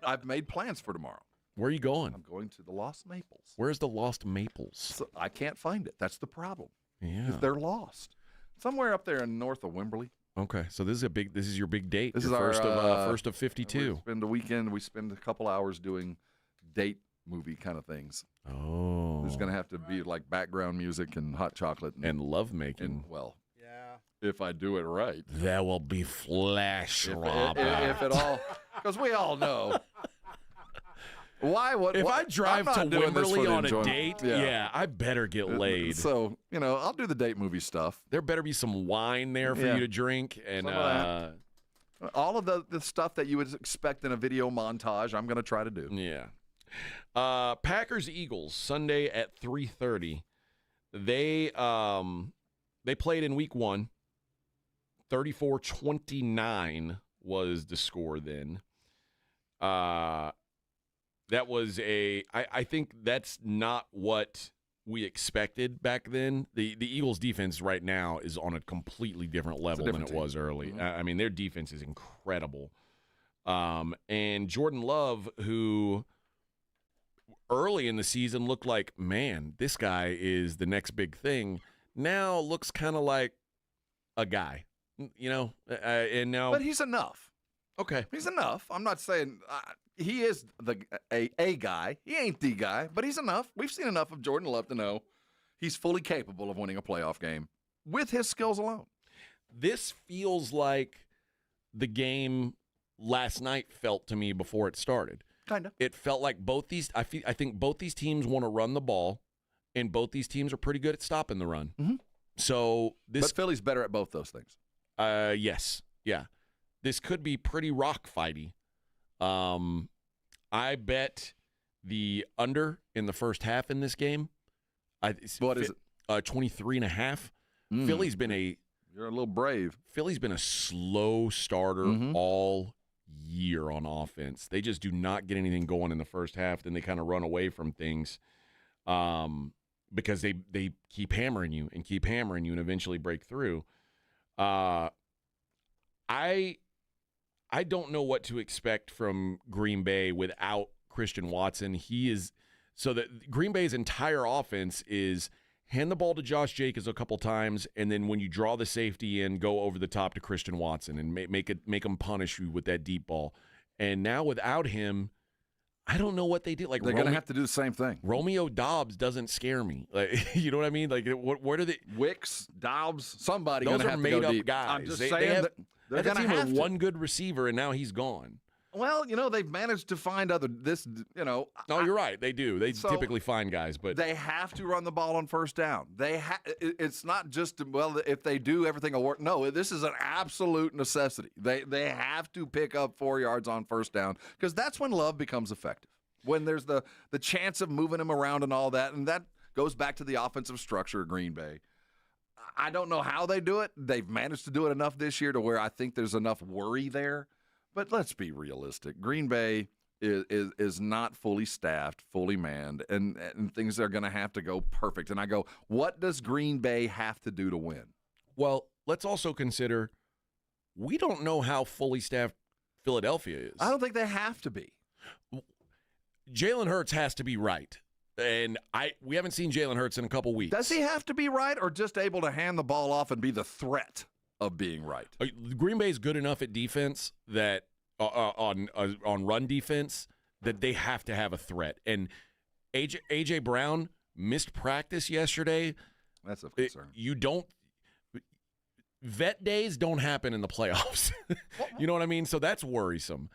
I've made plans for tomorrow. Where are you going? I'm going to the Lost Maples. Where's the Lost Maples? So I can't find it. That's the problem. Yeah. They're lost. Somewhere up there in north of Wimberley. Okay, so this is your big date. This your is our first of 52. We spend the weekend. We spend a couple hours doing date movie kind of things. Oh. There's going to have to be like background music and hot chocolate and love making. If I do it right. There will be flesh, Robert. If at all, because we all know. If I drive to Wimberley on a date, yeah, I better get laid. So, I'll do the date movie stuff. There better be some wine there for you to drink. And all of the stuff that you would expect in a video montage, I'm going to try to do. Yeah. Packers-Eagles, Sunday at 3:30. They played in week 1. 34-29 was the score then. That was I think that's not what we expected back then. The Eagles defense right now is on a completely different level than it was early. Mm-hmm. I mean, their defense is incredible. And Jordan Love, who early in the season looked like, man, this guy is the next big thing, now looks kind of like a guy, and now. But he's enough. Okay. He's enough. I'm not saying he is a guy. He ain't the guy, but he's enough. We've seen enough of Jordan Love to know he's fully capable of winning a playoff game with his skills alone. This feels like the game last night felt to me before it started. Kind of. It felt like I think both these teams want to run the ball, and both these teams are pretty good at stopping the run. Mm-hmm. So but Philly's better at both those things. Yes. Yeah. This could be pretty rock fighty. I bet the under in the first half in this game. What is it? 23.5. Philly's been You're a little brave. Philly's been a slow starter all year on offense. They just do not get anything going in the first half. Then they kind of run away from things because they keep hammering you and eventually break through. I don't know what to expect from Green Bay without Christian Watson. Green Bay's entire offense is hand the ball to Josh Jacobs a couple times, and then when you draw the safety in, go over the top to Christian Watson and make him punish you with that deep ball. And now without him, I don't know what they do. Like they're going to have to do the same thing. Romeo Doubs doesn't scare me. Like, you know what I mean? Like, where do they? Wicks, Doubs, somebody. Those are made up deep. guys. I'm just they saying have, that they're going to have to. one good receiver, and now he's gone. Well, they've managed to find No, you're right. They do. They typically find guys, but they have to run the ball on first down. It's not just, if they do, everything will work. No, this is an absolute necessity. They have to pick up 4 yards on first down because that's when Love becomes effective. When there's the chance of moving him around and all that, and that goes back to the offensive structure of Green Bay. I don't know how they do it. They've managed to do it enough this year to where I think there's enough worry there. But let's be realistic. Green Bay is not fully staffed, fully manned, and things are going to have to go perfect. And I go, what does Green Bay have to do to win? Well, let's also consider we don't know how fully staffed Philadelphia is. I don't think they have to be. Jalen Hurts has to be right. And we haven't seen Jalen Hurts in a couple weeks. Does he have to be right or just able to hand the ball off and be the threat of being right? Green Bay's good enough at defense that on run defense that they have to have a threat. And AJ Brown missed practice yesterday. That's a concern. Vet days don't happen in the playoffs. You know what I mean? So that's worrisome.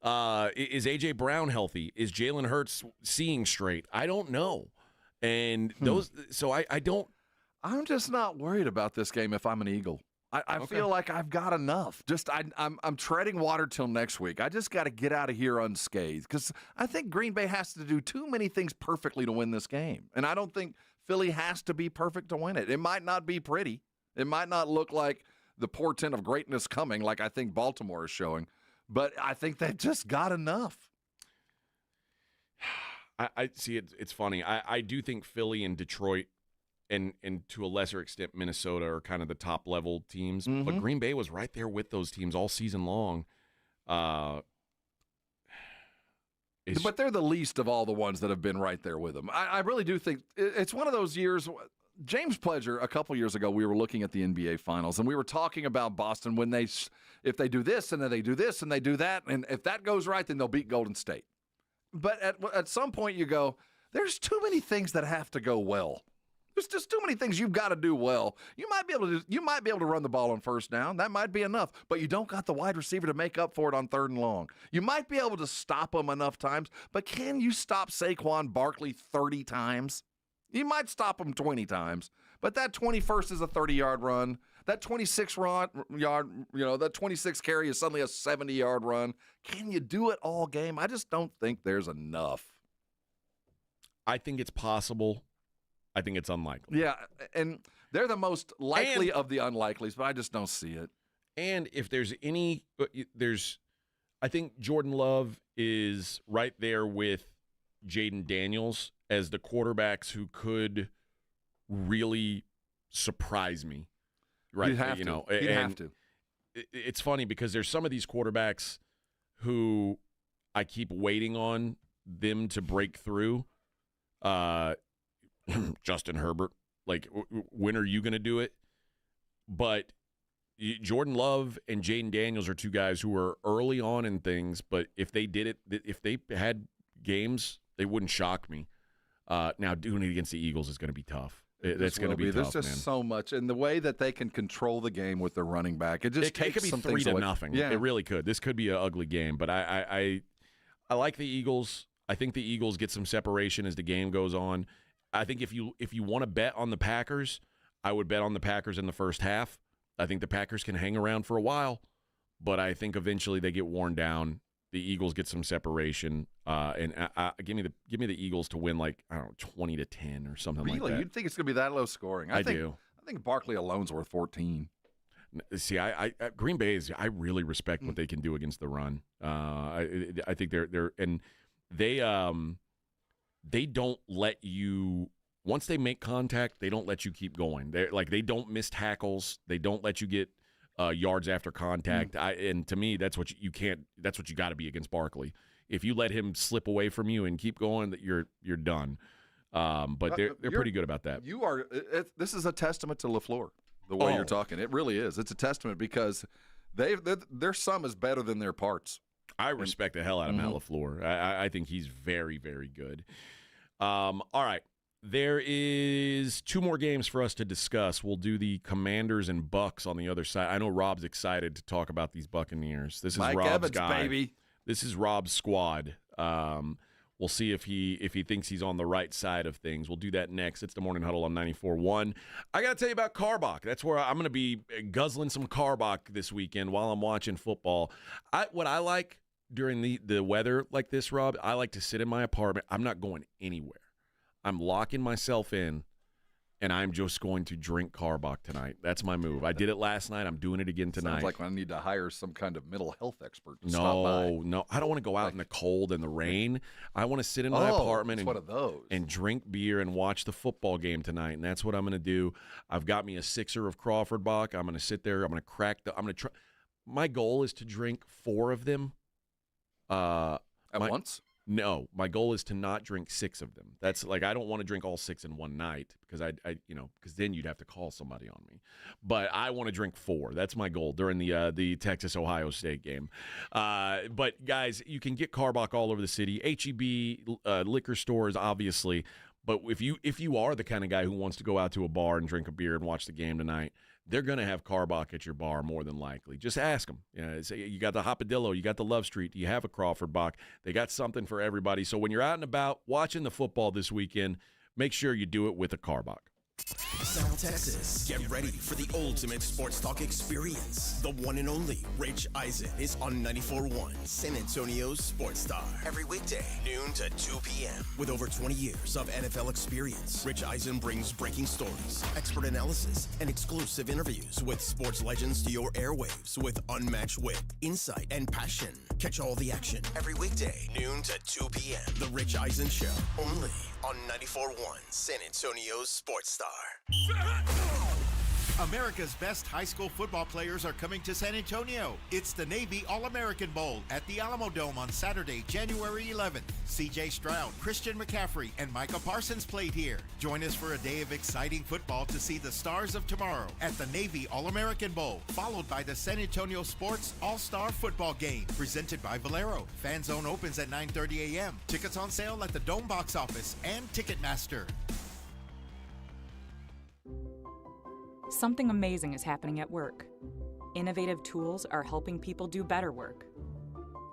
Is A.J. Brown healthy? Is Jalen Hurts seeing straight? I don't know. And so I don't. I'm just not worried about this game if I'm an Eagle. I feel like I've got enough. I'm treading water till next week. I just got to get out of here unscathed because I think Green Bay has to do too many things perfectly to win this game. And I don't think Philly has to be perfect to win it. It might not be pretty. It might not look like the portent of greatness coming like I think Baltimore is showing. But I think they've just got enough. I see it. It's funny. I do think Philly and Detroit and to a lesser extent Minnesota are kind of the top level teams. Mm-hmm. But Green Bay was right there with those teams all season long. But they're the least of all the ones that have been right there with them. I really do think it's one of those years. James Pledger, a couple years ago, we were looking at the NBA Finals, and we were talking about Boston if they do this, and then they do this, and they do that, and if that goes right, then they'll beat Golden State. But at some point you go, there's too many things that have to go well. There's just too many things you've got to do well. You might be able to run the ball on first down. That might be enough, but you don't got the wide receiver to make up for it on third and long. You might be able to stop them enough times, but can you stop Saquon Barkley 30 times? You might stop him 20 times, but that 21st is a 30-yard run. That 26 carry is suddenly a 70-yard run. Can you do it all game? I just don't think there's enough. I think it's possible. I think it's unlikely. Yeah, and they're the most likely of the unlikelies, but I just don't see it. And if there's I think Jordan Love is right there with Jaden Daniels as the quarterbacks who could really surprise me. Right. You'd have to. It's funny because there's some of these quarterbacks who I keep waiting on them to break through. Justin Herbert, like, when are you going to do it? But Jordan Love and Jaden Daniels are two guys who are early on in things, but if they did it, if they had games, they wouldn't shock me. Now, doing it against the Eagles is going to be tough. That's going to be tough, There's just so much. And the way that they can control the game with their running back, it could be some 3-0. Yeah. It really could. This could be an ugly game. But I like the Eagles. I think the Eagles get some separation as the game goes on. I think if you want to bet on the Packers, I would bet on the Packers in the first half. I think the Packers can hang around for a while, but I think eventually they get worn down. The Eagles get some separation, and give me the Eagles to win, like, I don't know, 20-10 or something like that. Really? You'd think it's going to be that low scoring? I do. I think Barkley alone's worth 14. See, I Green Bay I really respect what they can do against the run. I think they're and they don't let you, once they make contact, they don't let you keep going. They don't miss tackles. They don't let you get yards after contact. And to me, that's what you can't. That's what you got to be against Barkley. If you let him slip away from you and keep going, that you're done. But they're pretty good about that. You are. This is a testament to LaFleur. The way you're talking, it really is. It's a testament because their sum is better than their parts. I respect the hell out of Matt LaFleur. I think he's very, very good. All right. There is 2 more games for us to discuss. We'll do the Commanders and Bucks on the other side. I know Rob's excited to talk about these Buccaneers. This is Mike Rob's Evans, guy. baby. This is Rob's squad. We'll see if he thinks he's on the right side of things. We'll do that next. It's the Morning Huddle on 94.1. I got to tell you about Carbach. That's where I'm going to be guzzling some Carbach this weekend while I'm watching football. What I like during the weather like this, Rob, I like to sit in my apartment. I'm not going anywhere. I'm locking myself in, and I'm just going to drink Carbach tonight. That's my move. I did it last night. I'm doing it again tonight. Sounds like I need to hire some kind of mental health expert to stop by. No. I don't want to go out in the cold and the rain. I want to sit in my apartment and drink beer and watch the football game tonight, and that's what I'm going to do. I've got me a sixer of Crawford Bach. I'm going to sit there. I'm going to crack I'm going to try. My goal is to drink 4 of them. At once? No, my goal is to not drink 6 of them. That's like, I don't want to drink all 6 in one night because because then you'd have to call somebody on me. But I want to drink 4. That's my goal during the Texas-Ohio State game. But guys, you can get Carbach all over the city. H-E-B, liquor stores, obviously. But if you are the kind of guy who wants to go out to a bar and drink a beer and watch the game tonight, they're going to have Carbach at your bar more than likely. Just ask them. You got the Hopadillo, you got the Love Street, do you have a Crawford Bach? They got something for everybody. So when you're out and about watching the football this weekend, make sure you do it with a Carbach. South Texas, get ready for the ultimate sports talk experience. The one and only Rich Eisen is on 94.1 San Antonio's Sports Star. Every weekday, noon to 2 p.m. With over 20 years of NFL experience, Rich Eisen brings breaking stories, expert analysis, and exclusive interviews with sports legends to your airwaves with unmatched wit, insight, and passion. Catch all the action every weekday, noon to 2 p.m. The Rich Eisen Show, only on 94.1 San Antonio's Sports Star. America's best high school football players are coming to San Antonio. It's the Navy All-American Bowl at the Alamo Dome on Saturday, January 11th. C.J. Stroud, Christian McCaffrey, and Micah Parsons played here. Join us for a day of exciting football to see the stars of tomorrow at the Navy All-American Bowl, followed by the San Antonio Sports All-Star Football Game, presented by Valero. Fan Zone opens at 9:30 a.m. Tickets on sale at the Dome box office and Ticketmaster. Something amazing is happening at work. Innovative tools are helping people do better work.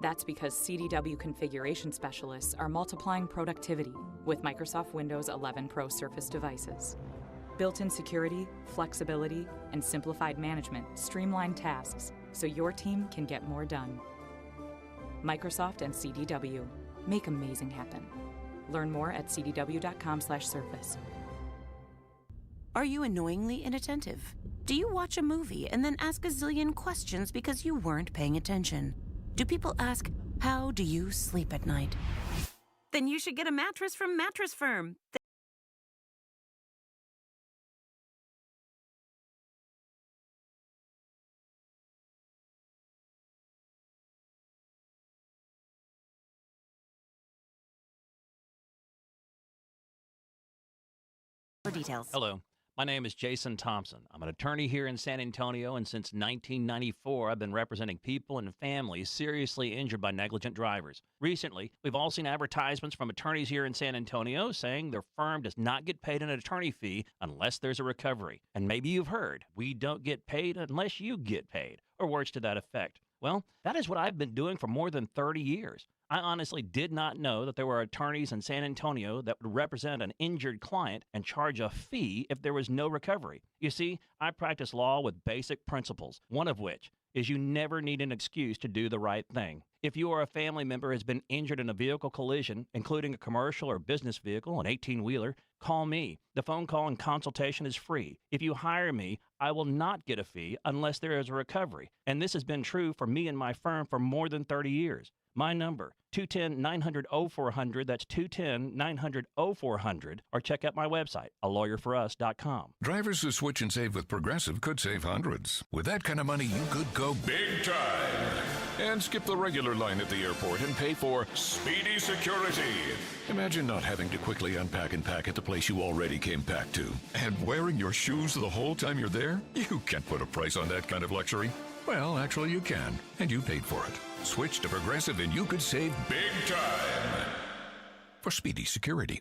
That's because CDW configuration specialists are multiplying productivity with Microsoft Windows 11 Pro Surface devices. Built-in security, flexibility, and simplified management streamline tasks so your team can get more done. Microsoft and CDW make amazing happen. Learn more at cdw.com/surface. Are you annoyingly inattentive? Do you watch a movie and then ask a zillion questions because you weren't paying attention? Do people ask, how do you sleep at night? Then you should get a mattress from Mattress Firm. For details. Hello. My name is Jason Thompson. I'm an attorney here in San Antonio, and since 1994, I've been representing people and families seriously injured by negligent drivers. Recently, we've all seen advertisements from attorneys here in San Antonio saying their firm does not get paid an attorney fee unless there's a recovery. And maybe you've heard, we don't get paid unless you get paid, or words to that effect. Well, that is what I've been doing for more than 30 years. I honestly did not know that there were attorneys in San Antonio that would represent an injured client and charge a fee if there was no recovery. You see, I practice law with basic principles, one of which is you never need an excuse to do the right thing. If you or a family member has been injured in a vehicle collision, including a commercial or business vehicle, an 18-wheeler, call me. The phone call and consultation is free. If you hire me, I will not get a fee unless there is a recovery. And this has been true for me and my firm for more than 30 years. My number, 210-900-0400, that's 210-900-0400, or check out my website, alawyerforus.com. Drivers who switch and save with Progressive could save hundreds. With that kind of money, you could go big time and skip the regular line at the airport and pay for speedy security. Imagine not having to quickly unpack and pack at the place you already came packed to. And wearing your shoes the whole time you're there? You can't put a price on that kind of luxury. Well, actually you can, and you paid for it. Switch to Progressive and you could save big time for speedy security.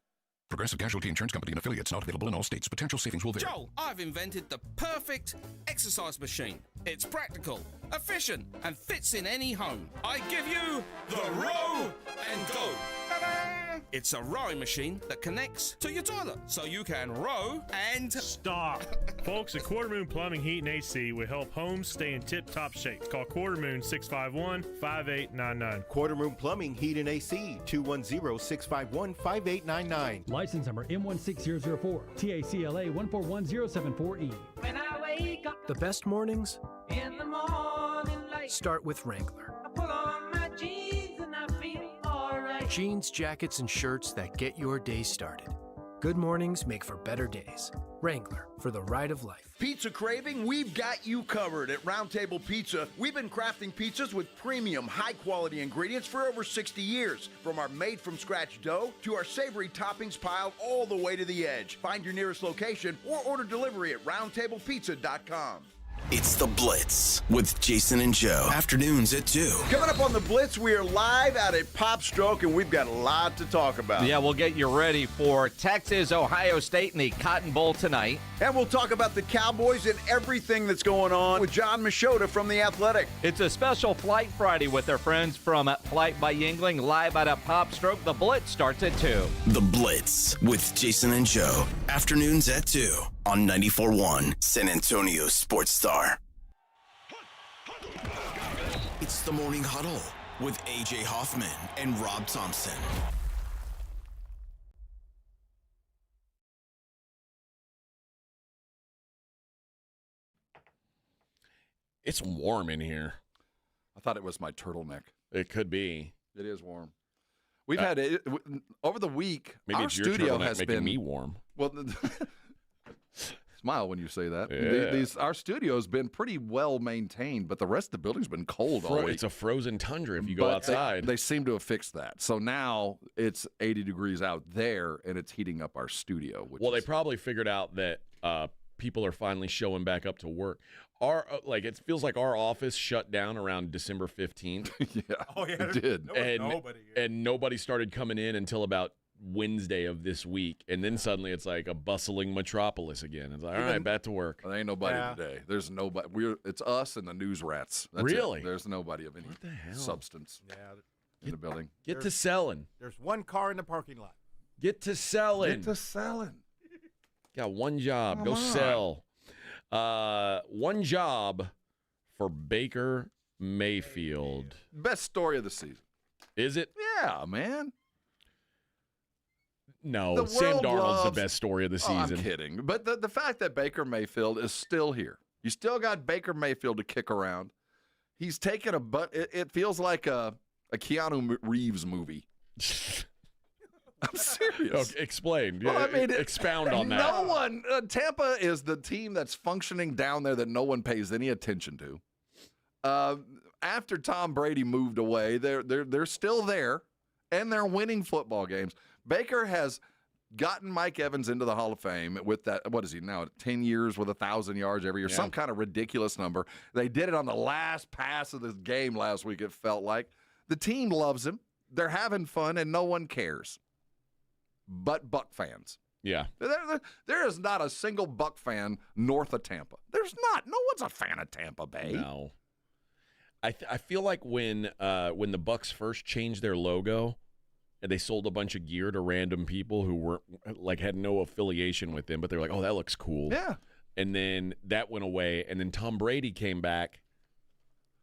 Progressive Casualty Insurance Company and affiliates, not available in all states. Potential savings will vary. Joel, I've invented the perfect exercise machine. It's practical, efficient, and fits in any home. I give you the Row and Go. Ta-da! It's a rowing machine that connects to your toilet, so you can row and... Stop. Folks, at Quarter Moon Plumbing, Heat, and AC will help homes stay in tip-top shape. Call Quarter Moon 651-5899. Quarter Moon Plumbing, Heat, and AC, 210-651-5899. License number M16004, TACLA 141074E. When I wake up The best mornings in the morning light, start with Wrangler. I pull on my jeans and I feel alright. Jeans, jackets, and shirts that get your day started. Good mornings make for better days. Wrangler, for the ride of life. Pizza craving? We've got you covered at Round Table Pizza. We've been crafting pizzas with premium, high-quality ingredients for over 60 years. From our made-from-scratch dough to our savory toppings piled all the way to the edge. Find your nearest location or order delivery at roundtablepizza.com. It's The Blitz with Jason and Joe. Afternoons at 2. Coming up on The Blitz, we are live out at Pop Stroke, and we've got a lot to talk about. Yeah, we'll get you ready for Texas, Ohio State in the Cotton Bowl tonight. And we'll talk about the Cowboys and everything that's going on with John Machota from The Athletic. It's a special Flight Friday with our friends from Flight by Yingling, live out of Pop Stroke. The Blitz starts at 2. The Blitz with Jason and Joe. Afternoons at 2 on 94.1 San Antonio Sports Star. It's the Morning Huddle with A.J. Hoffman and Rob Thompson. It's warm in here. I thought it was my turtleneck. It could be. It is warm. We've had it over the week. Maybe our it's your studio turtleneck has making been me warm. Well, smile when you say that. Yeah. Our studio's been pretty well maintained, but the rest of the building's been cold all week. It's a frozen tundra if you go outside. They seem to have fixed that. So now it's 80 degrees out there, and it's heating up our studio. They probably figured out that people are finally showing back up to work. It feels like our office shut down around December 15th. It did. And nobody started coming in until about Wednesday of this week, and then suddenly it's like a bustling metropolis again. It's like, all right, back to work. There ain't nobody today. There's nobody. It's us and the news rats. That's really? It. There's nobody of any substance in the building. Get to selling. There's one car in the parking lot. Get to selling. Get to selling. Got one job. Go sell. One job for Baker Mayfield. Best story of the season. Is it? Yeah, man. No, Sam Darnold's the best story of the season. I'm kidding. But the fact that Baker Mayfield is still here. You still got Baker Mayfield to kick around. He's taken it feels like a Keanu Reeves movie. I'm serious. Okay, explain. Well, expound on that. No one. Tampa is the team that's functioning down there that no one pays any attention to. After Tom Brady moved away, they're still there, and they're winning football games. Baker has gotten Mike Evans into the Hall of Fame with that. What is he now? 10 years with 1,000 yards every year, some kind of ridiculous number. They did it on the last pass of this game last week. It felt like the team loves him. They're having fun, and no one cares. But Buck fans. Yeah. There is not a single Buck fan north of Tampa. There's not. No one's a fan of Tampa Bay. No. I feel like when the Bucks first changed their logo and they sold a bunch of gear to random people who weren't had no affiliation with them, but they're like, oh, that looks cool. Yeah. And then that went away, and then Tom Brady came back,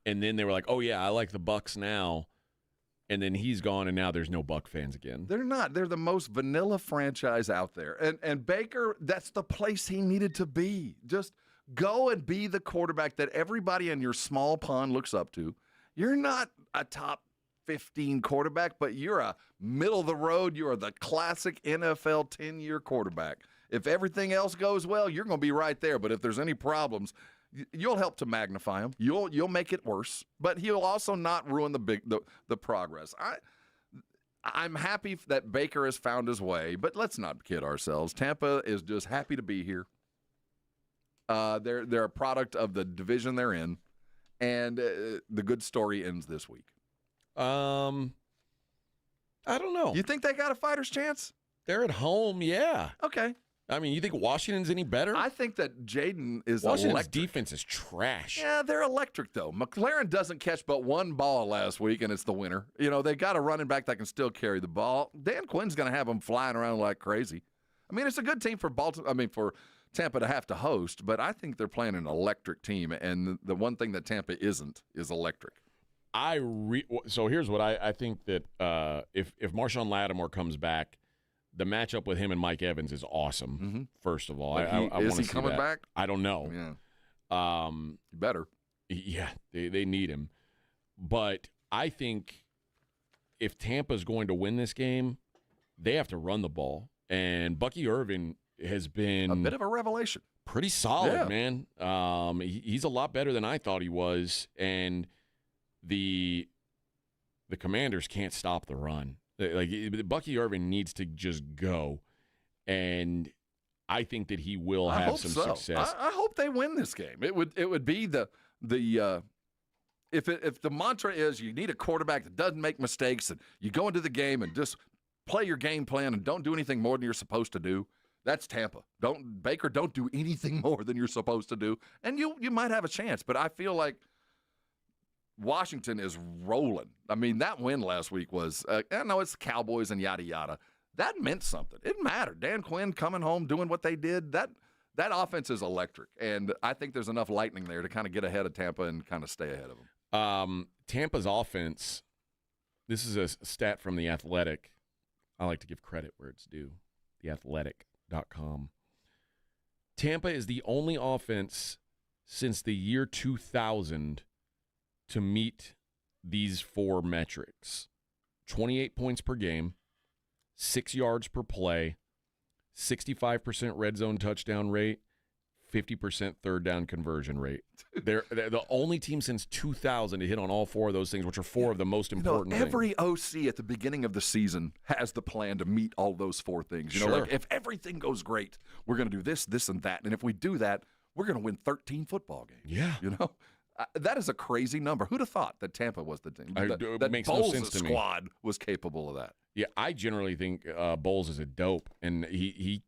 and then they were like, oh yeah, I like the Bucks now. And then he's gone, and now there's no Buck fans again. They're not. They're the most vanilla franchise out there. And Baker, that's the place he needed to be. Just go and be the quarterback that everybody in your small pond looks up to. You're not a top 15 quarterback, but you're a middle of the road. You are the classic NFL 10-year quarterback. If everything else goes well, you're going to be right there. But if there's any problems, you'll help to magnify them. You'll make it worse, but he'll also not ruin the progress. I'm happy that Baker has found his way, but let's not kid ourselves. Tampa is just happy to be here. They're a product of the division they're in, and the good story ends this week. I don't know. You think they got a fighter's chance? They're at home, yeah. Okay. I mean, you think Washington's any better? I think that Jaden is Washington's electric. defense is trash. Yeah, they're electric, though. McLaren doesn't catch but one ball last week, and it's the winner. You know, they got a running back that can still carry the ball. Dan Quinn's going to have them flying around like crazy. I mean, it's a good team for for Tampa to have to host, but I think they're playing an electric team, and the one thing that Tampa isn't is electric. So here's what I think that if Marshawn Lattimore comes back, the matchup with him and Mike Evans is awesome. Mm-hmm. First of all, Is he coming back? I don't know. Yeah, better. Yeah, they need him, but I think if Tampa's going to win this game, they have to run the ball, and Bucky Irvin has been a bit of a revelation. Pretty solid, man. He's a lot better than I thought he was, and the Commanders can't stop the run. Like Bucky Irvin needs to just go, and I think that he will have some success. I hope they win this game. It would be the if the mantra is you need a quarterback that doesn't make mistakes, and you go into the game and just play your game plan and don't do anything more than you're supposed to do. That's Tampa. Don't do anything more than you're supposed to do, and you might have a chance. But I feel like Washington is rolling. I mean, that win last week was, I know it's the Cowboys and yada, yada. That meant something. It mattered. Dan Quinn coming home, doing what they did, that offense is electric. And I think there's enough lightning there to kind of get ahead of Tampa and kind of stay ahead of them. Tampa's offense, this is a stat from The Athletic. I like to give credit where it's due, theathletic.com. Tampa is the only offense since the year 2000 to meet these four metrics: 28 points per game, 6 yards per play, 65% red zone touchdown rate, 50% third down conversion rate. They're the only team since 2000 to hit on all four of those things, which are four of the most important things. Every OC at the beginning of the season has the plan to meet all those four things. You know, like if everything goes great, we're going to do this, this, and that. And if we do that, we're going to win 13 football games. Yeah. You know? That is a crazy number. Who'd have thought that Tampa was the team? That makes no sense to me. Squad was capable of that. Yeah, I generally think Bowles is a dope, and he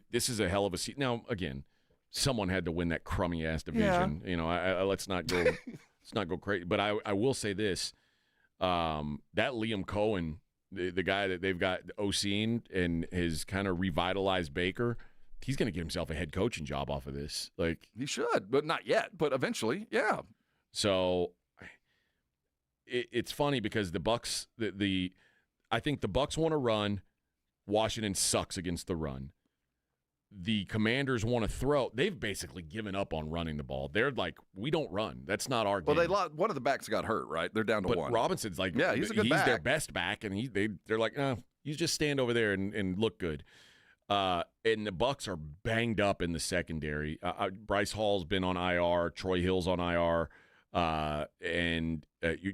this is a hell of a season. Now, again, someone had to win that crummy ass division. Yeah. You know, let's not go crazy. But I will say this: that Liam Cohen, the guy that they've got OC'ing and has kind of revitalized Baker. He's going to get himself a head coaching job off of this. Like he should, but not yet. But eventually, yeah. So it's funny because the Bucs, I think the Bucs want to run. Washington sucks against the run. The Commanders want to throw. They've basically given up on running the ball. They're like, we don't run. That's not our game. Well, one of the backs got hurt, right? They're down to one. But Robinson's like, yeah, he's a good back. He's their best back, and they're like, you just stand over there and look good. And the Bucs are banged up in the secondary. Bryce Hall's been on IR. Troy Hill's on IR. And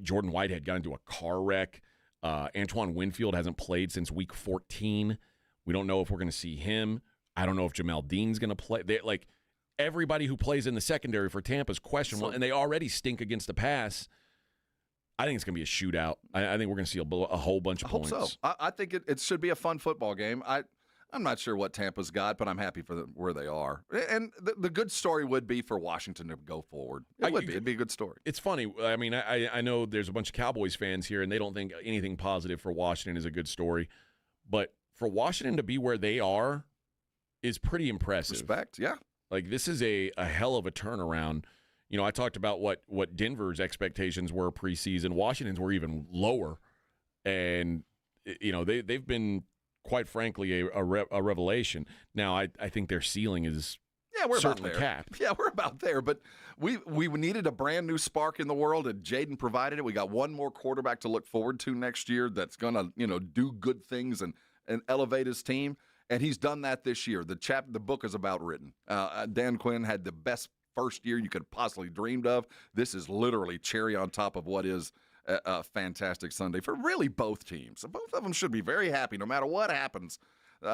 Jordan Whitehead got into a car wreck. Antoine Winfield hasn't played since week 14. We don't know if we're going to see him. I don't know if Jamel Dean's going to play. Everybody who plays in the secondary for Tampa is questionable, and they already stink against the pass. I think it's going to be a shootout. I think we're going to see a whole bunch of points. I hope so. I think it should be a fun football game. I'm not sure what Tampa's got, but I'm happy for where they are. And the good story would be for Washington to go forward. It'd be a good story. It's funny. I mean, I know there's a bunch of Cowboys fans here, and they don't think anything positive for Washington is a good story. But for Washington to be where they are is pretty impressive. Respect, yeah. Like, this is a hell of a turnaround. You know, I talked about what Denver's expectations were preseason. Washington's were even lower. And, you know, they've been, quite frankly, a revelation. Now, I think their ceiling is certainly capped. Yeah, we're about there. But we needed a brand new spark in the world, and Jaden provided it. We got one more quarterback to look forward to next year that's going to, do good things and elevate his team. And he's done that this year. The book is about written. Dan Quinn had the best first year you could possibly dreamed of. This is literally cherry on top of what is a fantastic Sunday for really both teams. Both of them should be very happy no matter what happens.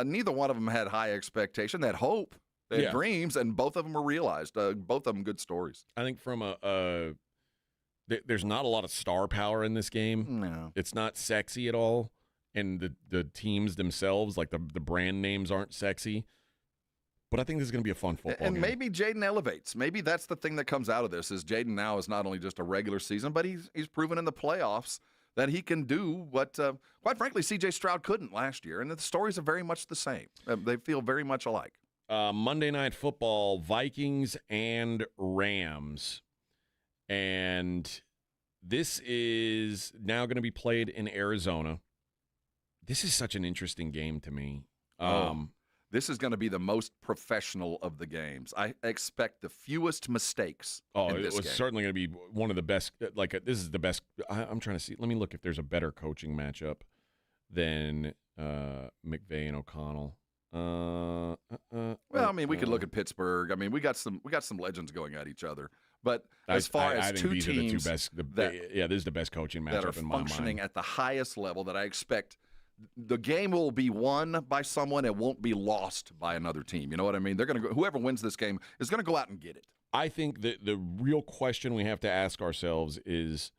Neither one of them had high expectation. They had hope. They had dreams, and both of them were realized. Both of them good stories. I think from there's not a lot of star power in this game. No. It's not sexy at all. And the teams themselves, like the brand names aren't sexy. But I think this is going to be a fun football game. Maybe Jaden elevates. Maybe that's the thing that comes out of this is Jaden now is not only just a regular season, but he's proven in the playoffs that he can do what, quite frankly, C.J. Stroud couldn't last year. And the stories are very much the same. They feel very much alike. Monday Night Football, Vikings and Rams. And this is now going to be played in Arizona. This is such an interesting game to me. This is going to be the most professional of the games. I expect the fewest mistakes in this game. Certainly going to be one of the best. This is the best. I'm trying to see. Let me look if there's a better coaching matchup than McVay and O'Connell. Well, I mean, we could look at Pittsburgh. I mean, we got some legends going at each other. But as far as think two these teams, are the two best. This is the best coaching matchup that are in my mind. functioning at the highest level that I expect. The game will be won by someone. It won't be lost by another team. You know what I mean? They're going to go. Whoever wins this game is going to go out and get it. I think that the real question we have to ask ourselves is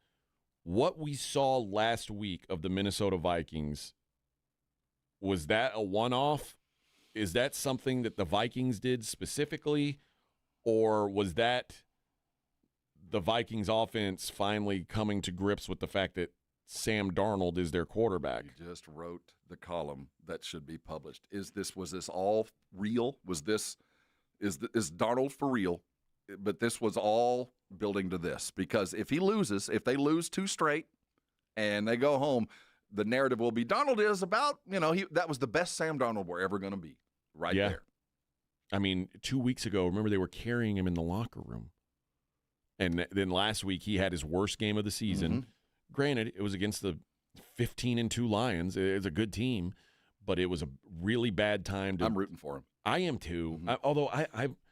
what we saw last week of the Minnesota Vikings. Was that a one-off? Is that something that the Vikings did specifically, or was that the Vikings offense finally coming to grips with the fact that Sam Darnold is their quarterback? You just wrote the column that should be published. Was this all real? Is Darnold for real? But this was all building to this, because if they lose 2 straight and they go home, the narrative will be Darnold is about, that was the best Sam Darnold we're ever going to be there. I mean, 2 weeks ago, remember they were carrying him in the locker room. And then last week he had his worst game of the season. Mm-hmm. Granted, it was against the 15-2 Lions. It's a good team, but it was a really bad time. I'm rooting for him. I am too. Mm-hmm. Although I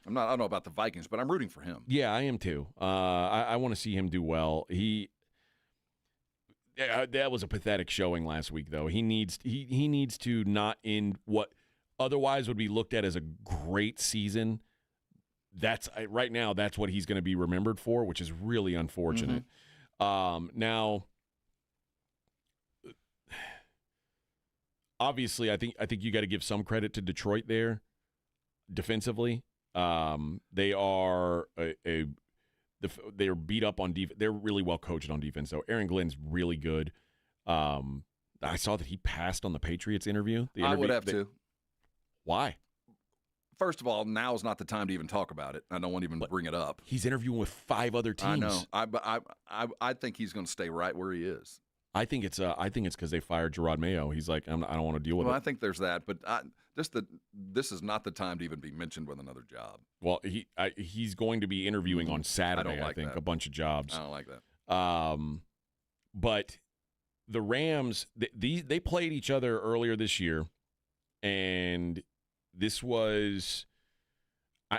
don't know about the Vikings, but I'm rooting for him. Yeah, I am too. I want to see him do well. That was a pathetic showing last week, though. He needs to not end what otherwise would be looked at as a great season. Right now. That's what he's going to be remembered for, which is really unfortunate. Mm-hmm. Now, obviously, I think you got to give some credit to Detroit there defensively. They are they're beat up on defense. They're really well coached on defense, though. Aaron Glenn's really good. I saw that he passed on the Patriots interview. I would have to. Why? First of all, now is not the time to even talk about it. I don't want to even bring it up. He's interviewing with 5 other teams. I know. I think he's going to stay right where he is. I think it's because they fired Gerard Mayo. He's like, I don't want to deal with it. I think there's that, but this is not the time to even be mentioned with another job. Well, he's going to be interviewing on Saturday. I think a bunch of jobs. I don't like that. But the Rams, they played each other earlier this year, and this was.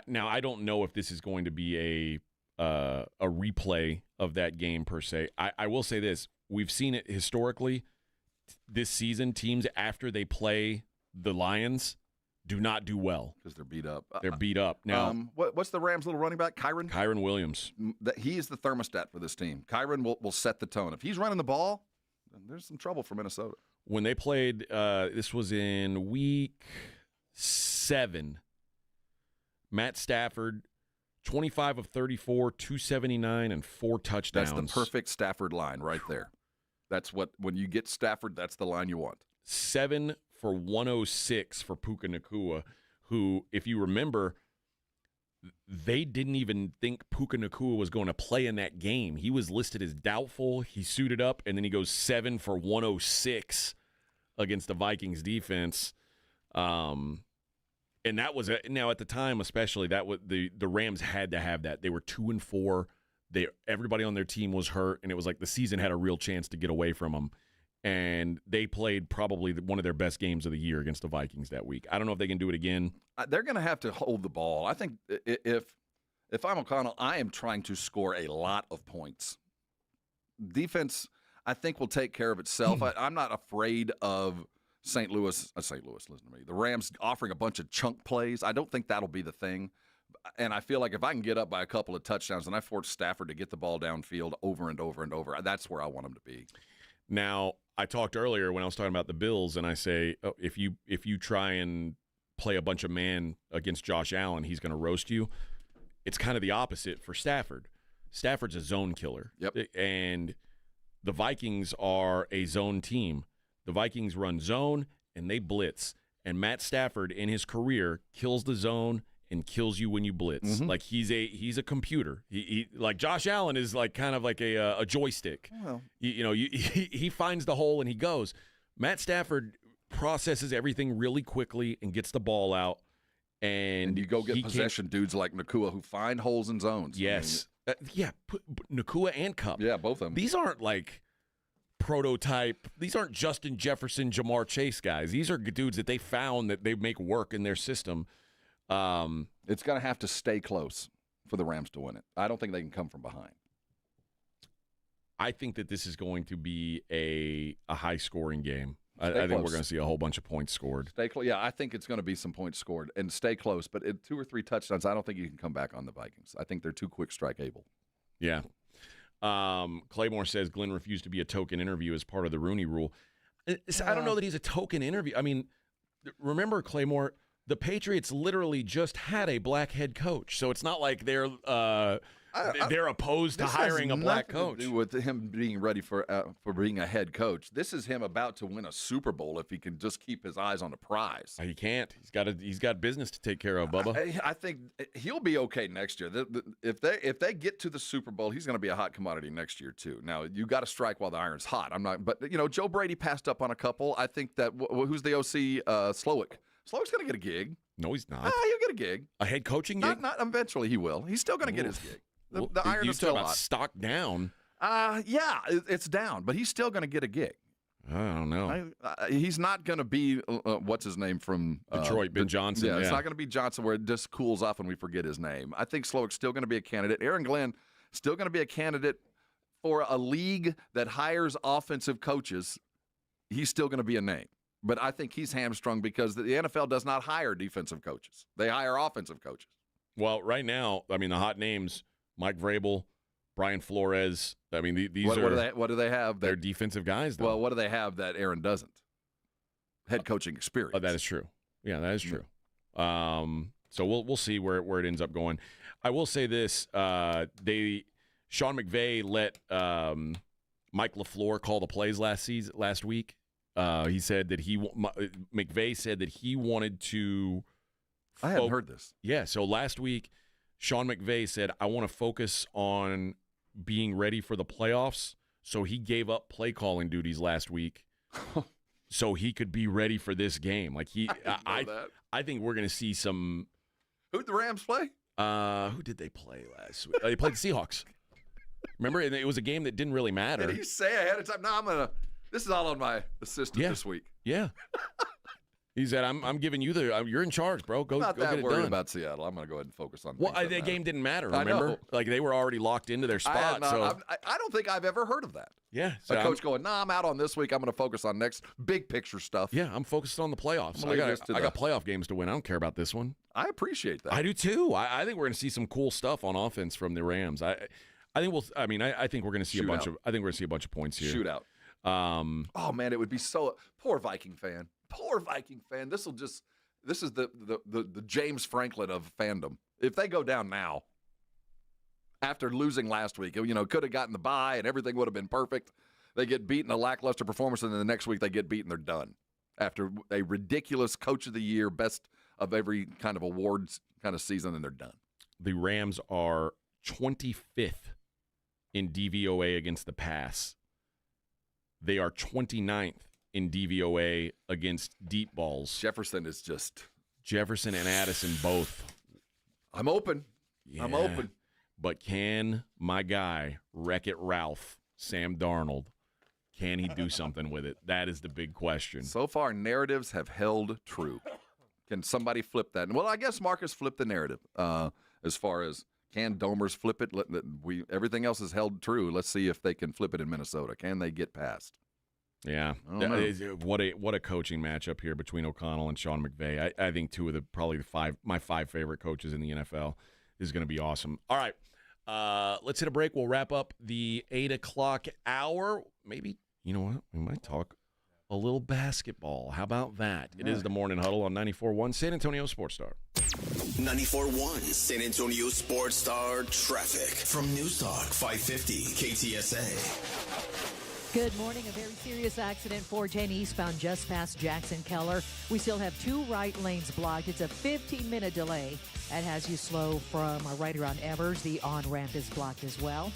Now I don't know if this is going to be a replay of that game per se. I will say this. We've seen it historically this season. Teams, after they play the Lions, do not do well. Because they're beat up. They're beat up. Now, what's the Rams' little running back, Kyren? Kyren Williams. He is the thermostat for this team. Kyren will set the tone. If he's running the ball, then there's some trouble for Minnesota. When they played, this was in week 7, Matt Stafford, 25 of 34, 279, and 4 touchdowns. That's the perfect Stafford line right there. That's when you get Stafford, that's the line you want. 7 for 106 for Puka Nacua, who, if you remember, they didn't even think Puka Nacua was going to play in that game. He was listed as doubtful. He suited up, and then he goes 7 for 106 against the Vikings defense. And that was now at the time, especially that was the Rams had to have that. They were 2-4. Everybody on their team was hurt, and it was like the season had a real chance to get away from them. And they played probably one of their best games of the year against the Vikings that week. I don't know if they can do it again. They're going to have to hold the ball. I think if I'm O'Connell, I am trying to score a lot of points. Defense, I think, will take care of itself. I'm not afraid of St. Louis, listen to me. The Rams offering a bunch of chunk plays. I don't think that'll be the thing. And I feel like if I can get up by a couple of touchdowns and I force Stafford to get the ball downfield over and over and over, that's where I want him to be. Now, I talked earlier when I was talking about the Bills, and I say, if you try and play a bunch of man against Josh Allen, he's going to roast you. It's kind of the opposite for Stafford. Stafford's a zone killer. Yep. And the Vikings are a zone team. The Vikings run zone and they blitz. And Matt Stafford in his career kills the zone and kills you when you blitz. Mm-hmm. Like he's a computer. He like Josh Allen is like kind of like a joystick. Well, He finds the hole and he goes. Matt Stafford processes everything really quickly and gets the ball out. And you go get possession dudes like Nakua who find holes in zones. Yes. Nakua and Kupp. Yeah, both of them. These aren't like prototype. These aren't Justin Jefferson, Jamar Chase guys. These are dudes that they found that they make work in their system. It's going to have to stay close for the Rams to win it. I don't think they can come from behind. I think that this is going to be a high-scoring game. I think close. we're going to see a whole bunch of points scored. Stay close. Yeah, I think it's going to be some points scored and stay close. But 2 or 3 touchdowns, I don't think you can come back on the Vikings. I think they're too quick strike able. Yeah. Claymore says Glenn refused to be a token interview as part of the Rooney Rule. I don't know that he's a token interview. I mean, remember, Claymore, the Patriots literally just had a black head coach, so it's not like they're opposed to hiring a black coach. To do with him being ready for being a head coach. This is him about to win a Super Bowl if he can just keep his eyes on the prize. He can't. He's got business to take care of, Bubba. I think he'll be okay next year. If they get to the Super Bowl, he's going to be a hot commodity next year too. Now you got to strike while the iron's hot. But Joe Brady passed up on a couple. I think that who's the OC? Slowick. Slowick's going to get a gig. No, he's not. He'll get a gig. A head coaching gig? Not eventually he will. He's still going to get his gig. The iron is still hot. Stock down. Yeah, it's down, but he's still going to get a gig. I don't know. He's not going to be what's his name from Detroit, Ben Johnson. Yeah, it's not going to be Johnson where it just cools off and we forget his name. I think Slowick's still going to be a candidate. Aaron Glenn still going to be a candidate for a league that hires offensive coaches. He's still going to be a name. But I think he's hamstrung because the NFL does not hire defensive coaches. They hire offensive coaches. Well, right now, I mean, the hot names, Mike Vrabel, Brian Flores. I mean, these are what do they have? They're defensive guys, though. Well, what do they have that Aaron doesn't? Head coaching experience. Oh, that is true. Yeah, that is true. So we'll see where it ends up going. I will say this: Sean McVay let Mike LaFleur call the plays last week. He said that McVay said that he wanted to. I hadn't heard this. Yeah, so last week, Sean McVay said, I want to focus on being ready for the playoffs. So he gave up play calling duties last week so he could be ready for this game. Like I think we're going to see some. Who'd the Rams play? Who did they play last week? They played the Seahawks. Remember, it was a game that didn't really matter. Did he say ahead of time, no, this is all on my assistant this week. Yeah. He said, I'm giving you you're in charge, bro. Go not get that it worried done. about Seattle. I'm going to go ahead and focus on. Well, that game didn't matter. Remember, like they were already locked into their spot. I don't think I've ever heard of that. Yeah, so a coach going, I'm out on this week. I'm going to focus on next big picture stuff. Yeah, I'm focused on the playoffs. I got playoff games to win. I don't care about this one. I appreciate that. I do too. I think we're going to see some cool stuff on offense from the Rams. I think we're going to see a bunch of points here. Shootout. Oh man, it would be so poor Viking fan. This is the James Franklin of fandom. If they go down now, after losing last week, could have gotten the bye and everything would have been perfect. They get beaten, a lackluster performance, and then the next week they get beaten, they're done. After a ridiculous Coach of the Year, best of every kind of awards kind of season, and they're done. The Rams are 25th in DVOA against the pass. They are 29th in DVOA against deep balls. Jefferson and Addison both. I'm open. Yeah. I'm open. But can my guy, Wreck-It Ralph, Sam Darnold, can he do something with it? That is the big question. So far, narratives have held true. Can somebody flip that? Well, I guess Marcus flipped the narrative as far as can Domers flip it. Everything else is held true. Let's see if they can flip it in Minnesota. Can they get past? Yeah, what a coaching matchup here between O'Connell and Sean McVay. I think two of my five favorite coaches in the NFL. This is going to be awesome. All right, let's hit a break. We'll wrap up the 8 o'clock hour. Maybe, you know what? We might talk a little basketball. How about that? It is the Morning Huddle on 94.1 San Antonio Sports Star. 94.1 San Antonio Sports Star traffic from News Talk 550 KTSA. Good morning. A very serious accident, 410 eastbound just past Jackson Keller. We still have 2 right lanes blocked. It's a 15-minute delay. That has you slow from right around Evers. The on-ramp is blocked as well.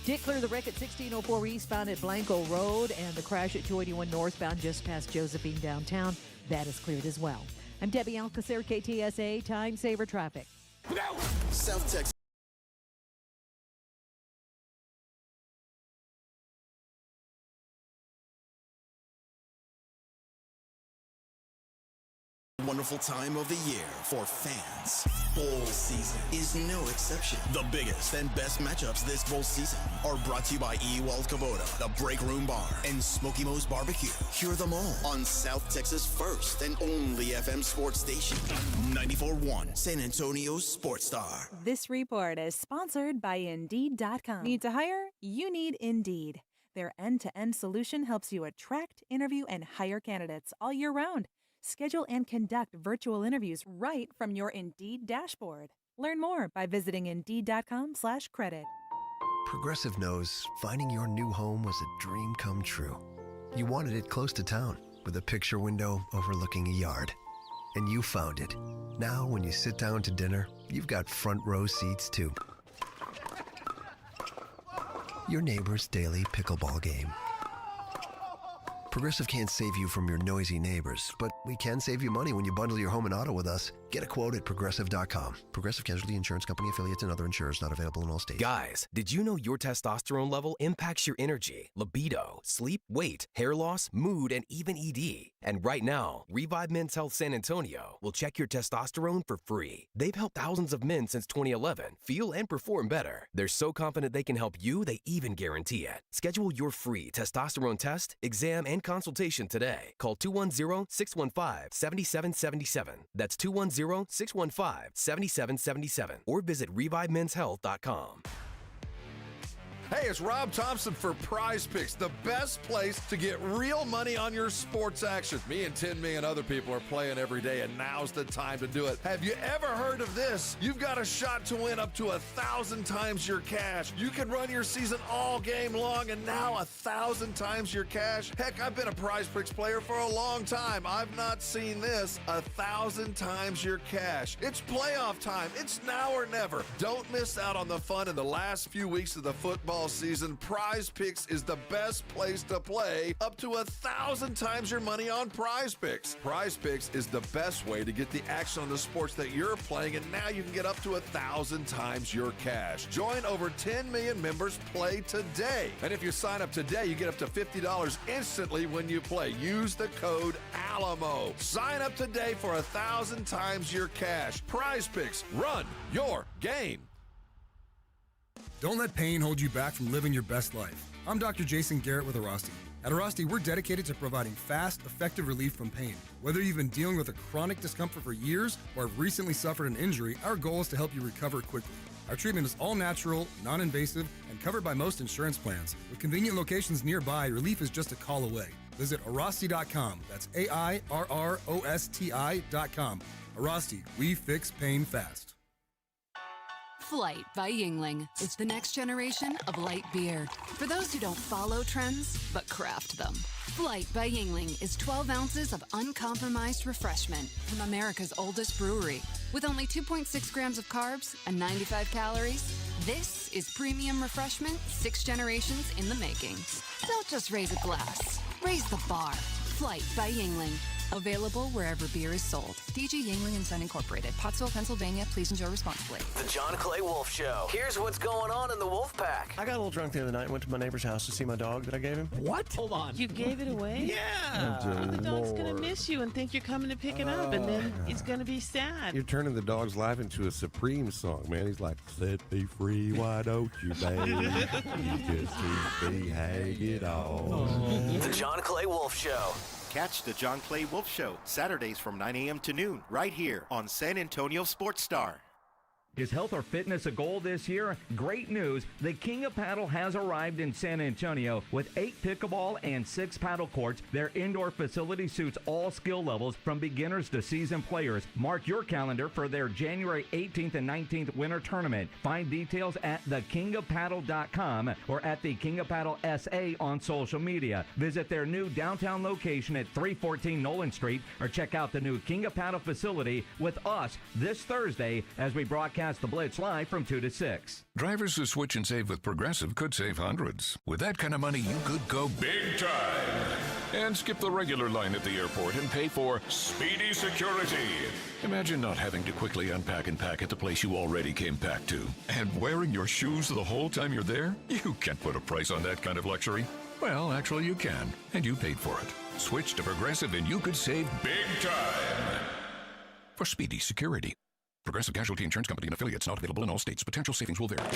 Did clear the wreck at 1604 eastbound at Blanco Road, and the crash at 281 northbound just past Josephine downtown. That is cleared as well. I'm Debbie Alcacer, KTSA Time Saver Traffic. South Texas. Wonderful time of the year for fans. Bowl season is no exception. The biggest and best matchups this bowl season are brought to you by Ewald Kubota, the Break Room Bar, and Smoky Mo's Barbecue. Hear them all on South Texas' first and only FM sports station, 94.1 San Antonio Sports Star. This report is sponsored by Indeed.com. Need to hire? You need Indeed. Their end-to-end solution helps you attract, interview, and hire candidates all year round. Schedule and conduct virtual interviews right from your Indeed dashboard. Learn more by visiting Indeed.com/credit. Progressive knows finding your new home was a dream come true. You wanted it close to town with a picture window overlooking a yard. And you found it. Now when you sit down to dinner, you've got front row seats too. Your neighbor's daily pickleball game. Progressive can't save you from your noisy neighbors, but we can save you money when you bundle your home and auto with us. Get a quote at Progressive.com. Progressive Casualty Insurance Company affiliates and other insurers not available in all states. Guys, did you know your testosterone level impacts your energy, libido, sleep, weight, hair loss, mood, and even ED? And right now, Revive Men's Health San Antonio will check your testosterone for free. They've helped thousands of men since 2011 feel and perform better. They're so confident they can help you, they even guarantee it. Schedule your free testosterone test, exam, and consultation today. Call 210-615-7777. That's 210-615-7777. Or visit ReviveMen'sHealth.com. Hey, it's Rob Thompson for Prize Picks, the best place to get real money on your sports action. Me and 10 million other people are playing every day, and now's the time to do it. Have you ever heard of this? You've got a shot to win up to 1,000 times your cash. You can run your season all game long, and now 1,000 times your cash. Heck, I've been a Prize Picks player for a long time. I've not seen this. 1,000 times your cash. It's playoff time. It's now or never. Don't miss out on the fun in the last few weeks of the football season. Prize Picks is the best place to play. Up to 1,000 times your money on Prize Picks. Prize Picks is the best way to get the action on the sports that you're playing, and now you can get up to 1,000 times your cash. Join over 10 million members. Play today. And if you sign up today, you get up to $50 instantly when you play. Use the code ALAMO. Sign up today for 1,000 times your cash. Prize Picks. Run your game. Don't let pain hold you back from living your best life. I'm Dr. Jason Garrett with Arasti. At Arasti, we're dedicated to providing fast, effective relief from pain. Whether you've been dealing with a chronic discomfort for years or have recently suffered an injury, our goal is to help you recover quickly. Our treatment is all natural, non-invasive, and covered by most insurance plans. With convenient locations nearby, relief is just a call away. Visit Arasti.com. That's AIRROSTI.com. Arasti, we fix pain fast. Flight by Yingling is the next generation of light beer. For those who don't follow trends, but craft them. Flight by Yingling is 12 ounces of uncompromised refreshment from America's oldest brewery. With only 2.6 grams of carbs and 95 calories, this is premium refreshment 6 generations in the making. Don't just raise a glass, raise the bar. Flight by Yingling. Available wherever beer is sold. DG Yingling and Son Incorporated, Pottsville, Pennsylvania. Please enjoy responsibly. The John Clay Wolf Show. Here's what's going on in the Wolf Pack. I got a little drunk the other night and went to my neighbor's house to see my dog that I gave him. What? Hold on. You gave it away? Yeah. The dog's going to miss you and think you're coming to pick it up, and then he's going to be sad. You're turning the dog's life into a Supreme song, man. He's like, set me free, why don't you, babe? You just keep me hanging on. The John Clay Wolf Show. Catch the John Clay Wolf Show Saturdays from 9 a.m. to noon right here on San Antonio Sports Star. Is health or fitness a goal this year? Great news. The King of Paddle has arrived in San Antonio with 8 pickleball and 6 paddle courts. Their indoor facility suits all skill levels from beginners to seasoned players. Mark your calendar for their January 18th and 19th winter tournament. Find details at thekingofpaddle.com or at the King of Paddle SA on social media. Visit their new downtown location at 314 Nolan Street or check out the new King of Paddle facility with us this Thursday as we broadcast the Blitz live from 2 to 6. Drivers who switch and save with Progressive could save hundreds. With that kind of money, you could go big time and skip the regular line at the airport and pay for speedy security. Imagine not having to quickly unpack and pack at the place you already came packed to. And wearing your shoes the whole time you're there? You can't put a price on that kind of luxury. Well, actually you can, and you paid for it. Switch to Progressive and you could save big time for speedy security. Progressive Casualty Insurance Company and affiliates, not available in all states. Potential savings will vary.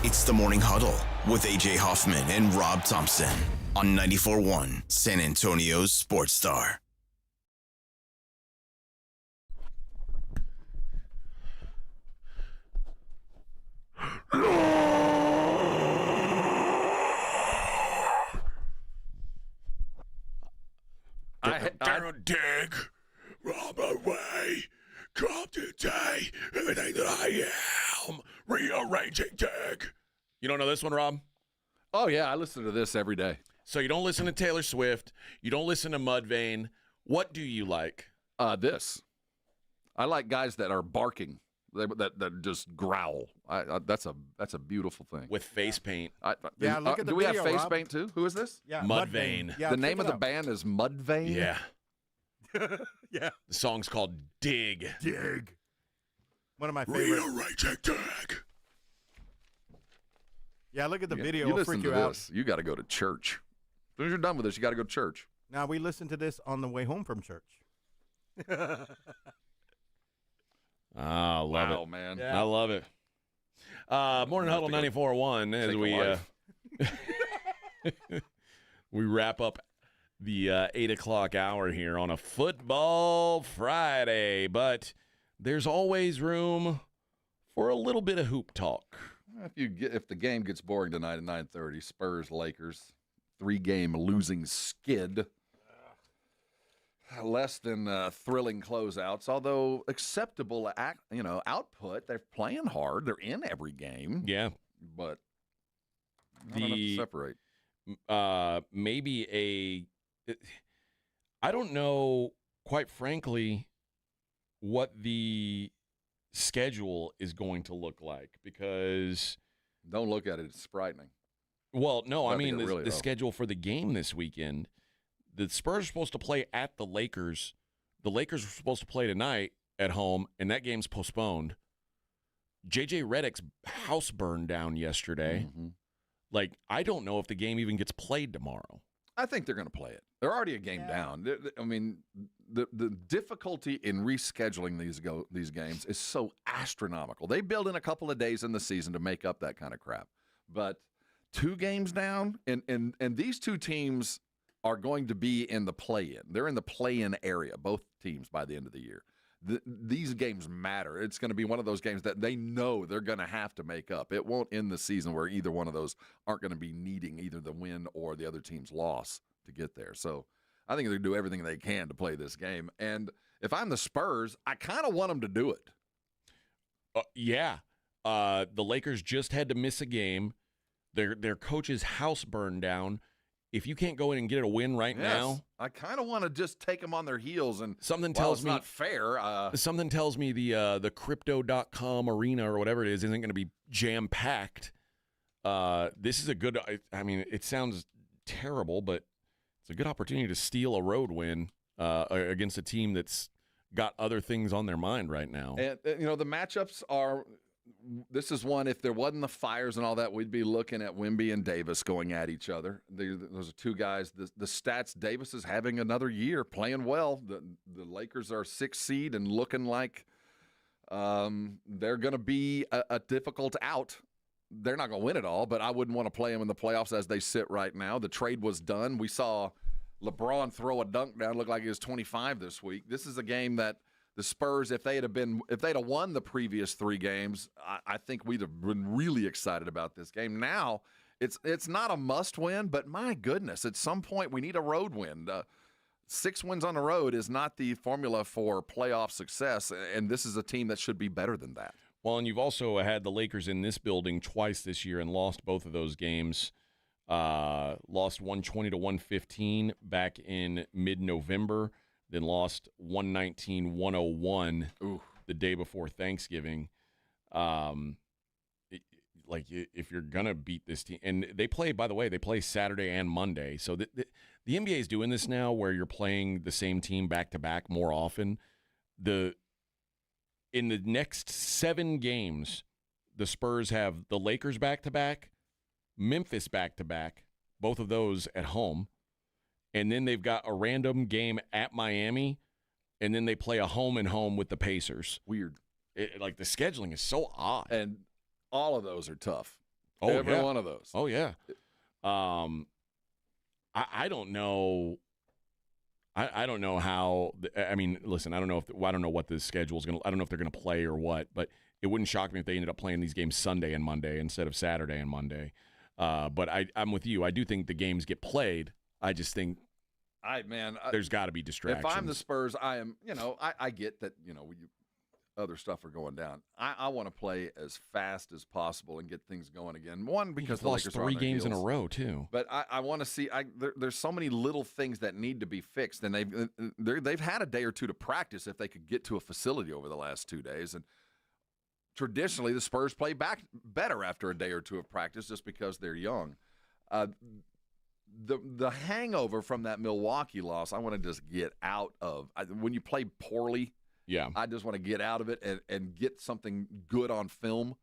It's the Morning Huddle with AJ Hoffman and Rob Thompson on 94.1 San Antonio's Sports Star. Don't dig, rob away. Come today, everything that I am, rearranging dig. You don't know this one, Rob? Oh, yeah, I listen to this every day. So you don't listen to Taylor Swift. You don't listen to Mudvayne. What do you like? This. I like guys that are barking, that just growl. That's a beautiful thing. With face paint. Look at the do we video, have face Rob. paint, too? Who is this? Yeah, Mudvayne. Yeah, the name of the band is Mudvayne? Yeah. Yeah. The song's called Dig. Dig. One of my favorite. Rearranging dig. Yeah, look at the video. You It'll listen freak to you out. this. You got to go to church. As soon as you're done with this, you got to go to church. Now, we listened to this on the way home from church. Ah, love it. Wow, man. Yeah. I love it. Morning Huddle 94.1 as we wrap up the 8 o'clock hour here on a football Friday. But there's always room for a little bit of hoop talk. If the game gets boring tonight at 9:30, Spurs, Lakers, 3-game losing skid. Less than thrilling closeouts, although acceptable output. They're playing hard. They're in every game. Yeah. But not enough to separate. I don't know, quite frankly, what the schedule is going to look like because... Don't look at it. It's frightening. Well, no, I mean really the schedule for the game this weekend. The Spurs are supposed to play at the Lakers. The Lakers were supposed to play tonight at home, and that game's postponed. J.J. Redick's house burned down yesterday. Mm-hmm. Like, I don't know if the game even gets played tomorrow. I think they're going to play it. They're already a game down. I mean, the difficulty in rescheduling these games is so astronomical. They build in a couple of days in the season to make up that kind of crap. But 2 games down, and these two teams are going to be in the play-in. They're in the play-in area, both teams, by the end of the year. These games matter. It's going to be one of those games that they know they're going to have to make up. It won't end the season where either one of those aren't going to be needing either the win or the other team's loss to get there. So I think they're going to do everything they can to play this game. And if I'm the Spurs, I kind of want them to do it. Yeah. The Lakers just had to miss a game. Their coach's house burned down. If you can't go in and get a win right now, I kind of want to just take them on their heels. And something tells me not fair. Something tells me the crypto.com arena or whatever it is isn't going to be jam packed. This is a good. I mean, it sounds terrible, but it's a good opportunity to steal a road win against a team that's got other things on their mind right now. And the matchups are. This is one, if there wasn't the fires and all that, we'd be looking at Wemby and Davis going at each other. Those are two guys. The stats, Davis is having another year, playing well. The Lakers are 6th seed and looking like they're going to be a difficult out. They're not going to win it all, but I wouldn't want to play them in the playoffs as they sit right now. The trade was done. We saw LeBron throw a dunk down, looked like he was 25 this week. This is a game that the Spurs, if they'd have won the previous 3 games, I think we'd have been really excited about this game. Now, it's not a must-win, but my goodness, at some point we need a road win. 6 wins on the road is not the formula for playoff success, and this is a team that should be better than that. Well, and you've also had the Lakers in this building twice this year and lost both of those games. Lost 120-115 back in mid-November, then lost 119-101 the day before Thanksgiving. If you're going to beat this team, and they play, by the way, they play Saturday and Monday. So the NBA is doing this now where you're playing the same team back-to-back more often. In the next 7 games, the Spurs have the Lakers back-to-back, Memphis back-to-back, both of those at home. And then they've got a random game at Miami, and then they play a home-and-home with the Pacers. Weird. The scheduling is so odd. And all of those are tough. Every one of those. Oh, yeah. I don't know. I don't know how. I mean, listen. I don't know what the schedule is going to. I don't know if they're going to play or what. But it wouldn't shock me if they ended up playing these games Sunday and Monday instead of Saturday and Monday. But I'm with you. I do think the games get played. I just think. There's got to be distractions. If I'm the Spurs, I am. I get that. Other stuff are going down. I want to play as fast as possible and get things going again. One, because the lost Lakers are on 3 their games in a heels. row too. But I want to see. There's so many little things that need to be fixed, and they've had a day or two to practice if they could get to a facility over the last 2 days. And traditionally, the Spurs play back better after a day or two of practice, just because they're young. The hangover from that Milwaukee loss, I want to just get out of. When you play poorly. Yeah, I just want to get out of it and get something good on film.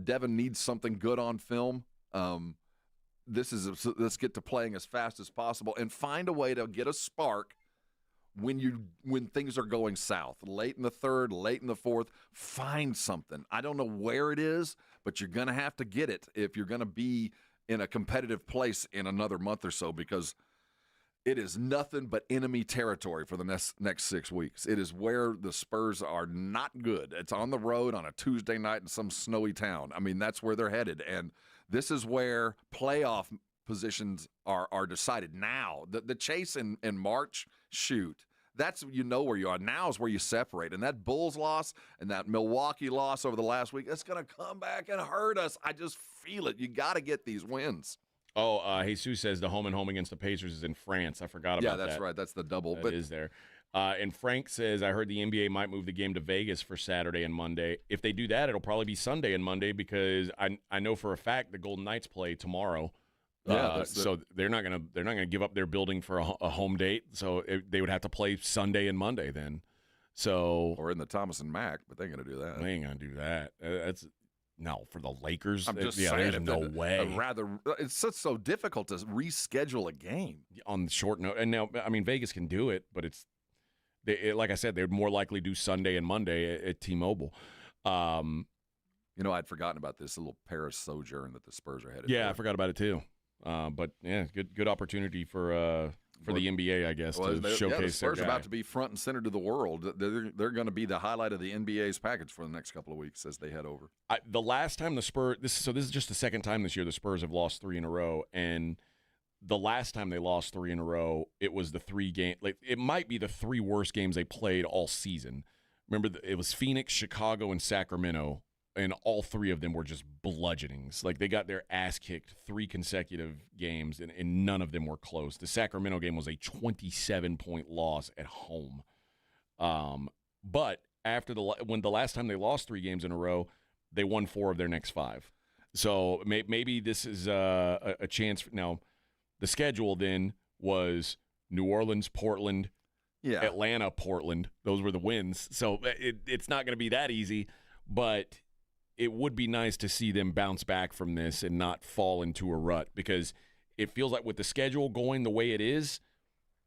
Devin needs something good on film. Let's get to playing as fast as possible and find a way to get a spark when things are going south. Late in the third, late in the fourth, find something. I don't know where it is, but you're going to have to get it if you're going to be in a competitive place in another month or so, because it is nothing but enemy territory for the next 6 weeks. It is where the Spurs are not good. It's on the road on a Tuesday night in some snowy town. I mean, that's where they're headed. And this is where playoff positions are decided now. The chase in March, shoot. That's where you are. Now is where you separate. And that Bulls loss and that Milwaukee loss over the last week, that's going to come back and hurt us. I just feel it. You got to get these wins. Oh, Jesus says the home and home against the Pacers is in France. I forgot about that. Yeah, that's right. That's the double. That is there. And Frank says, I heard the NBA might move the game to Vegas for Saturday and Monday. If they do that, it'll probably be Sunday and Monday, because I know for a fact the Golden Knights play tomorrow. Yeah, so they're not gonna give up their building for a home date. So they would have to play Sunday and Monday then. So or in the Thomas and Mack, but they ain't gonna do that. They ain't gonna do that. That's. No, for the Lakers, I'm just saying, there's no way. It's just so difficult to reschedule a game on short note. And now, I mean, Vegas can do it, but like I said, they'd more likely do Sunday and Monday at T-Mobile. I'd forgotten about this little Paris sojourn that the Spurs are headed. Yeah, I forgot about it too. But yeah, good opportunity for the NBA, I guess, to showcase the Spurs their are guy. about to be front and center to the world. They're going to be the highlight of the NBA's package for the next couple of weeks as they head over. The last time the Spurs, this is just the second time this year the Spurs have lost 3 in a row, and the last time they lost 3 in a row, it was the 3 game. It might be the 3 worst games they played all season. Remember, it was Phoenix, Chicago, and Sacramento. And all 3 of them were just bludgeonings. They got their ass kicked 3 consecutive games, and none of them were close. The Sacramento game was a 27-point loss at home. But when the last time they lost 3 games in a row, they won 4 of their next 5. So maybe this is a chance. Now, the schedule then was New Orleans, Portland, Atlanta, Portland. Those were the wins. So it's not going to be that easy, but it would be nice to see them bounce back from this and not fall into a rut, because it feels like with the schedule going the way it is,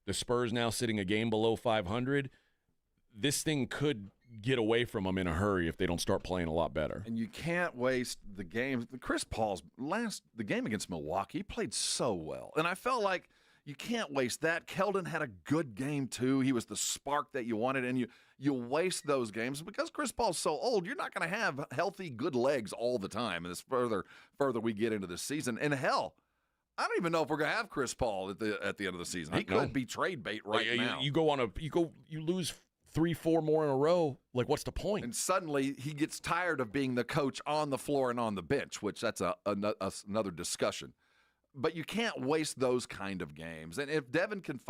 the Spurs now sitting a game below 500, this thing could get away from them in a hurry if they don't start playing a lot better. And you can't waste the games. Chris Paul's the game against Milwaukee, he played so well. And I felt like, You can't waste that. Keldon had a good game, too. He was the spark that you wanted, and you waste those games. Because Chris Paul's so old, you're not going to have healthy, good legs all the time. And as further we get into the season. And hell, I don't even know if we're going to have Chris Paul at the end of the season. He could be trade bait now. You lose 3-4 more in a row. Like, what's the point? And suddenly he gets tired of being the coach on the floor and on the bench, which that's another discussion. But you can't waste those kind of games. And if Devin can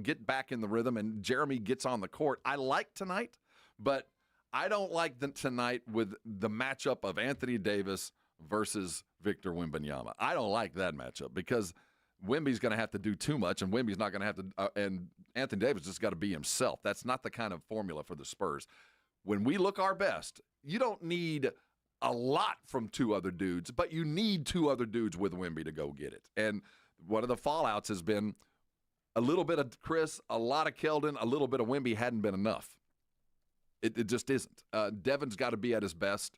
get back in the rhythm and Jeremy gets on the court, I like tonight, but I don't like tonight with the matchup of Anthony Davis versus Victor Wembanyama. I don't like that matchup because Wemby's going to have to do too much, and Wemby's not going to have to and Anthony Davis just got to be himself. That's not the kind of formula for the Spurs. When we look our best, you don't need a lot from two other dudes, but you need two other dudes with Wemby to go get it. And one of the fallouts has been a little bit of Chris, a lot of Keldon, a little bit of Wemby hadn't been enough. It just isn't. Devin's got to be at his best,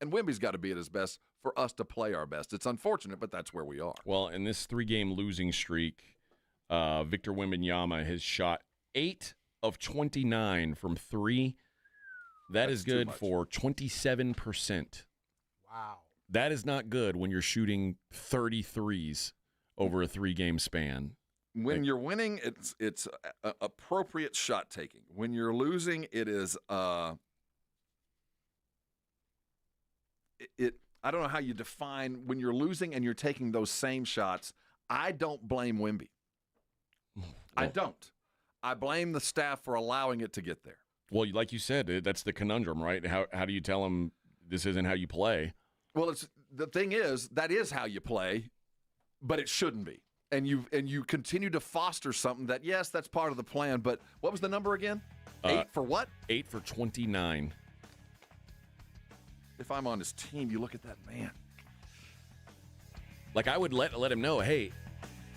and Wemby's got to be at his best for us to play our best. It's unfortunate, but that's where we are. Well, in this 3-game losing streak, Victor Wembanyama has shot 8 of 29 from 3. That's is good for 27%. Wow. That is not good when you're shooting 33s over a 3-game span. When you're winning, it's appropriate shot taking. When you're losing, it is I don't know how you define when you're losing and you're taking those same shots. I don't blame Wemby. I don't. I blame the staff for allowing it to get there. Well, like you said, that's the conundrum, right? How do you tell them this isn't how you play? Well, the thing is, that is how you play, but it shouldn't be. And you continue to foster something that, yes, that's part of the plan, but what was the number again? 8 for what? 8 for 29. If I'm on his team, you look at that man. Like, I would let him know, hey,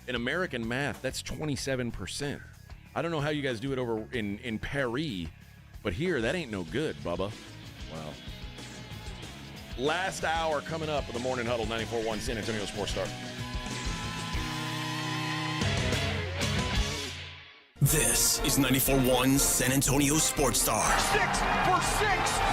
in American math, that's 27%. I don't know how you guys do it over in Paris, but here, that ain't no good, Bubba. Wow. Last hour coming up with the Morning Huddle, 94.1 San Antonio Sports Star. This is 94.1 San Antonio Sports Star. 6 for 6,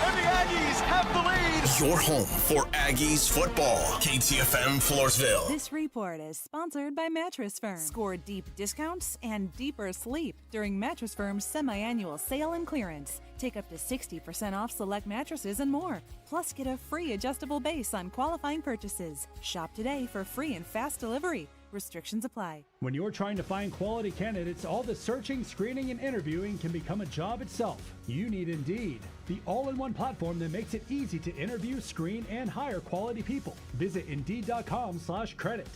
and the Aggies have the lead. Your home for Aggies football. KTFM Floresville. This report is sponsored by Mattress Firm. Score deep discounts and deeper sleep during Mattress Firm's semi-annual sale and clearance. Take up to 60% off select mattresses and more. Plus, get a free adjustable base on qualifying purchases. Shop today for free and fast delivery. Restrictions apply. When you're trying to find quality candidates, all the searching, screening, and interviewing can become a job itself. You need Indeed, the all-in-one platform that makes it easy to interview, screen, and hire quality people. Visit Indeed.com/credit.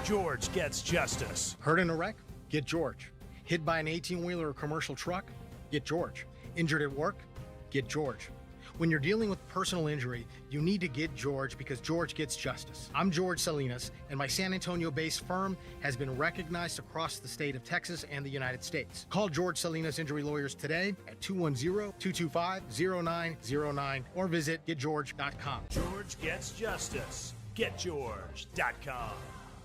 George gets justice. Hurt in a wreck? Get George. Hit by an 18-wheeler or commercial truck? Get George. Injured at work? Get George. When you're dealing with personal injury, you need to get George because George gets justice. I'm George Salinas, and my San Antonio-based firm has been recognized across the state of Texas and the United States. Call George Salinas Injury Lawyers today at 210-225-0909 or visit getgeorge.com. George gets justice. GetGeorge.com.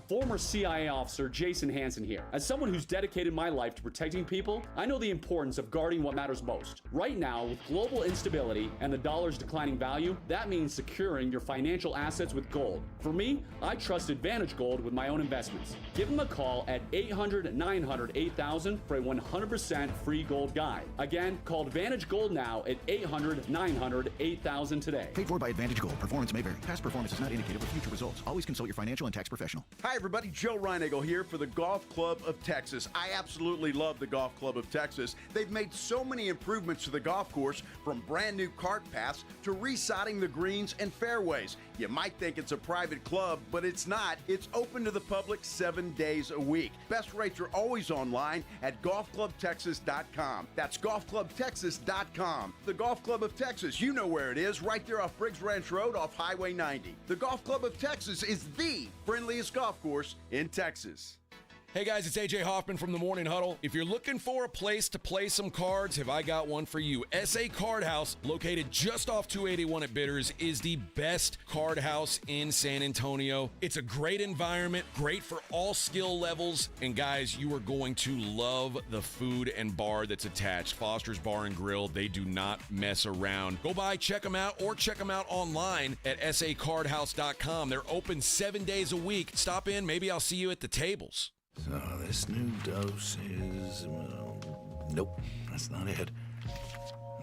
Former CIA officer Jason Hansen here. As someone who's dedicated my life to protecting people, I know the importance of guarding what matters most. Right now, with global instability and the dollar's declining value, that means securing your financial assets with gold. For me, I trust Advantage Gold with my own investments. Give them a call at 800-900-8000 for a 100% free gold guide. Again, call Advantage Gold now at 800-900-8000 today. Paid for by Advantage Gold. Performance may vary. Past performance is not indicative of future results. Always consult your financial and tax professional. Hi, everybody. Joe Reinagle here for the Golf Club of Texas. I absolutely love the Golf Club of Texas. They've made so many improvements to the golf course, from brand new cart paths to resodding the greens and fairways. You might think it's a private club, but it's not. It's open to the public 7 days a week. Best rates are always online at golfclubtexas.com. That's golfclubtexas.com. The Golf Club of Texas, you know where it is, right there off Briggs Ranch Road off Highway 90. The Golf Club of Texas is the friendliest golf course in Texas. Hey guys, it's AJ Hoffman from the Morning Huddle. If you're looking for a place to play some cards, have I got one for you. SA Card House, located just off 281 at Bitters, is the best card house in San Antonio. It's a great environment, great for all skill levels, and guys, you are going to love the food and bar that's attached. Foster's Bar and Grill, they do not mess around. Go by, check them out, or check them out online at sacardhouse.com. They're open 7 days a week. Stop in, maybe I'll see you at the tables. So this new dose is, well, nope, that's not it.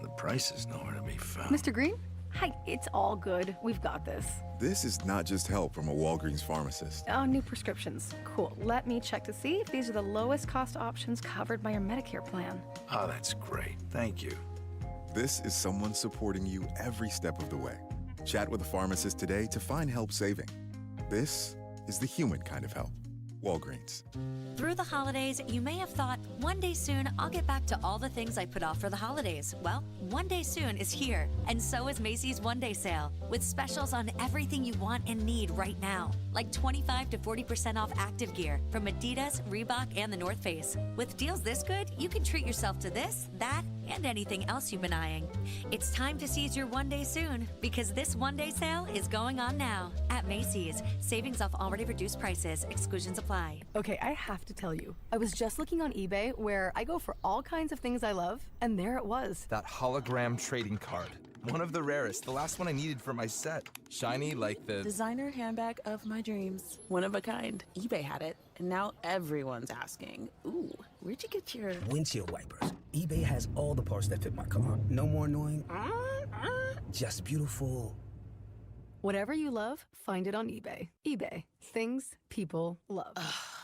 The price is nowhere to be found. Mr. Green? Hi, it's all good. We've got this. This is not just help from a Walgreens pharmacist. Oh, new prescriptions. Cool. Let me check to see if these are the lowest cost options covered by your Medicare plan. Oh, that's great. Thank you. This is someone supporting you every step of the way. Chat with a pharmacist today to find help saving. This is the human kind of help. Walgreens. Through the holidays, you may have thought, one day soon, I'll get back to all the things I put off for the holidays. Well, one day soon is here, and so is Macy's One Day Sale, with specials on everything you want and need right now, like 25 to 40% off active gear from Adidas, Reebok, and the North Face. With deals this good, you can treat yourself to this, that, and anything else you've been eyeing. It's time to seize your one day soon, because this one day sale is going on now at Macy's. Savings off already reduced prices. Exclusions apply. Okay, I have to tell you, I was just looking on eBay where I go for all kinds of things I love, and there it was. That hologram trading card. One of the rarest. The last one I needed for my set. Shiny like the Designer handbag of my dreams. One of a kind. eBay had it, and now everyone's asking, ooh, where'd you get your windshield wipers? eBay has all the parts that fit my car. No more annoying. Just beautiful. Whatever you love, find it on eBay. eBay. Things people love.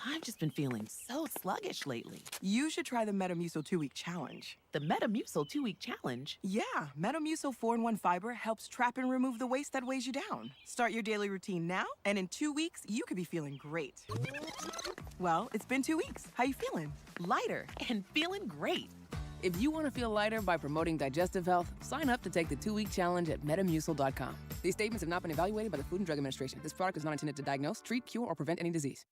I've just been feeling so sluggish lately. You should try the Metamucil 2-week challenge. The Metamucil 2-week challenge? Yeah, Metamucil 4-in-1 fiber helps trap and remove the waste that weighs you down. Start your daily routine now, and in 2 weeks, you could be feeling great. Well, it's been 2 weeks. How you feeling? Lighter and feeling great. If you want to feel lighter by promoting digestive health, sign up to take the 2-week challenge at Metamucil.com. These statements have not been evaluated by the Food and Drug Administration. This product is not intended to diagnose, treat, cure, or prevent any disease.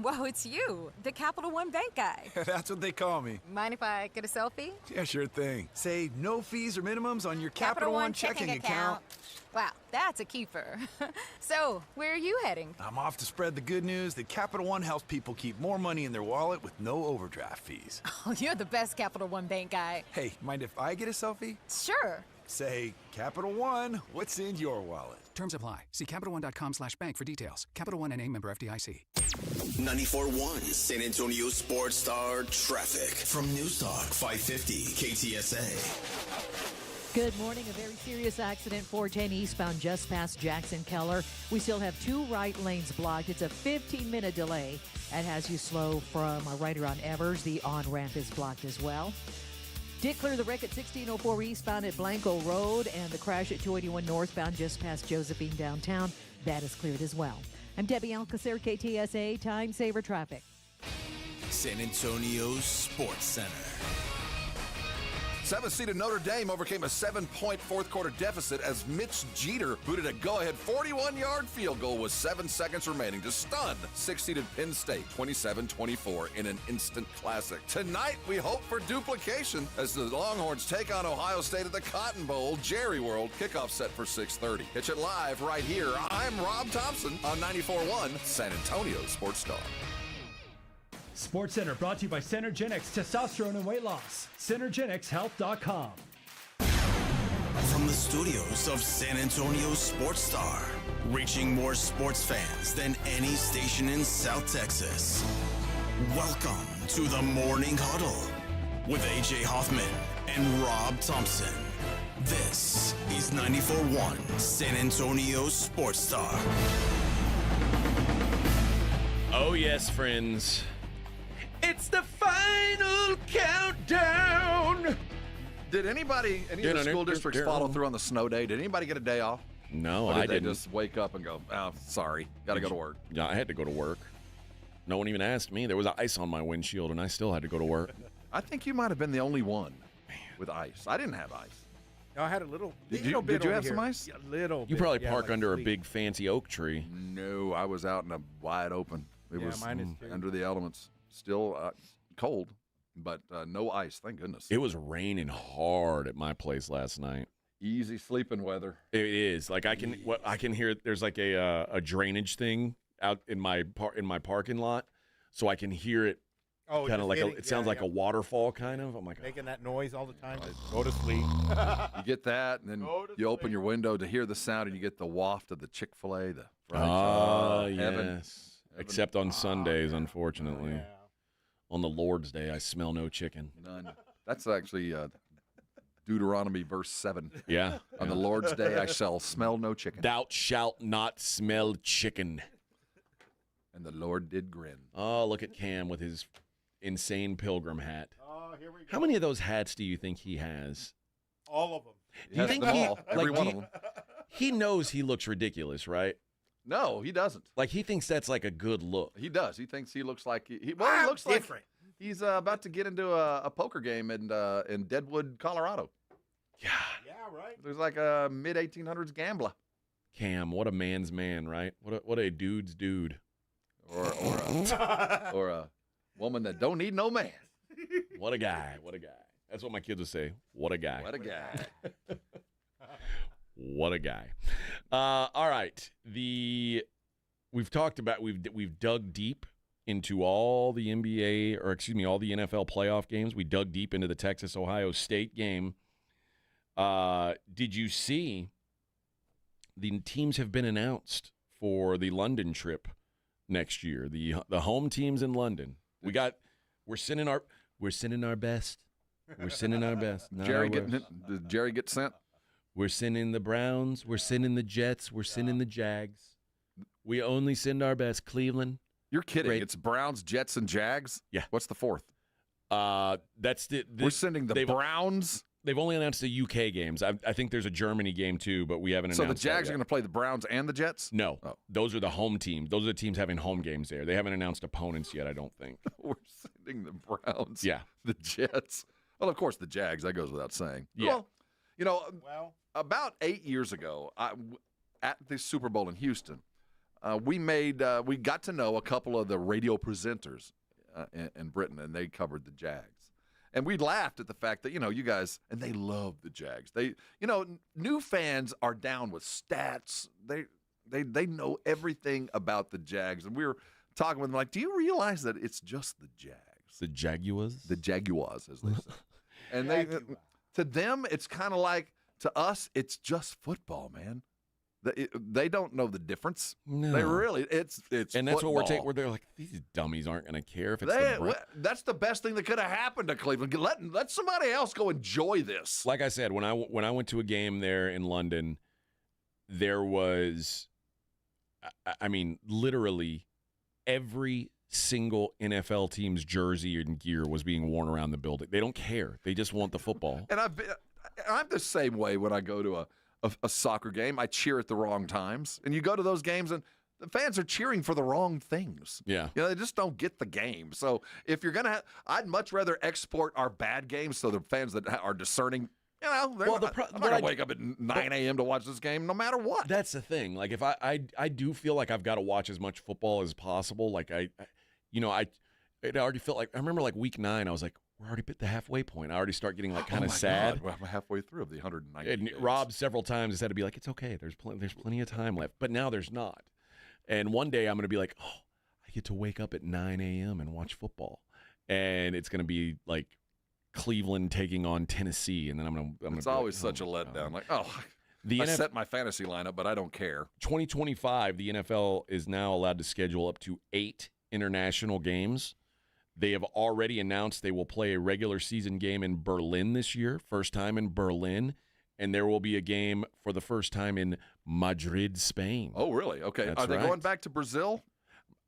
Whoa, it's you, the Capital One Bank guy. That's what they call me. Mind if I get a selfie? Yeah, sure thing. Say no fees or minimums on your Capital One checking account. Wow, that's a keeper. So, where are you heading? I'm off to spread the good news that Capital One helps people keep more money in their wallet with no overdraft fees. Oh, you're the best Capital One Bank guy. Hey, mind if I get a selfie? Sure. Say, Capital One, what's in your wallet? Terms apply. See CapitalOne.com/bank for details. Capital One N.A. member FDIC. 94.1 San Antonio Sports Star Traffic from News Talk 550 KTSA. Good morning. A very serious accident 410 eastbound just past Jackson Keller. We still have 2 right lanes blocked. It's a 15-minute delay. That has you slow from right around Evers. The on-ramp is blocked as well. Did clear the wreck at 1604 eastbound at Blanco Road, and the crash at 281 northbound just past Josephine downtown. That is cleared as well. I'm Debbie Alcacer, KTSA Time Saver Traffic. San Antonio Sports Center. 7th-seeded Notre Dame overcame a 7-point fourth-quarter deficit as Mitch Jeter booted a go-ahead 41-yard field goal with 7 seconds remaining to stun 6th-seeded Penn State 27-24 in an instant classic. Tonight, we hope for duplication as the Longhorns take on Ohio State at the Cotton Bowl, Jerry World. Kickoff set for 6:30. Catch it live right here. I'm Rob Thompson on 94.1 San Antonio Sports Star. Sports Center brought to you by Synergenics Testosterone and Weight Loss. SynergenicsHealth.com. From the studios of San Antonio Sports Star, reaching more sports fans than any station in South Texas. Welcome to the Morning Huddle with AJ Hoffman and Rob Thompson. This is 94.1 San Antonio Sports Star. Oh, yes, friends. It's the final countdown. Did any of the school districts follow through on the snow day? Did anybody get a day off? No, or did I they didn't. just wake up and go, oh, sorry, got to go to work? Yeah, I had to go to work. No one even asked me. There was ice on my windshield, and I still had to go to work. I think you might have been the only one with ice. I didn't have ice. I had a little. Did you have some ice? Yeah, a little. You bit, probably yeah, park like under a sleep. big fancy oak tree. No, I was out in a wide open. It was mine is too. under the elements. still cold, but no ice. Thank goodness. It was raining hard at my place last night. Easy sleeping weather. It is. Like I can hear. There's like a drainage thing out in my parking lot, so I can hear it. Oh, kind of like it sounds like a waterfall, kind of. I'm like making that noise all the time. Go to sleep. You get that, and then you open your window to hear the sound, and you get the waft of the Chick-fil-A, the fries. Heaven. Yes. Except on Sundays, unfortunately. Yeah. On the Lord's Day, I smell no chicken. None. That's actually Deuteronomy verse 7. Yeah. On the Lord's Day, I shall smell no chicken. Thou shalt not smell chicken. And the Lord did grin. Oh, look at Cam with his insane pilgrim hat. Oh, here we go. How many of those hats do you think he has? All of them. Do you think every one of them. He knows he looks ridiculous, right? No, he doesn't. Like he thinks that's like a good look. He does. He thinks he looks like he looks different. Like he's about to get into a poker game in Deadwood, Colorado. Yeah. Yeah, right. There's like a mid 1800s gambler. Cam, what a man's man, right? What a dude's dude. Or a woman that don't need no man. What a guy. What a guy. That's what my kids would say. What a guy. What a guy. What a guy. All right. We've talked about we've dug deep into all the NBA all the NFL playoff games. We dug deep into the Texas-Ohio State game. Did you see the teams have been announced for the London trip next year? The home teams in London. We're sending our best. We're sending our best. Did Jerry get sent? We're sending the Browns. We're sending the Jets. We're sending the Jags. We only send our best. Cleveland. You're kidding. Great. It's Browns, Jets, and Jags? Yeah. What's the fourth? That's we're sending the Browns. They've only announced the UK games. I think there's a Germany game too, but we haven't announced. So the Jags are going to play the Browns and the Jets? No. Oh. Those are the home teams. Those are the teams having home games there. They haven't announced opponents yet, I don't think. We're sending the Browns. Yeah. The Jets. Well, of course, the Jags. That goes without saying. Yeah. Well, about 8 years ago, at the Super Bowl in Houston, we got to know a couple of the radio presenters in Britain, and they covered the Jags. And we laughed at the fact that, you guys, and they love the Jags. They, new fans are down with stats. They know everything about the Jags. And we were talking with them like, do you realize that it's just the Jags? The Jaguars? The Jaguars, as they say. And to them, it's kind of like, to us, it's just football, man. They don't know the difference. No. They really, it's and that's football. what we're taking. Where they're like, these dummies aren't going to care if it's That's the best thing that could have happened to Cleveland. Let somebody else go enjoy this. Like I said, when I went to a game there in London, there was, literally every single NFL team's jersey and gear was being worn around the building. They don't care. They just want the football. And I'm the same way when I go to a soccer game. I cheer at the wrong times. And you go to those games and the fans are cheering for the wrong things. Yeah. They just don't get the game. So if you're going to I'd much rather export our bad games so the fans that are discerning, I'm not going to wake up at 9 a.m. to watch this game no matter what. That's the thing. Like if I do feel like I've got to watch as much football as possible. Like it already felt like, I remember like week 9, I was like, we're already at the halfway point. I already start getting like kind of sad. God. We're halfway through of the 190 And days. Rob several times has had to be like, it's okay. There's plenty of time left. But now there's not. And one day I'm going to be like, I get to wake up at 9 a.m. and watch football. And it's going to be like Cleveland taking on Tennessee. And then I'm going to It's always such a letdown. Like, I set my fantasy lineup, but I don't care. 2025, the NFL is now allowed to schedule up to 8 international games. They have already announced they will play a regular season game in Berlin this year, first time in Berlin, and there will be a game for the first time in Madrid, Spain. Oh, really? Okay. That's Are they right. going back to Brazil?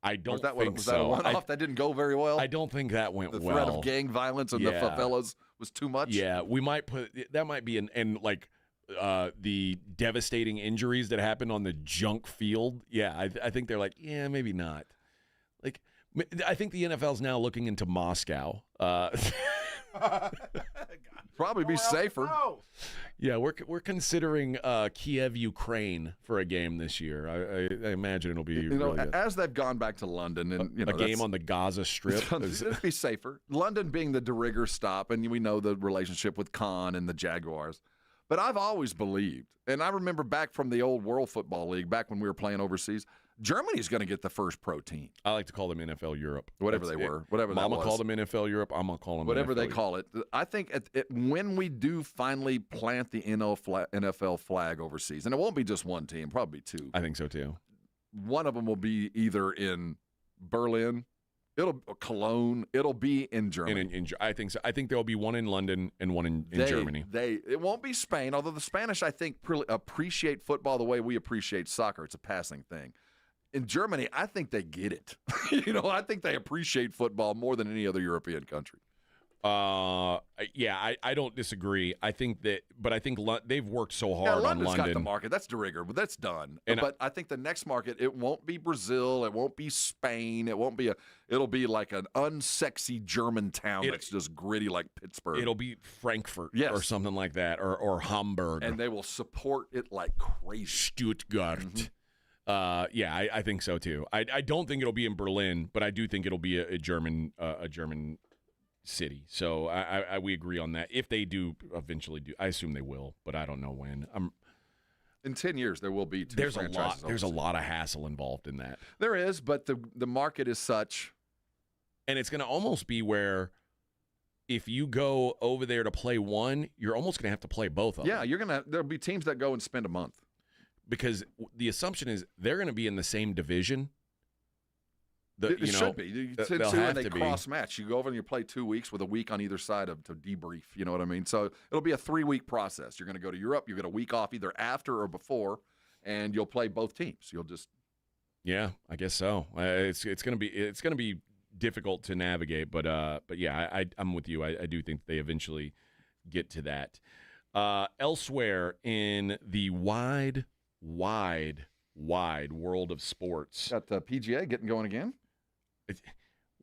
I don't think so. Was that a one-off? That didn't go very well? I don't think that went well. The threat of gang violence in the favelas was too much? Yeah, we might that might be the devastating injuries that happened on the junk field. Yeah, I think they're like, yeah, maybe not. Like, I think the NFL's now looking into Moscow. Probably be safer. Yeah, we're considering Kiev, Ukraine for a game this year. I imagine it'll be really good. As they've gone back to London and a game on the Gaza Strip. It'd be safer. London being the de rigueur stop, and we know the relationship with Khan and the Jaguars. But I've always believed, and I remember back from the old World Football League, back when we were playing overseas, Germany's going to get the first pro team. I like to call them NFL Europe. Whatever they were. Whatever that was. Mama called them NFL Europe. I'm going to call them whatever NFL they Europe. call it. I think when we do finally plant the NFL flag overseas, and it won't be just one team, probably two. I think so too. One of them will be either in Berlin, Cologne. It'll be in Germany. I think so. I think there'll be one in London and one in Germany. It won't be Spain, although the Spanish, I think, appreciate football the way we appreciate soccer. It's a passing thing. In Germany, I think they get it. I think they appreciate football more than any other European country. Yeah, I don't disagree. I think they've worked so hard on London's London. got the market. That's de rigueur, but that's done. And but I think the next market, it won't be Brazil. It won't be Spain. It'll be like an unsexy German town that's just gritty like Pittsburgh. It'll be Frankfurt or something like that, or Hamburg. And they will support it like crazy. Stuttgart. Mm-hmm. I think so too. I don't think it'll be in Berlin, but I do think it'll be a German city. So we agree on that. If they do eventually do, I assume they will, but I don't know when. In 10 years, there will be two There's franchises. There's a lot of hassle involved in that. There is, but the market is such, and it's going to almost be where if you go over there to play one, you're almost going to have to play both of them. Yeah, there'll be teams that go and spend a month. Because the assumption is they're going to be in the same division. It should be. They'll have they to be. cross-match. You go over and you play 2 weeks with a week on either side to debrief. You know what I mean? So it'll be a 3-week process. You're going to go to Europe. You get a week off either after or before, and you'll play both teams. You'll just. Yeah, I guess so. It's going to be difficult to navigate, but yeah, I'm with you. I do think they eventually get to that. Elsewhere in the wide world of sports. Got the PGA getting going again.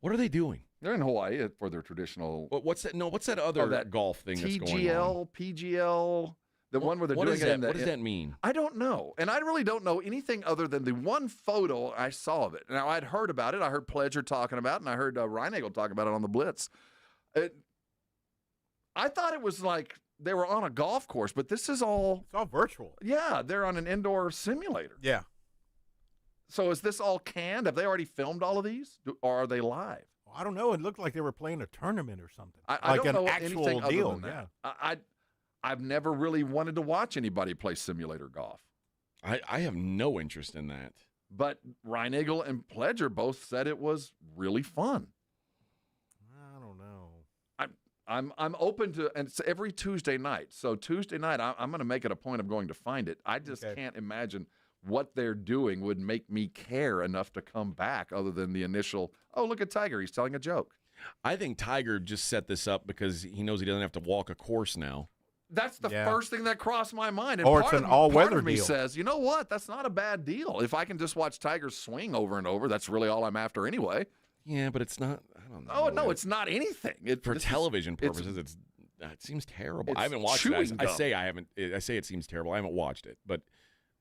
What are they doing? They're in Hawaii for their traditional. What's that? No, what's that other golf thing that's going on? PGL, the one where they're doing it. What does that mean? I don't know, and I really don't know anything other than the one photo I saw of it. Now I'd heard about it. I heard Pledger talking about it, and I heard Reinagel talking about it on the Blitz. I thought it was like they were on a golf course, but this is all. It's all virtual. Yeah, they're on an indoor simulator. Yeah. So is this all canned? Have they already filmed all of these, or are they live? I don't know. It looked like they were playing a tournament or something. I like don't an know actual anything deal. Other than that. I've never really wanted to watch anybody play simulator golf. I have no interest in that. But Reinagel and Pledger both said it was really fun. I don't know. I'm open to, and it's every Tuesday night. So Tuesday night, I'm going to make it a point of going to find it. I just can't imagine what they're doing would make me care enough to come back other than the initial, oh, look at Tiger. He's telling a joke. I think Tiger just set this up because he knows he doesn't have to walk a course now. That's the first thing that crossed my mind. And or it's an all-weather part of me deal. Says, you know what? That's not a bad deal. If I can just watch Tiger swing over and over, that's really all I'm after anyway. Yeah, but it's not. I don't know. Oh no, it's not anything. For television purposes, it seems terrible. I haven't watched it. I say it seems terrible. I haven't watched it, but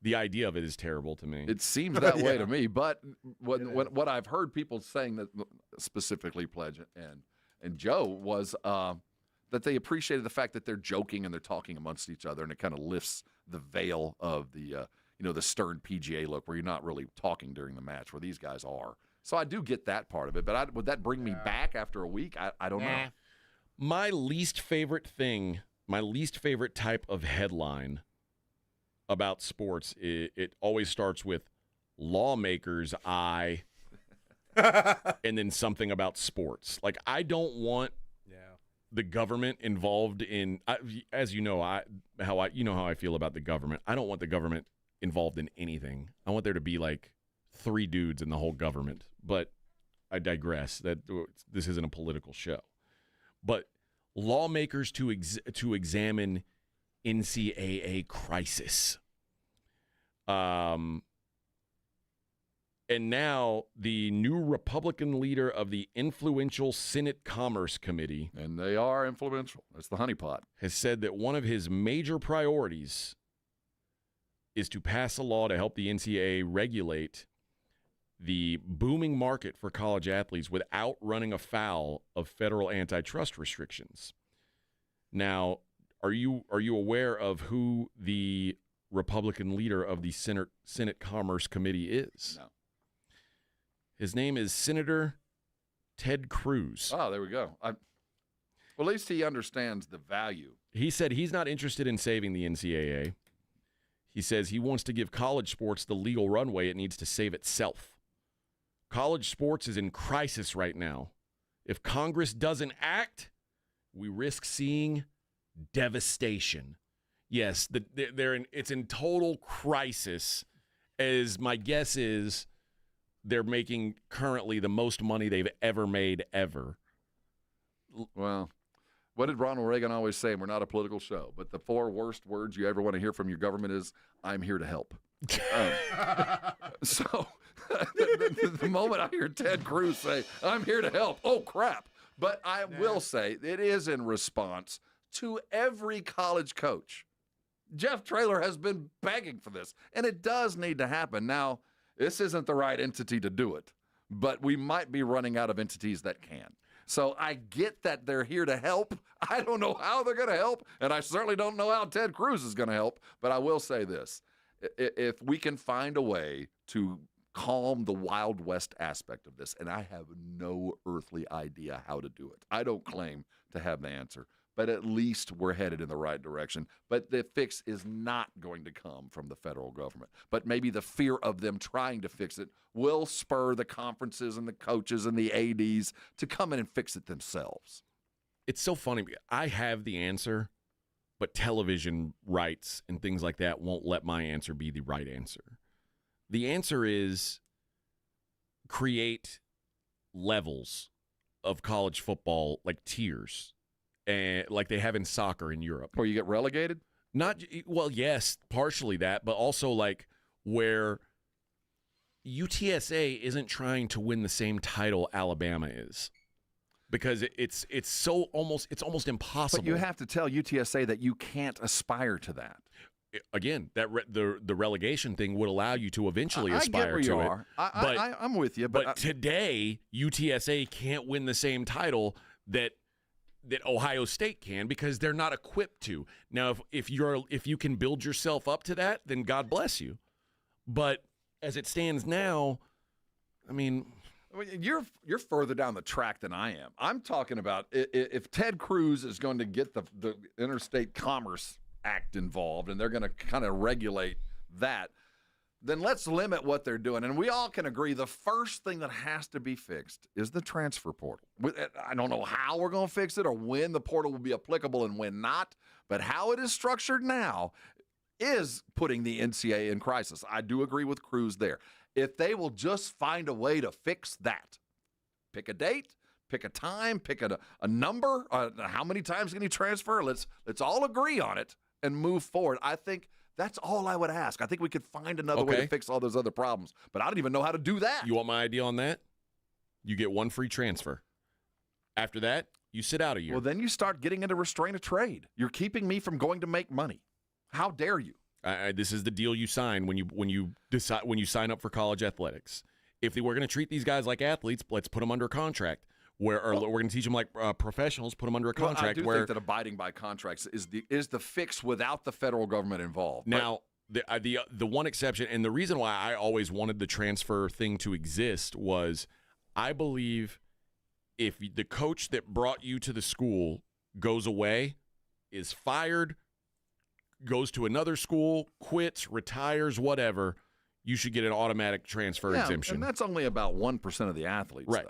the idea of it is terrible to me. It seems that way to me. But what I've heard people saying, that specifically Pledge and Joe, was that they appreciated the fact that they're joking and they're talking amongst each other, and it kind of lifts the veil of the the stern PGA look where you're not really talking during the match, where these guys are. So I do get that part of it, but would that bring me back after a week? I don't know. My least favorite thing, my least favorite type of headline about sports, it always starts with lawmakers' eye and then something about sports. Like, I don't want the government involved in, as you know, how I feel about the government. I don't want the government involved in anything. I want there to be like 3 dudes in the whole government, but I digress. That this isn't a political show. But lawmakers to examine NCAA crisis. And now the new Republican leader of the influential Senate Commerce Committee, and they are influential, it's the honeypot, has said that one of his major priorities is to pass a law to help the NCAA regulate the booming market for college athletes without running afoul of federal antitrust restrictions. Now, are you aware of who the Republican leader of the Senate Commerce Committee is? No. His name is Senator Ted Cruz. Oh, there we go. Well, at least he understands the value. He said he's not interested in saving the NCAA. He says he wants to give college sports the legal runway it needs to save itself. College sports is in crisis right now. If Congress doesn't act, we risk seeing devastation. Yes, it's in total crisis, as my guess is they're making currently the most money they've ever made ever. Well, what did Ronald Reagan always say? We're not a political show, but the 4 worst words you ever want to hear from your government is, I'm here to help. So the moment I hear Ted Cruz say, I'm here to help, oh, crap. But I will say it is in response to every college coach. Jeff Traylor has been begging for this, and it does need to happen. Now, this isn't the right entity to do it, but we might be running out of entities that can. So I get that they're here to help. I don't know how they're going to help, and I certainly don't know how Ted Cruz is going to help, but I will say this. If we can find a way to calm the Wild West aspect of this, and I have no earthly idea how to do it. I don't claim to have the answer, but at least we're headed in the right direction. But the fix is not going to come from the federal government. But maybe the fear of them trying to fix it will spur the conferences and the coaches and the ADs to come in and fix it themselves. It's so funny. I have the answer, but television rights and things like that won't let my answer be the right answer. The answer is create levels of college football, like tiers, and like they have in soccer in Europe. Or you get relegated? Well, yes, partially that, but also like where UTSA isn't trying to win the same title Alabama is. Because it's almost impossible. But you have to tell UTSA that you can't aspire to that. Again, the relegation thing would allow you to eventually aspire to it. I'm with you. But today, UTSA can't win the same title that Ohio State can because they're not equipped to. Now, if you can build yourself up to that, then God bless you. But as it stands now, I mean, you're further down the track than I am. I'm talking about if Ted Cruz is going to get the Interstate Commerce Act involved and they're going to kind of regulate that, then let's limit what they're doing. And we all can agree the first thing that has to be fixed is the transfer portal. I don't know how we're going to fix it or when the portal will be applicable and when not, but how it is structured now is putting the NCAA in crisis. I do agree with Cruz there. If they will just find a way to fix that, pick a date, pick a time, pick a number, how many times can he transfer? Let's all agree on it and move forward. I think that's all I would ask. I think we could find another way to fix all those other problems, but I don't even know how to do that. You want my idea on that? You get one free transfer. After that, you sit out a year. Well, then you start getting into restraint of trade. You're keeping me from going to make money. How dare you? This is the deal you sign when you sign up for college athletics. If we're going to treat these guys like athletes, let's put them under contract. We're going to teach them like professionals, put them under a contract. Well, I do think that abiding by contracts is the fix without the federal government involved. Now, the one exception, and the reason why I always wanted the transfer thing to exist was I believe if the coach that brought you to the school goes away, is fired, goes to another school, quits, retires, whatever, you should get an automatic transfer exemption. And that's only about 1% of the athletes, right?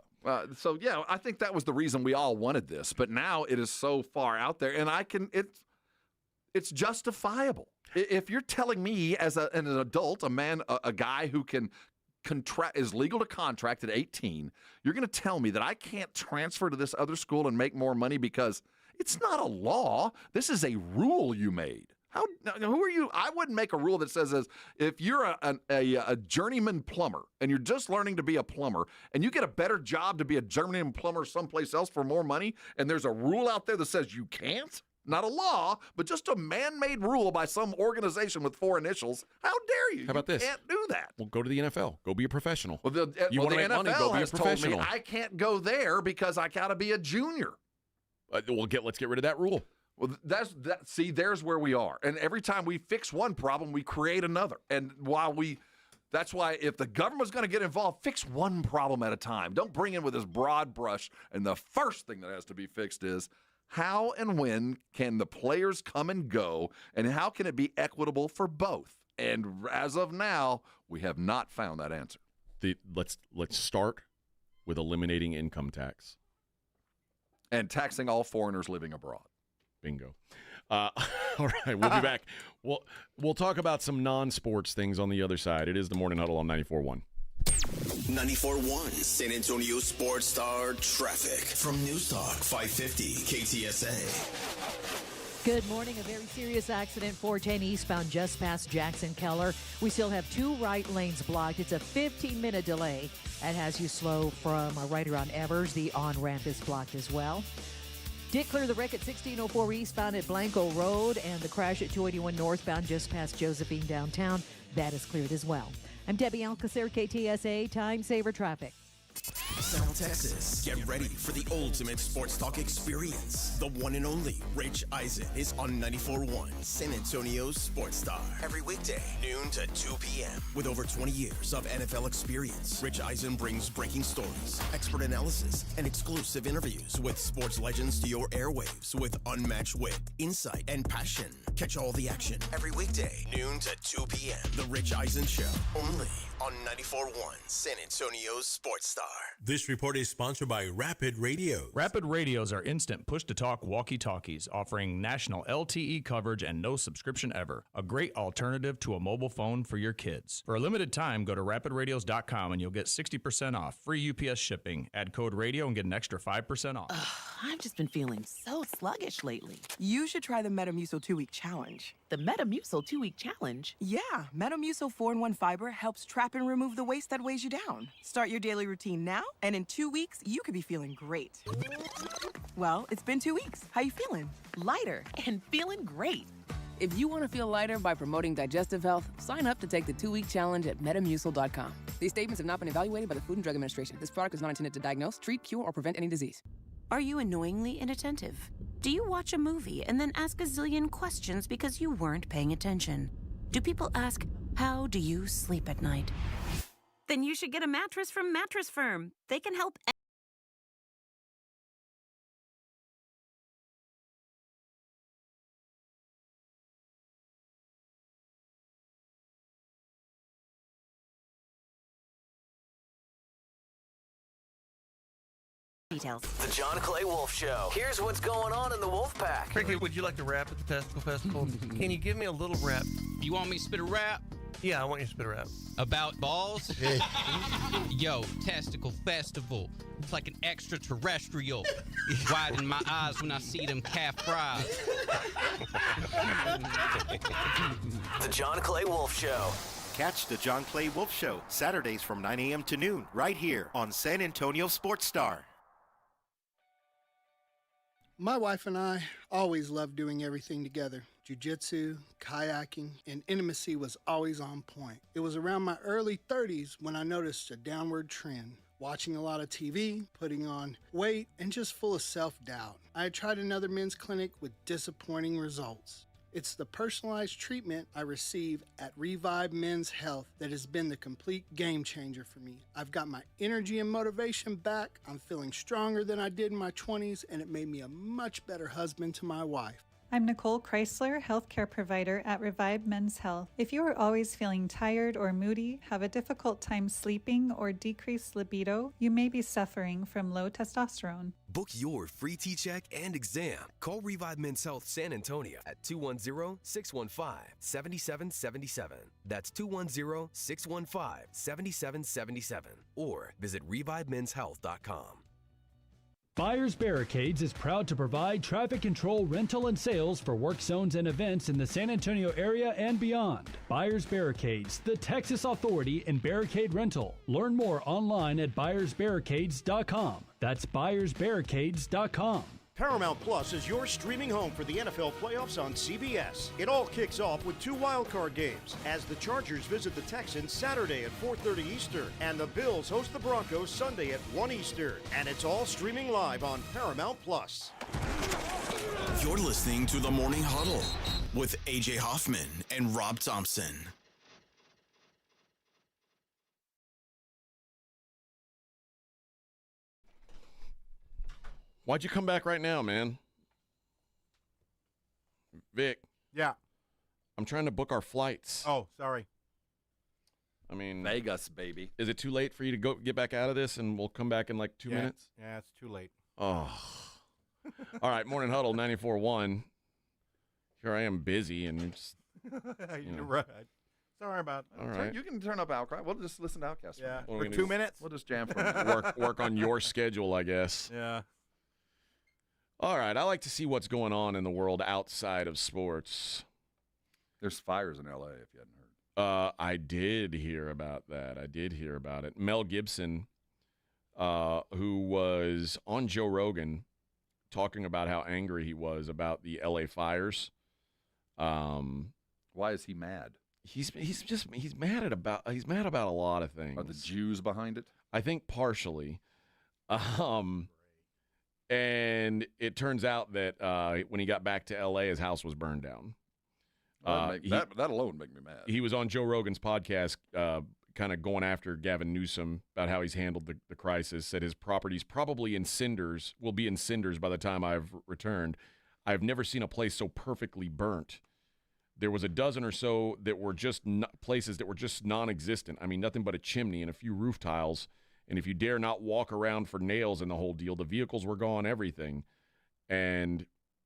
So, I think that was the reason we all wanted this. But now it is so far out there, and it's justifiable. If you're telling me as an adult, a guy who can is legal to contract at 18, you're going to tell me that I can't transfer to this other school and make more money because it's not a law. This is a rule you made. Who are you? I wouldn't make a rule that says if you're a journeyman plumber and you're just learning to be a plumber and you get a better job to be a journeyman plumber someplace else for more money, and there's a rule out there that says you can't. Not a law, but just a man-made rule by some organization with 4 initials. How dare you? How about this? You can't do that. Well, go to the NFL. Go be a professional. Well, you want to make money? Go be a professional. Told me I can't go there because I got to be a junior. Let's get rid of that rule. Well, see, there's where we are. And every time we fix one problem, we create another. And that's why if the government's going to get involved, fix one problem at a time. Don't bring in with this broad brush. And the first thing that has to be fixed is how and when can the players come and go, and how can it be equitable for both? And as of now, we have not found that answer. Let's start with eliminating income tax. And taxing all foreigners living abroad. Bingo. All right, we'll be back. We'll talk about some non-sports things on the other side. It is the Morning Huddle on 94.1. 94.1 San Antonio Sports Star Traffic from News Talk 550 KTSA. Good morning. A very serious accident 410 eastbound just past Jackson Keller. We still have 2 right lanes blocked. It's a 15-minute delay and has you slow from right around Evers. The on-ramp is blocked as well. Did clear the wreck at 1604 eastbound at Blanco Road, and the crash at 281 northbound just past Josephine downtown. That is cleared as well. I'm Debbie Alcacer, KTSA Time Saver Traffic. South Texas, get ready for the ultimate sports talk experience. The one and only Rich Eisen is on 94.1 San Antonio's Sports Star. Every weekday, noon to 2 p.m. With over 20 years of NFL experience, Rich Eisen brings breaking stories, expert analysis, and exclusive interviews with sports legends to your airwaves with unmatched wit, insight, and passion. Catch all the action every weekday, noon to 2 p.m. The Rich Eisen Show, only on 94.1 San Antonio's Sports Star. This report is sponsored by Rapid Radios. Rapid Radios are instant push-to-talk walkie-talkies offering national LTE coverage and no subscription ever. A great alternative to a mobile phone for your kids. For a limited time, go to rapidradios.com and you'll get 60% off, free UPS shipping. Add code radio and get an extra 5% off. I've just been feeling so sluggish lately. You should try the Metamucil 2-week challenge. The Metamucil 2-week challenge? Yeah, Metamucil 4-in-1 fiber helps trap and remove the waste that weighs you down. Start your daily routine now, and in 2 weeks, you could be feeling great. Well, it's been 2 weeks. How you feeling? Lighter and feeling great. If you want to feel lighter by promoting digestive health, sign up to take the 2-week challenge at metamucil.com. These statements have not been evaluated by the Food and Drug Administration. This product is not intended to diagnose, treat, cure, or prevent any disease. Are you annoyingly inattentive? Do you watch a movie and then ask a zillion questions because you weren't paying attention? Do people ask, how do you sleep at night? Then you should get a mattress from Mattress Firm. They can help. Details. The John Clay Wolf Show. Here's what's going on in the Wolf Pack. Ricky, would you like to rap at the Testicle Festival? Can you give me a little rap? You want me to spit a rap? Yeah, I want you to spit a rap. About balls? Yo, Testicle Festival. It's like an extraterrestrial. Widen my eyes when I see them calf fries. The John Clay Wolf Show. Catch the John Clay Wolf Show Saturdays from 9 a.m. to noon right here on San Antonio Sports Star. My wife and I always loved doing everything together. Jiu-jitsu, kayaking, and intimacy was always on point. It was around my early 30s when I noticed a downward trend. Watching a lot of TV, putting on weight, and just full of self-doubt. I had tried another men's clinic with disappointing results. It's the personalized treatment I receive at Revive Men's Health that has been the complete game changer for me. I've got my energy and motivation back. I'm feeling stronger than I did in my 20s, and it made me a much better husband to my wife. I'm Nicole Chrysler, healthcare provider at Revive Men's Health. If you are always feeling tired or moody, have a difficult time sleeping, or decreased libido, you may be suffering from low testosterone. Book your free T-check and exam. Call Revive Men's Health San Antonio at 210-615-7777. That's 210-615-7777. Or visit ReviveMen'sHealth.com. Buyers Barricades is proud to provide traffic control, rental, and sales for work zones and events in the San Antonio area and beyond. Buyers Barricades, the Texas authority in barricade rental. Learn more online at buyersbarricades.com. That's buyersbarricades.com. Paramount Plus is your streaming home for the NFL playoffs on CBS. It all kicks off with 2 wildcard games as the Chargers visit the Texans Saturday at 4:30 Eastern and the Bills host the Broncos Sunday at 1 Eastern. And it's all streaming live on Paramount Plus. You're listening to the Morning Huddle with AJ Hoffman and Rob Thompson. Why'd you come back right now, man? Vic. Yeah. I'm trying to book our flights. Oh, sorry. I mean, Vegas, baby. Is it too late for you to get back out of this and we'll come back in like 2 minutes? Yeah, it's too late. Oh. All right, Morning Huddle 94.1. Here I am busy and just, You're right. Sorry about that. All right. You can turn up Outcry. We'll just listen to Outcast. Yeah. What are For we gonna 2 do? minutes? We'll just jam for a minute. work on your schedule, I guess. Yeah. All right, I like to see what's going on in the world outside of sports. There's fires in L.A., if you hadn't heard. I did hear about that. I did hear about it. Mel Gibson, who was on Joe Rogan talking about how angry he was about the L.A. fires. Why is he mad? He's mad about a lot of things. Are the Jews behind it? I think partially. And it turns out that when he got back to L.A., his house was burned down. That alone make me mad. He was on Joe Rogan's podcast kind of going after Gavin Newsom about how he's handled the crisis, said his property's probably in cinders, will be in cinders by the time I've returned. I've never seen a place so perfectly burnt. There was a dozen or so that were just places that were just non-existent. I mean, nothing but a chimney and a few roof tiles. And if you dare not walk around for nails in the whole deal, the vehicles were gone, everything. And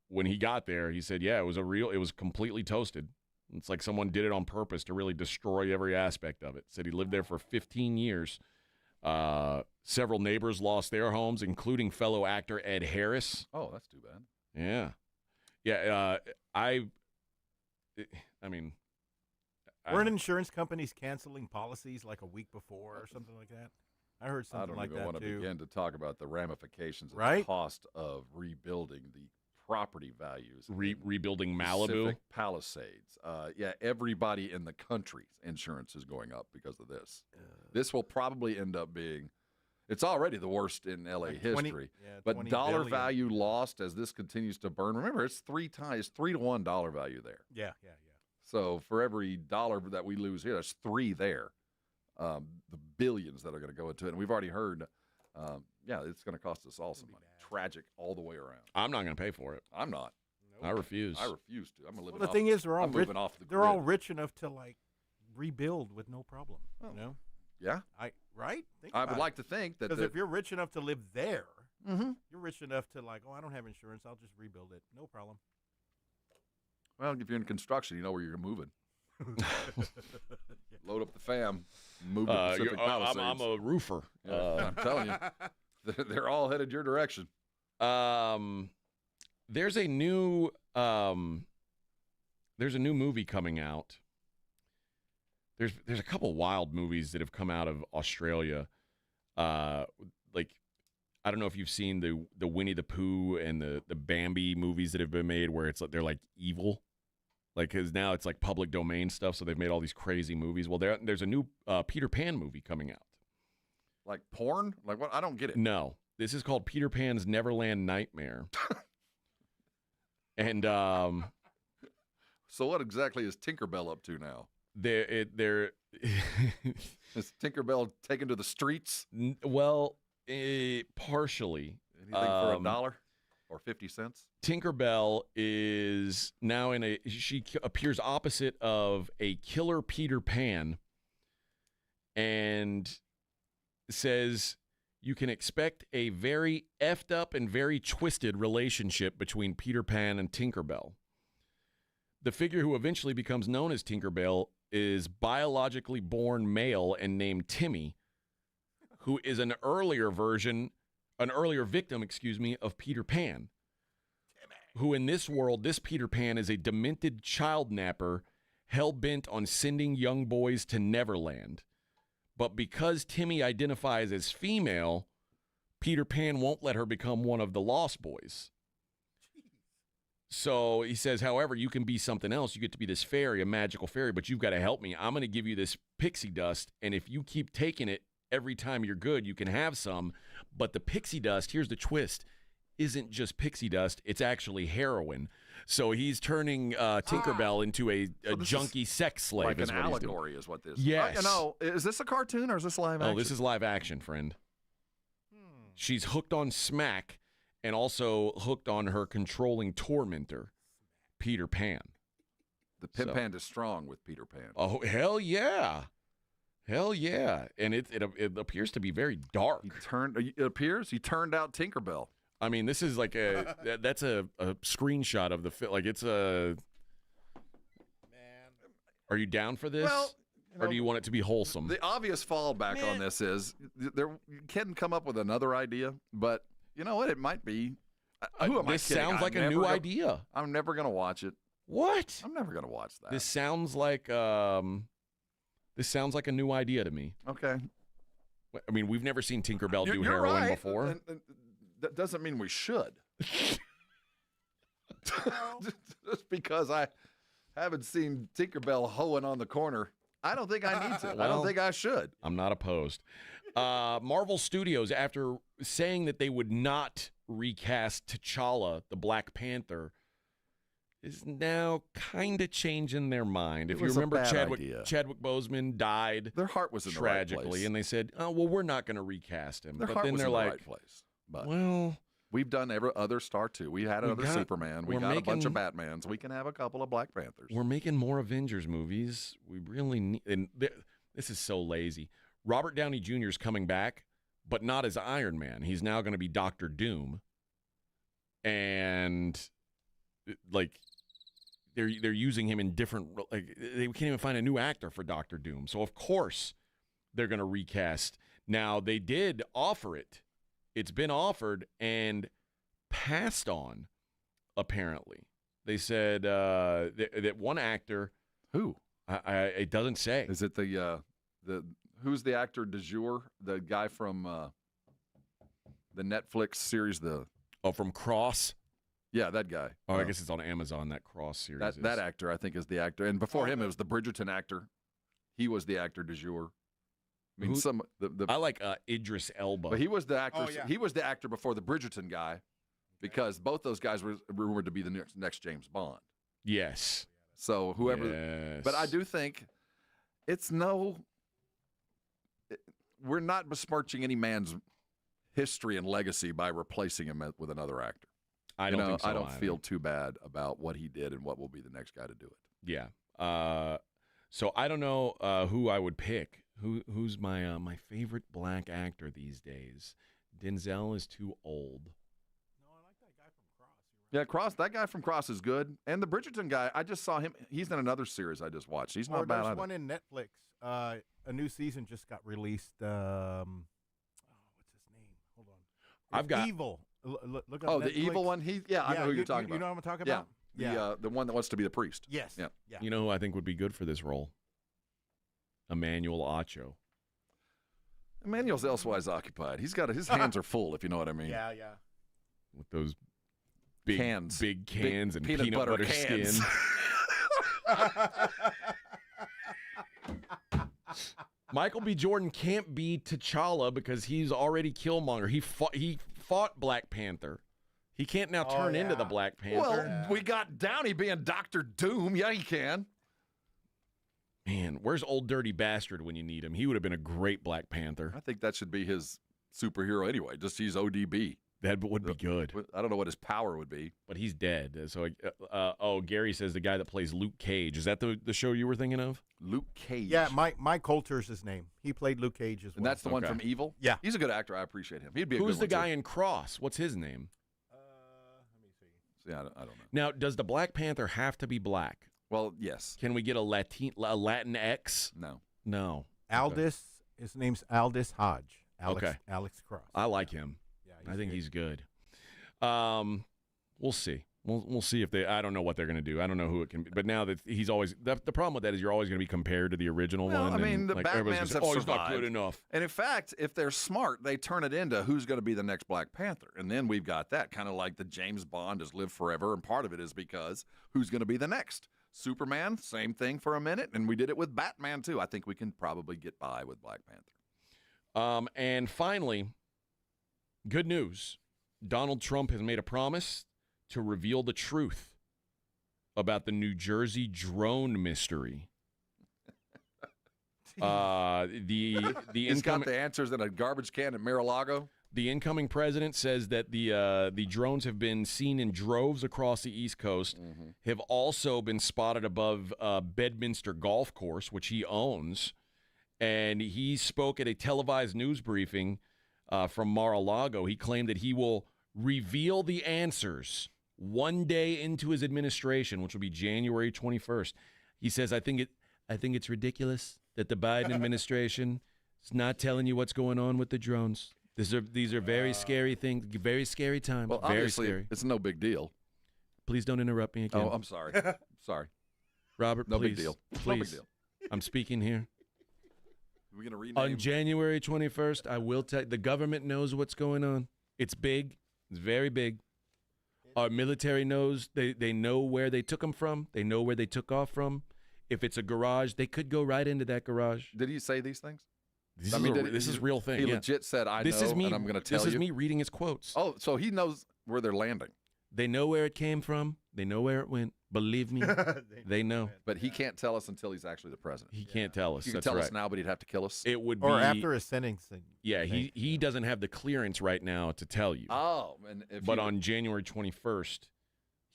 when he got there, he said, yeah, it was completely toasted. It's like someone did it on purpose to really destroy every aspect of it. Said he lived there for 15 years. Several neighbors lost their homes, including fellow actor Ed Harris. Oh, that's too bad. Yeah. Yeah, I mean. Weren't insurance companies canceling policies like a week before or something like that? I heard something like that, too. I don't even want to begin to talk about the ramifications of Right? the cost of rebuilding the property values. Rebuilding Malibu? Pacific Palisades. Yeah, everybody in the country's insurance is going up because of this. This will probably end up being, it's already the worst in L.A. Like 20 history. yeah, but 20 dollar billion. value lost as this continues to burn. Remember, it's 3 to 1 dollar value there. Yeah. So for every dollar that we lose here, there's 3 there. The billions that are going to go into it. And we've already heard, it's going to cost us all some money. Tragic all the way around. I'm not going to pay for it. I'm not. I refuse. I refuse to. I'm going to live Well, the thing is, they're all rich. off the They're grid. all rich enough to like rebuild with no problem. Oh. You know? Yeah. Right? Think I about would it. like to think that Because if you're rich enough to live there, Mhm. you're rich enough to like, I don't have insurance. I'll just rebuild it. No problem. well, if you're in construction, you know where you're moving. Load up the fam, move to Pacific Palisades. I'm a roofer. Yeah, I'm telling you, they're all headed your direction. There's a new movie coming out. There's a couple wild movies that have come out of Australia. Like, I don't know if you've seen the Winnie the Pooh and the Bambi movies that have been made, where it's like they're like evil. Like, because now it's like public domain stuff, so they've made all these crazy movies. Well, there's a new Peter Pan movie coming out. Like porn? Like what? I don't get it. No, this is called Peter Pan's Neverland Nightmare. And so what exactly is Tinkerbell up to now? They're Is Tinkerbell taken to the streets? Well, partially. Anything for $1 or 50 cents? Tinkerbell is now she appears opposite of a killer Peter Pan and says you can expect a very effed up and very twisted relationship between Peter Pan and Tinkerbell. The figure who eventually becomes known as Tinkerbell is biologically born male and named Timmy, who is an earlier version an earlier victim, of Peter Pan, who in this world, this Peter Pan is a demented child napper hell-bent on sending young boys to Neverland. But because Timmy identifies as female, Peter Pan won't let her become one of the Lost Boys. So he says, however, you can be something else. You get to be this fairy, a magical fairy, but you've got to help me. I'm going to give you this pixie dust, and if you keep taking it every time you're good, you can have some. But the pixie dust, here's the twist, isn't just pixie dust. It's actually heroin. So he's turning Tinkerbell into a junkie sex slave. Like is an what allegory is what this is. Yes. Is this a cartoon or is this live action? Oh, this is live action, friend. She's hooked on smack and also hooked on her controlling tormentor, Peter Pan. The Pimp Hand is strong with Peter Pan. Oh, hell yeah. Hell yeah. And it appears to be very dark. It appears he turned out Tinkerbell. I mean, this is like that's a screenshot of the film. Like it's a. Man. Are you down for this? Well, or do you want it to be wholesome? The obvious fallback on this is you can come up with another idea, but you know what? It might be. Who am I this kidding? sounds like a new idea. I'm never going to watch it. What? I'm never going to watch that. This sounds like a new idea to me. Okay. I mean, we've never seen Tinkerbell do You're heroin right. before. And that doesn't mean we should. Just because I haven't seen Tinkerbell hoeing on the corner, I don't think I need to. I don't think I should. I'm not opposed. Marvel Studios, after saying that they would not recast T'Challa, the Black Panther, is now kind of changing their mind. If you remember, Chadwick Boseman died. Their heart was in tragically, the right place. And they said, "Oh, well, we're not going to recast him." Their but heart then was they're in the like, right place. But "Well, we've done every other star too. We had another Superman. We got a bunch of Batmans. We can have a couple of Black Panthers. We're making more Avengers movies. We really need." And this is so lazy. Robert Downey Jr. is coming back, but not as Iron Man. He's now going to be Dr. Doom, and like they're using him in different. Like they can't even find a new actor for Dr. Doom. So of course they're going to recast. Now they did offer it. It's been offered and passed on. Apparently, they said that one actor. Who? It doesn't say. Is it the who's the actor du jour? The guy from the Netflix series, from Cross. Yeah, that guy. Oh, I guess it's on Amazon. That Cross series. That actor, I think, is the actor. And before him, it was the Bridgerton actor. He was the actor du jour. I mean, I like Idris Elba. But he was the actor. He was the actor before the Bridgerton guy, because both those guys were rumored to be the next James Bond. Yes. So whoever. Yes. But I do think it's we're not besmirching any man's history and legacy by replacing him with another actor. I don't think so. I don't either. feel too bad about what he did and what will be the next guy to do it. Yeah. So I don't know who I would pick. Who's my favorite black actor these days? Denzel is too old. No, I like that guy from Cross. Yeah, Cross. That guy from Cross is good, and the Bridgerton guy. I just saw him. He's in another series I just watched. He's not bad There's either. one in Netflix. A new season just got released. What's his name? Hold on. I've got Evil. Look up Netflix. The evil one. I know who you're talking about. You know what I'm talking about? Yeah. The one that wants to be the priest. Yes. Yeah. You know who I think would be good for this role? Emmanuel Acho. Emmanuel's elsewise occupied. He's got his hands are full, if you know what I mean. Yeah. With those big cans, and peanut butter skin. Michael B. Jordan can't be T'Challa because he's already Killmonger. He fought Black Panther. He can't now turn into the Black Panther. Well, we got Downey being Dr. Doom. Yeah, he can. Man, where's Old Dirty Bastard when you need him? He would have been a great Black Panther. I think that should be his superhero anyway. Just he's ODB. That would be good. I don't know what his power would be. But he's dead. So, Gary says the guy that plays Luke Cage. Is that the show you were thinking of? Luke Cage. Yeah, Mike Coulter's his name. He played Luke Cage as well. And that's the one from Evil? Yeah. He's a good actor. I appreciate him. He'd be a good one. Who's the guy in Cross? What's his name? Let me see. See, I don't know. Now, does the Black Panther have to be black? Well, yes. Can we get a Latin X? No. Aldis. His name's Aldis Hodge. Alex Cross. I like him. I think he's good. We'll see. We'll see if they. I don't know what they're going to do. I don't know who it can be. But now that he's always the problem with that is you're always going to be compared to the original one. I mean, and the Batmans have he's not survived. good enough. And in fact, if they're smart, they turn it into who's going to be the next Black Panther. And then we've got that kind of like the James Bond has lived forever. And part of it is because who's going to be the next? Superman, same thing for a minute. And we did it with Batman, too. I think we can probably get by with Black Panther. And finally, good news. Donald Trump has made a promise to reveal the truth about the New Jersey drone mystery. He's got the answers in a garbage can at Mar-a-Lago. The incoming president says that the drones have been seen in droves across the East Coast, have also been spotted above Bedminster Golf Course, which he owns. And he spoke at a televised news briefing from Mar-a-Lago. He claimed that he will reveal the answers one day into his administration, which will be January 21st. He says, I think it's ridiculous that the Biden administration is not telling you what's going on with the drones. These are very scary things, very scary times. Well, very obviously, scary. it's no big deal. Please don't interrupt me again. Oh, I'm sorry. Sorry. Robert, no please. big deal. Please. No big deal. I'm speaking here. We're going to rename. On January 21st, I will tell the government knows what's going on. It's big. It's very big. Our military knows. They know where they took them from. They know where they took off from. If it's a garage, they could go right into that garage. Did he say these things? This is real thing. He yeah. legit said, I this know, is me, and I'm going to tell you. This is me reading his quotes. Oh, so he knows where they're landing. They know where it came from. They know where it went. Believe me, they know. But he can't tell us until he's actually the president. He can't tell us. He can That's tell right. us now, but he'd have to kill us. It would or be after his sentencing. Yeah, he doesn't have the clearance right now to tell you. Oh, but on January 21st,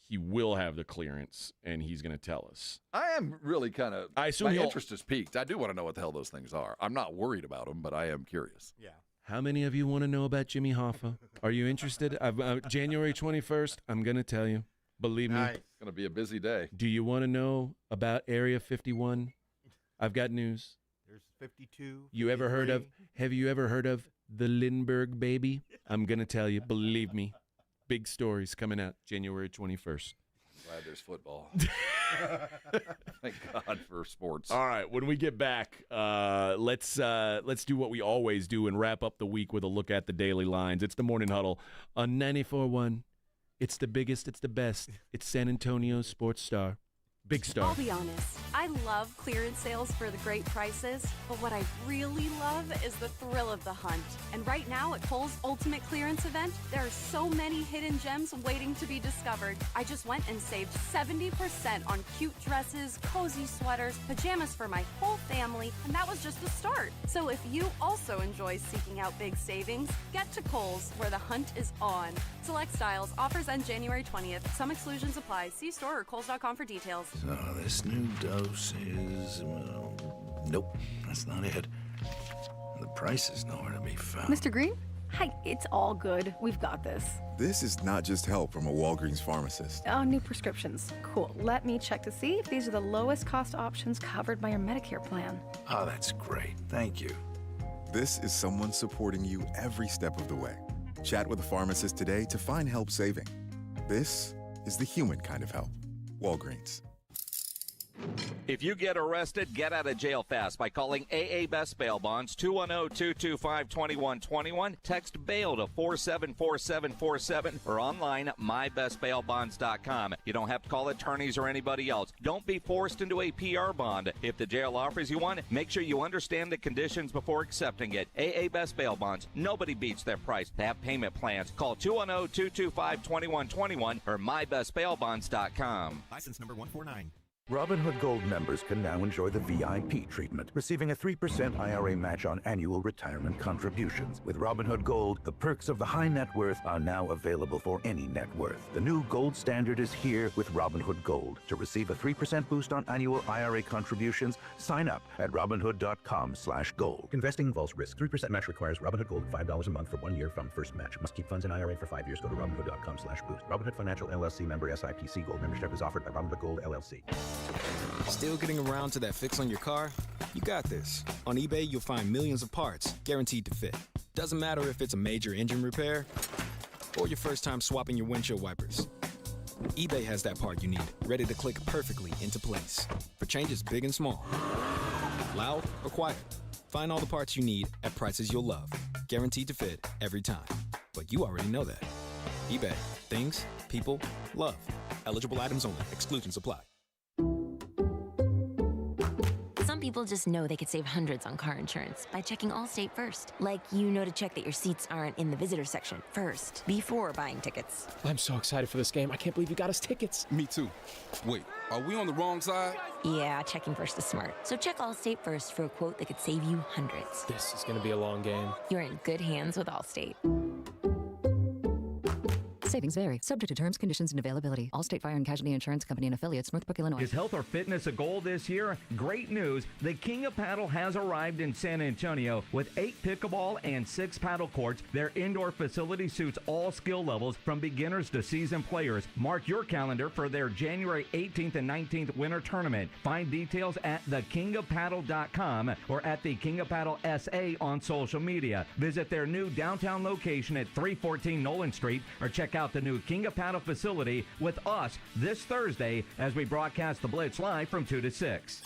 he will have the clearance, and he's going to tell us. I am really kind of. I assume my interest is piqued. I do want to know what the hell those things are. I'm not worried about them, but I am curious. Yeah. How many of you want to know about Jimmy Hoffa? Are you interested? January 21st, I'm going to tell you. Believe me. It's going to be a busy day. Do you want to know about Area 51? I've got news. There's 52. Have you ever heard of the Lindbergh baby? I'm going to tell you. Believe me. Big stories coming out January 21st. Glad there's football. Thank God for sports. All right, when we get back, let's do what we always do and wrap up the week with a look at the daily lines. It's the Morning Huddle on 94.1. It's the biggest, it's the best. It's San Antonio Sports Star. Big star. I'll be honest, I love clearance sales for the great prices, but what I really love is the thrill of the hunt. And right now at Kohl's Ultimate Clearance Event, there are so many hidden gems waiting to be discovered. I just went and saved 70% on cute dresses, cozy sweaters, pajamas for my whole family, and that was just the start. So if you also enjoy seeking out big savings, get to Kohl's where the hunt is on. Select styles, offers end January 20th. Some exclusions apply. See store or Kohls.com for details. So this new dose is, nope, that's not it. The price is nowhere to be found. Mr. Green? Hi, it's all good. We've got this. This is not just help from a Walgreens pharmacist. Oh, new prescriptions. Cool. Let me check to see if these are the lowest cost options covered by your Medicare plan. Oh, that's great. Thank you. This is someone supporting you every step of the way. Chat with a pharmacist today to find help saving. This is the human kind of help. Walgreens. If you get arrested, get out of jail fast by calling AA Best Bail Bonds, 210-225-2121. Text bail to 474747 or online mybestbailbonds.com. You don't have to call attorneys or anybody else. Don't be forced into a PR bond. If the jail offers you one, make sure you understand the conditions before accepting it. AA Best Bail Bonds. Nobody beats their price. They have payment plans. Call 210-225-2121 or mybestbailbonds.com. License number 149. Robinhood Gold members can now enjoy the VIP treatment, receiving a 3% IRA match on annual retirement contributions. With Robinhood Gold, the perks of the high net worth are now available for any net worth. The new gold standard is here with Robinhood Gold. To receive a 3% boost on annual IRA contributions, sign up at Robinhood.com/gold. Investing involves risk. 3% match requires Robinhood Gold $5 a month for 1 year from first match. Must keep funds in IRA for 5 years. Go to Robinhood.com/boost. Robinhood Financial LLC member SIPC. Gold membership is offered by Robinhood Gold LLC. Still getting around to that fix on your car? You got this. On eBay, you'll find millions of parts guaranteed to fit. Doesn't matter if it's a major engine repair or your first time swapping your windshield wipers. eBay has that part you need, ready to click perfectly into place for changes big and small. Loud or quiet, find all the parts you need at prices you'll love. Guaranteed to fit every time. But you already know that. eBay. Things, people, love. Eligible items only. Exclusions apply. Some people just know they could save hundreds on car insurance by checking Allstate first. Like, to check that your seats aren't in the visitor section first, before buying tickets. I'm so excited for this game. I can't believe you got us tickets. Me too. Wait, are we on the wrong side? Yeah, checking first is smart. So check Allstate first for a quote that could save you hundreds. This is going to be a long game. You're in good hands with Allstate. Savings vary, subject to terms, conditions, and availability. Allstate Fire and Casualty Insurance Company and Affiliates, Northbrook, Illinois. Is health or fitness a goal this year? Great news. The King of Paddle has arrived in San Antonio with 8 pickleball and 6 paddle courts. Their indoor facility suits all skill levels from beginners to seasoned players. Mark your calendar for their January 18th and 19th winter tournament. Find details at thekingofpaddle.com or at the King of Paddle SA on social media. Visit their new downtown location at 314 Nolan Street or check out the new King of Paddle facility with us this Thursday as we broadcast the Blitz live from 2 to 6.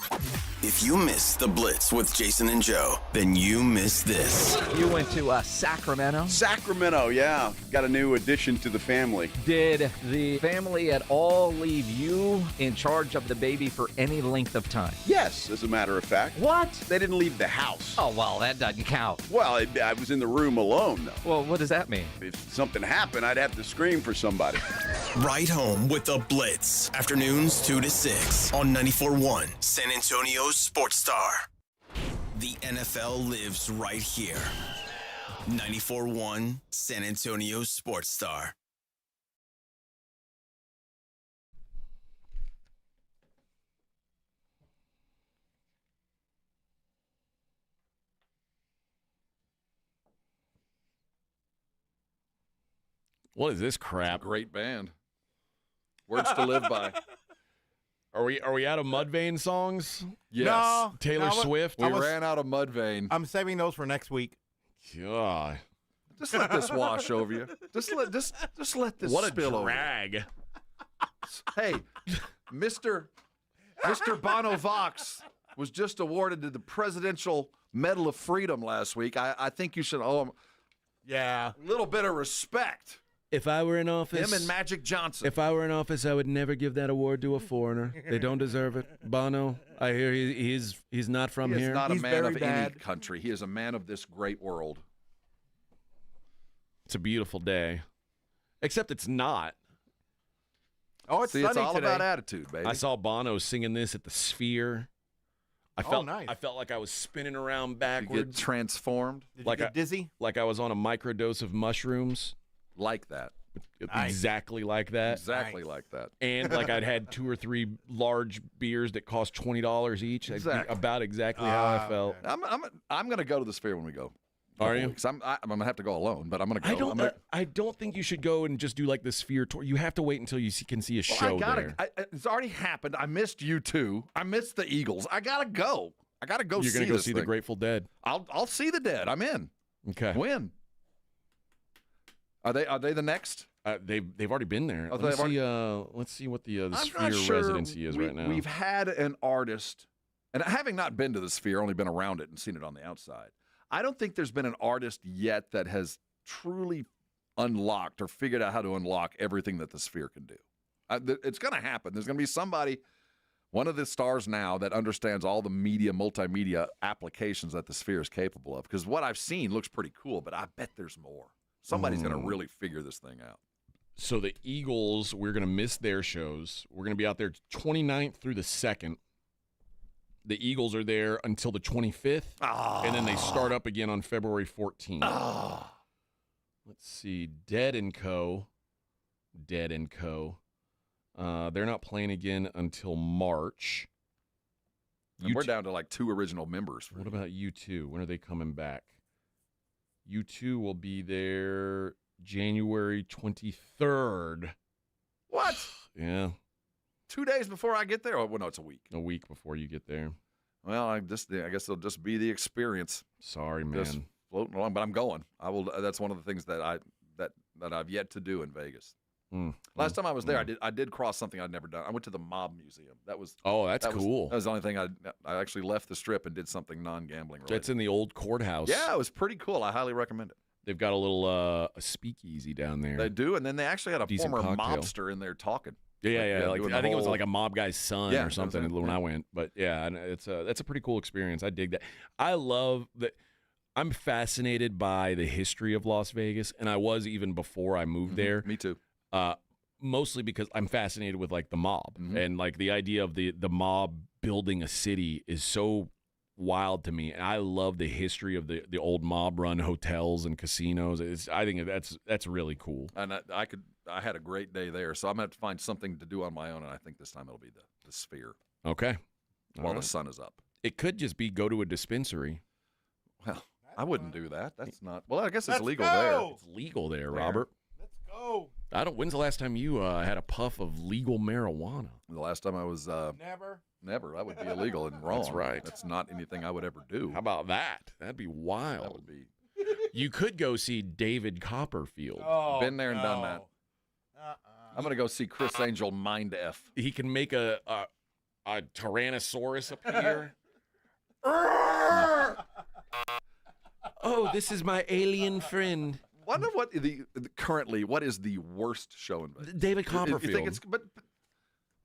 If you missed the Blitz with Jason and Joe, then you missed this. You went to Sacramento? Sacramento, yeah. Got a new addition to the family. Did the family at all leave you in charge of the baby for any length of time? Yes, as a matter of fact. What? They didn't leave the house. Oh, well, that doesn't count. Well, I was in the room alone, though. Well, what does that mean? If something happened, I'd have to scream for somebody. Right home with the Blitz. Afternoons 2 to 6 on 94.1 San Antonio Sports Star. The NFL lives right here. 94.1 San Antonio Sports Star. What is this crap? Great band. Words to live by. Are we out of Mudvayne songs? Yes. No, Taylor Swift? We ran out of Mudvayne. I'm saving those for next week. God. Just let this wash over you. Just let this What a spill drag. over. Hey, Mr. Bono Vox was just awarded the Presidential Medal of Freedom last week. I think you should owe him a little bit of respect. If I were in office, Him and Magic Johnson. If I were in office, I would never give that award to a foreigner. They don't deserve it. Bono, I hear he's not from He here. is not a He's man very of bad. any country. He is a man of this great world. It's a beautiful day, except it's not. Oh, it's See, sunny it's all today. about attitude, baby. I saw Bono singing this at the Sphere. Nice. I felt like I was spinning around You get backwards, transformed Did like you get dizzy? like I was on a microdose of mushrooms. like that. Nice. Exactly like that. Exactly like that. And like I'd had 2 or 3 large beers that cost $20 each. Exactly. About exactly how I felt. okay. I'm going to go to the Sphere when we go. Are you? I'm going to have to go alone, but I'm going to go. I don't think you should go and just do like the Sphere tour. You have to wait until you can see a show there. It's already happened. I missed U2. I missed the Eagles. I got to go. I got to go. You're going to go see the Grateful Dead. I'll see the Dead. I'm in. Okay. When? Are they the next? They've already been there. Oh, Let's see what the I'm not Sphere sure residency is right now. We've had an artist, and having not been to the Sphere, only been around it and seen it on the outside, I don't think there's been an artist yet that has truly unlocked or figured out how to unlock everything that the Sphere can do. It's going to happen. There's going to be somebody, one of the stars now, that understands all the multimedia applications that the Sphere is capable of. Because what I've seen looks pretty cool, but I bet there's more. Somebody's going to really figure this thing out. So the Eagles, we're going to miss their shows. We're going to be out there 29th through the 2nd. The Eagles are there until the 25th, and then they start up again on February 14th. Let's see. Dead & Co. They're not playing again until March. And we're down to like 2 original members. What about U2? When are they coming back? U2 will be there January 23rd. What? Yeah. 2 days before I get there? Oh, well, no, it's a week. A week before you get there. Well, I guess it'll just be the experience. Sorry, man. Just floating along, but I'm going. I will. That's one of the things that I've yet to do in Vegas. Last time I was there, I did cross something I'd never done. I went to the Mob Museum. That's cool. That was the only thing I actually left the Strip and did something non-gambling related. That's in the old courthouse. Yeah, it was pretty cool. I highly recommend it. They've got a little a speakeasy down there. They do, and then they actually had a Decent former cocktail. mobster in there talking. Yeah. Like, I think it was like a mob guy's son or something when I went. But yeah, and that's a pretty cool experience. I dig that. I love that. I'm fascinated by the history of Las Vegas, and I was even before I moved there. Me too. Mostly because I'm fascinated with like the mob and like the idea of the mob building a city is so wild to me. And I love the history of the old mob run hotels and casinos. I think that's really cool. And I had a great day there, so I'm gonna have to find something to do on my own. And I think this time it'll be the Sphere. Okay. While the sun is up. It could just be go to a dispensary. Well, I wouldn't do that. That's not. Well, I guess it's legal there. It's legal there, Robert. Let's go. When's the last time you had a puff of legal marijuana? The last time I was Never. That would be illegal and wrong. That's right. That's not anything I would ever do. How about that? That'd be wild. That would be. You could go see David Copperfield. Oh, Been there and done that. I'm gonna go see Chris Angel Mind F. He can make a Tyrannosaurus appear. Oh, this is my alien friend. Wonder what what is the worst show in Vegas? David Copperfield. You think it's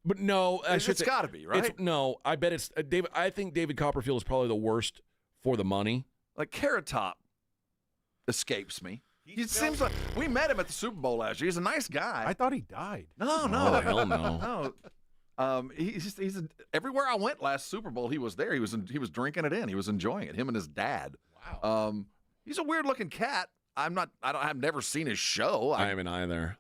but no, it's got to be right. I bet it's David. I think David Copperfield is probably the worst for the money. Like Carrot Top escapes me. He seems like we met him at the Super Bowl last year. He's a nice guy. I thought he died. No. Oh, hell no. No. He's everywhere I went last Super Bowl. He was there. He was drinking it in. He was enjoying it. Him and his dad. Wow. He's a weird looking cat. I've never seen his show. I haven't either.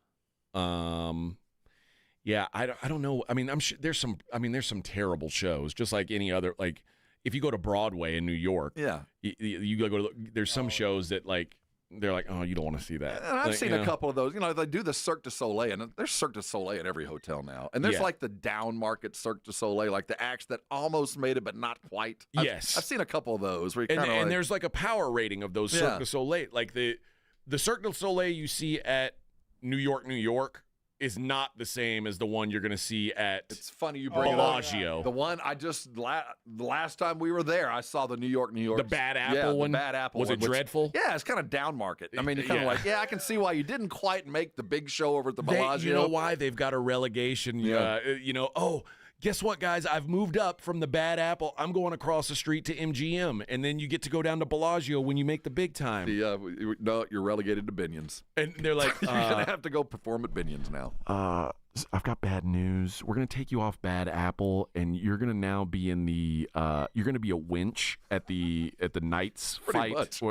Yeah, I don't know. I mean, I'm sure there's some terrible shows, just like any other. Like if you go to Broadway in New York, yeah, you go. There's some shows that like they're like, oh, you don't want to see that. And I've seen a couple of those. They do the Cirque du Soleil, and there's Cirque du Soleil at every hotel now. And there's like the down market Cirque du Soleil, like the acts that almost made it but not quite. Yes, I've seen a couple of those. Where and there's like a power rating of those Cirque du Soleil. Like the Cirque du Soleil you see at New York is not the same as the one you're going to see at It's funny you bring Bellagio. It up. The one I just the last time we were there, I saw the New York. The Bad Apple one. The Bad Apple. Was it dreadful? Yeah, it's kind of down market. I mean, you're kind of like, I can see why you didn't quite make the big show over at the Bellagio. You know why they've got a relegation? Guess what, guys? I've moved up from the Bad Apple. I'm going across the street to MGM, and then you get to go down to Bellagio when you make the big time. No, you're relegated to Binion's. And they're like, you're gonna have to go perform at Binion's now. I've got bad news. We're gonna take you off Bad Apple, and you're gonna now be in the. You're gonna be a winch at the Knights Pretty fight much.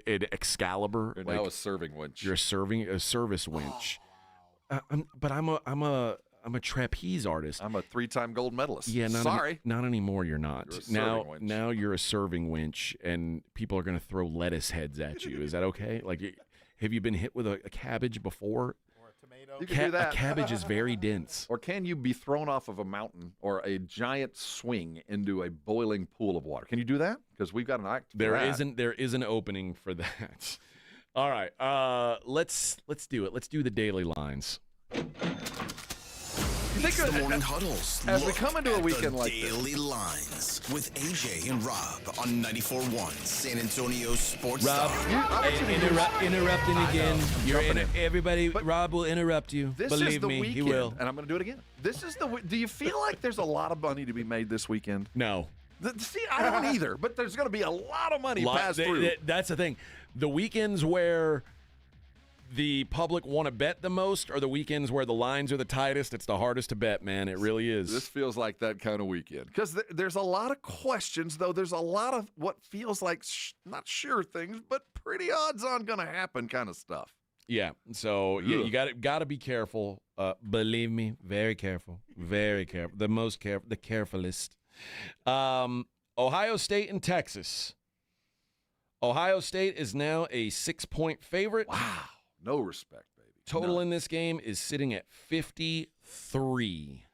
at Excalibur. You're now a serving winch. You're a service winch. But I'm a trapeze artist. I'm a 3-time gold medalist. Yeah, not anymore. You're not. You're a serving winch. Now you're a serving winch, and people are going to throw lettuce heads at you. Is that okay? Like, have you been hit with a cabbage before? Or a tomato? You can do that. A cabbage is very dense. Or can you be thrown off of a mountain or a giant swing into a boiling pool of water? Can you do that? Because we've got an act. There is an opening for that. All right. Let's do it. Let's do the daily lines. It's the Morning Huddles. As we come into a weekend like this. Daily Lines with AJ and Rob on 94.1 San Antonio Sports. Rob, interrupting again. Everybody, Rob will interrupt you. Believe me, weekend, he will. And I'm going to do it again. This is do you feel like there's a lot of money to be made this weekend? No. See, I don't either, but there's going to be a lot of money passed through. That's the thing. The weekends where the public want to bet the most are the weekends where the lines are the tightest. It's the hardest to bet, man. It really is. This feels like that kind of weekend. Because there's a lot of questions, though. There's a lot of what feels like not sure things, but pretty odds on going to happen kind of stuff. Yeah. So you got to be careful. Believe me, very careful. Very careful. The most careful, the carefulest. Ohio State and Texas. Ohio State is now a 6-point favorite. Wow. No respect, baby. Total in this game is sitting at 53.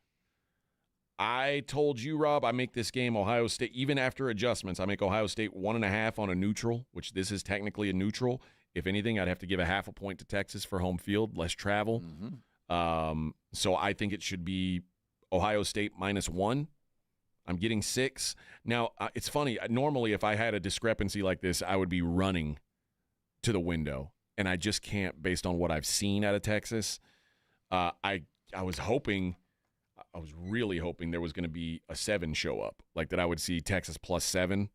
I told you, Rob, I make this game Ohio State, even after adjustments, I make Ohio State 1.5 on a neutral, which this is technically a neutral. If anything, I'd have to give a 0.5 point to Texas for home field, less travel. So I think it should be Ohio State -1. I'm getting 6. Now, it's funny. Normally, if I had a discrepancy like this, I would be running to the window, and I just can't based on what I've seen out of Texas. I was really hoping there was going to be a 7 show up, like that I would see Texas +7.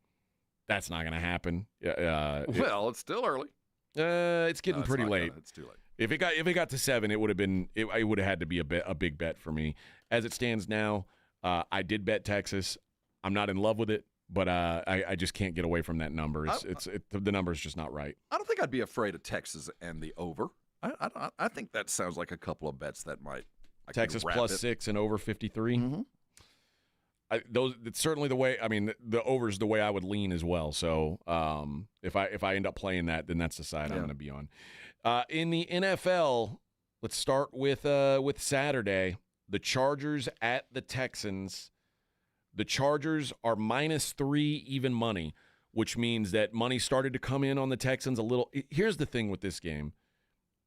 That's not going to happen. It's still early. It's getting pretty late. It's too late. If it got to 7, it would have had to be a big bet for me. As it stands now, I did bet Texas. I'm not in love with it, but I just can't get away from that number. The number is just not right. I don't think I'd be afraid of Texas and the over. I think that sounds like a couple of bets that might. Texas +6 and over 53. It's certainly the way. I mean, the over's the way I would lean as well. So if I end up playing that, then that's the side I'm going to be on. In the NFL, let's start with Saturday. The Chargers at the Texans. The Chargers are -3 even money, which means that money started to come in on the Texans a little. Here's the thing with this game: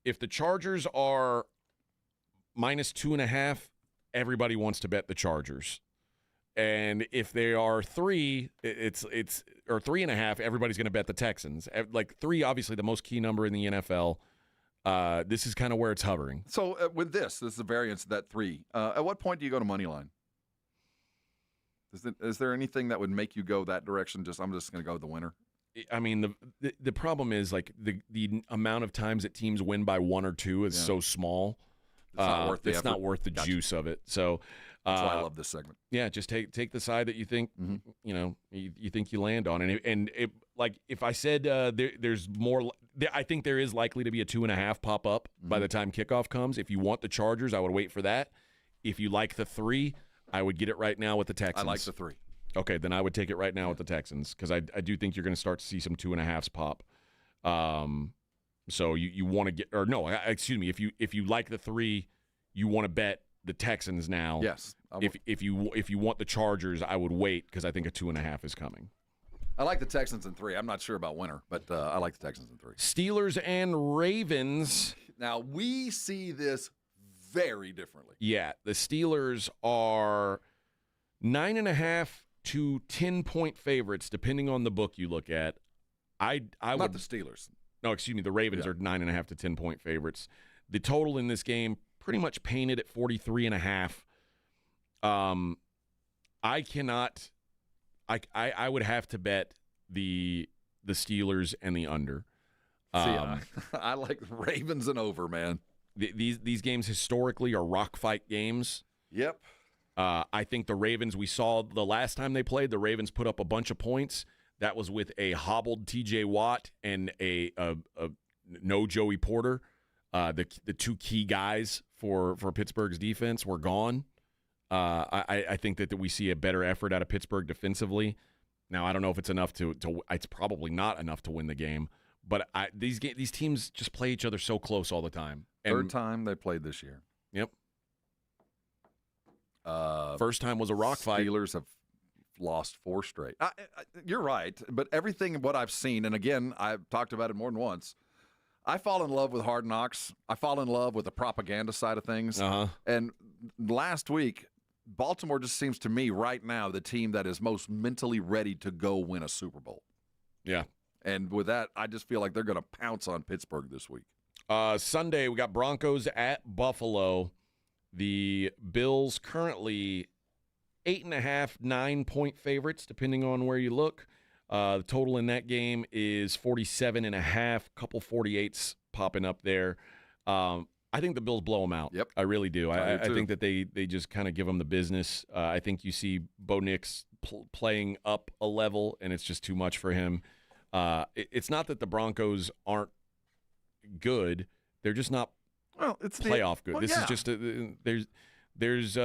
if the Chargers are -2.5, everybody wants to bet the Chargers. And if they are 3, or 3.5, everybody's going to bet the Texans. Like 3, obviously the most key number in the NFL. This is kind of where it's hovering. So with this is the variance of that 3. At what point do you go to money line? Is there anything that would make you go that direction? I'm just going to go with the winner. I mean, the problem is like the amount of times that teams win by 1 or 2 is so small. It's not worth the effort. Not worth the juice of it. So that's why I love this segment. Yeah, just take the side that you think you think you land on, and like if I said there's more, I think there is likely to be a 2.5 pop up by the time kickoff comes. If you want the Chargers, I would wait for that. If you like the 3, I would get it right now with the Texans. I like the 3. Okay, then I would take it right now with the Texans because I do think you're going to start to see some 2.5s pop. So you want to get, or no, excuse me. If you like the 3, you want to bet the Texans now. Yes. If you want the Chargers, I would wait because I think a 2.5 is coming. I like the Texans in 3. I'm not sure about winner, but I like the Texans in 3. Steelers and Ravens. Now we see this very differently. Yeah, the Steelers are 9.5 to 10-point favorites, depending on the book you look at. I not would the Steelers. No, excuse me. The Ravens are 9.5 to 10-point favorites. The total in this game pretty much painted at 43.5. I cannot. I would have to bet the Steelers and the under. I like Ravens and over, man. These games historically are rock fight games. Yep. I think the Ravens, we saw the last time they played, the Ravens put up a bunch of points. That was with a hobbled T.J. Watt and a no Joey Porter. The 2 key guys for Pittsburgh's defense were gone. I think that we see a better effort out of Pittsburgh defensively. Now, I don't know if it's enough to it's probably not enough to win the game. But these teams just play each other so close all the time. Third time they played this year. Yep. First time was a rock fight. Steelers have lost 4 straight. You're right, but everything what I've seen, and again, I've talked about it more than once, I fall in love with Hard Knocks. I fall in love with the propaganda side of things. And last week, Baltimore just seems to me right now the team that is most mentally ready to go win a Super Bowl. Yeah. And with that, I just feel like they're going to pounce on Pittsburgh this week. Sunday, we got Broncos at Buffalo. The Bills currently 8.5, 9-point favorites, depending on where you look. The total in that game is 47.5, couple 48s popping up there. I think the Bills blow them out. Yep. I really do. I think that they just kind of give them the business. I think you see Bo Nix playing up a level, and it's just too much for him. It's not that the Broncos aren't good. They're just not playoff good. This is just there's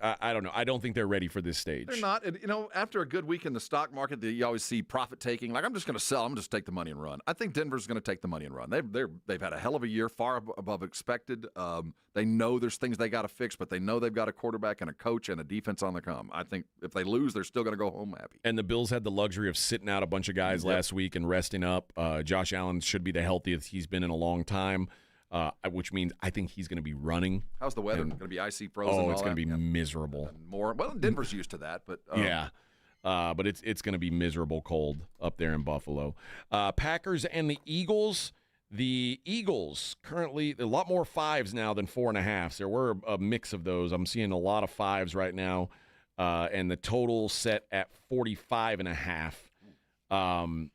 I don't know. I don't think they're ready for this stage. They're not. And, after a good week in the stock market, you always see profit taking. Like, I'm just going to sell. I'm just take the money and run. I think Denver's going to take the money and run. They've had a hell of a year, far above expected. They know there's things they got to fix, but they know they've got a quarterback and a coach and a defense on the come. I think if they lose, they're still going to go home happy. And the Bills had the luxury of sitting out a bunch of guys last week and resting up. Josh Allen should be the healthiest he's been in a long time. Which means I think he's going to be running. How's the weather? Going to be icy, frozen? Oh, it's going to be miserable. Well, Denver's used to that, but but it's going to be miserable cold up there in Buffalo. Packers and the Eagles. The Eagles currently a lot more 5s now than 4.5s. There were a mix of those. I'm seeing a lot of 5s right now, and the total set at 45.5.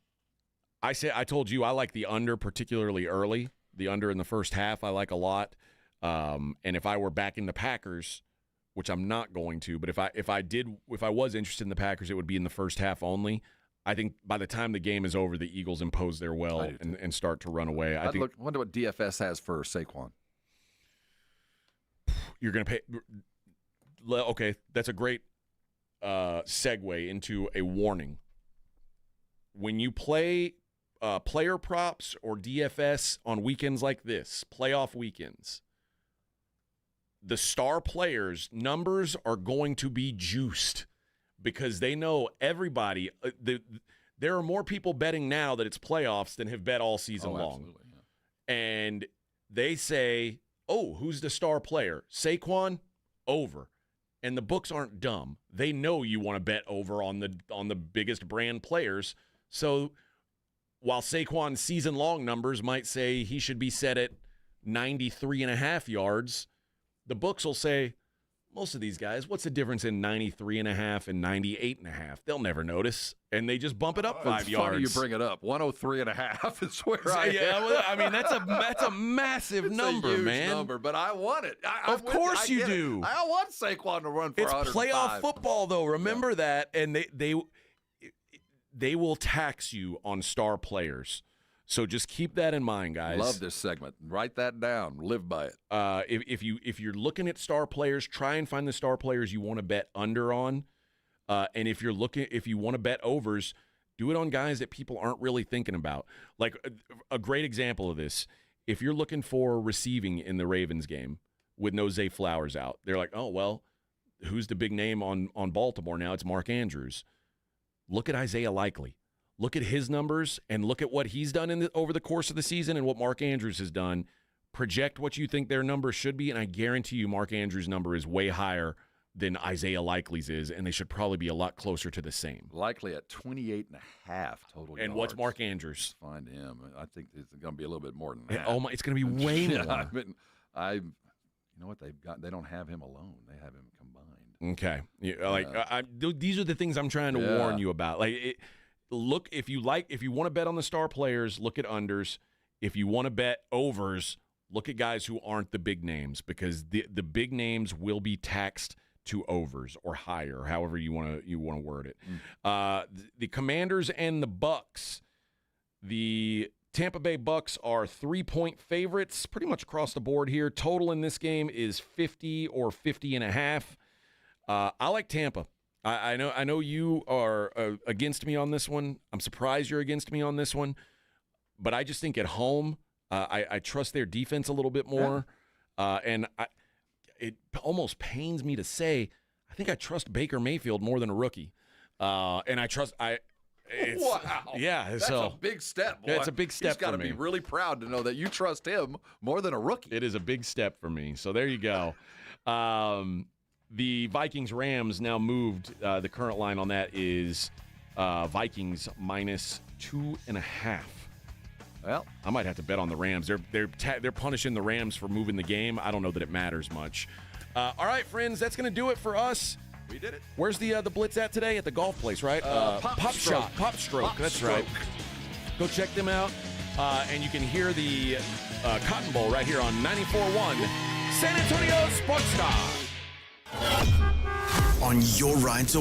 I told you I like the under particularly early. The under in the first half I like a lot. And if I were backing the Packers, which I'm not going to, but if I was interested in the Packers, it would be in the first half only. I think by the time the game is over, the Eagles impose their will and start to run away. I wonder what DFS has for Saquon. You're going to pay. Okay, that's a great segue into a warning. When you play player props or DFS on weekends like this, playoff weekends, the star players' numbers are going to be juiced because they know everybody. There are more people betting now that it's playoffs than have bet all season long. Yeah. And they say, oh, who's the star player? Saquon? Over. And the books aren't dumb. They know you want to bet over on the biggest brand players. So while Saquon's season-long numbers might say he should be set at 93.5 yards, the books will say, most of these guys, what's the difference in 93.5 and 98.5? They'll never notice, and they just bump it up 5 yards. Funny you bring it up. 103.5 is where I am. Well, I mean, that's a massive number, a huge man. Number, but I want it. Of course you do. I want Saquon to run for 105. It's playoff football, though. Remember that, and they will tax you on star players. So just keep that in mind, guys. Love this segment. Write that down. Live by it. If you're looking at star players, try and find the star players you want to bet under on. And if you want to bet overs, do it on guys that people aren't really thinking about. Like a great example of this, if you're looking for receiving in the Ravens game with no Zay Flowers out, they're like, oh, well, who's the big name on Baltimore now? It's Mark Andrews. Look at Isaiah Likely. Look at his numbers and look at what he's done over the course of the season and what Mark Andrews has done. Project what you think their number should be, and I guarantee you Mark Andrews' number is way higher than Isaiah Likely's is, and they should probably be a lot closer to the same. Likely at 28.5 total yards. And what's Mark Andrews? Find him. I think it's going to be a little bit more than that. Oh my! It's going to be way more. You know what they've got? They don't have him alone. They have him combined. Okay. These are the things I'm trying to warn you about. Look, if you want to bet on the star players, look at unders. If you want to bet overs, look at guys who aren't the big names because the big names will be taxed to overs or higher, however you want to word it. The Commanders and the Bucks. The Tampa Bay Bucks are 3-point favorites pretty much across the board here. Total in this game is 50 or 50.5. I like Tampa. I know you are against me on this one. I'm surprised you're against me on this one. But I just think at home, I trust their defense a little bit more. And it almost pains me to say, I think I trust Baker Mayfield more than a rookie. And I trust – wow. Yeah. That's a big step, boy. It's a big step for me. He's got to be really proud to know that you trust him more than a rookie. It is a big step for me. So there you go. The Vikings-Rams now moved. The current line on that is Vikings minus 2.5. Well, I might have to bet on the Rams. They're punishing the Rams for moving the game. I don't know that it matters much. All right, friends, that's going to do it for us. We did it. Where's the Blitz at today? At the golf place, right? Pop Stroke. That's right. Go check them out. And you can hear the Cotton Bowl right here on 94.1 San Antonio Sports Star. On your ride to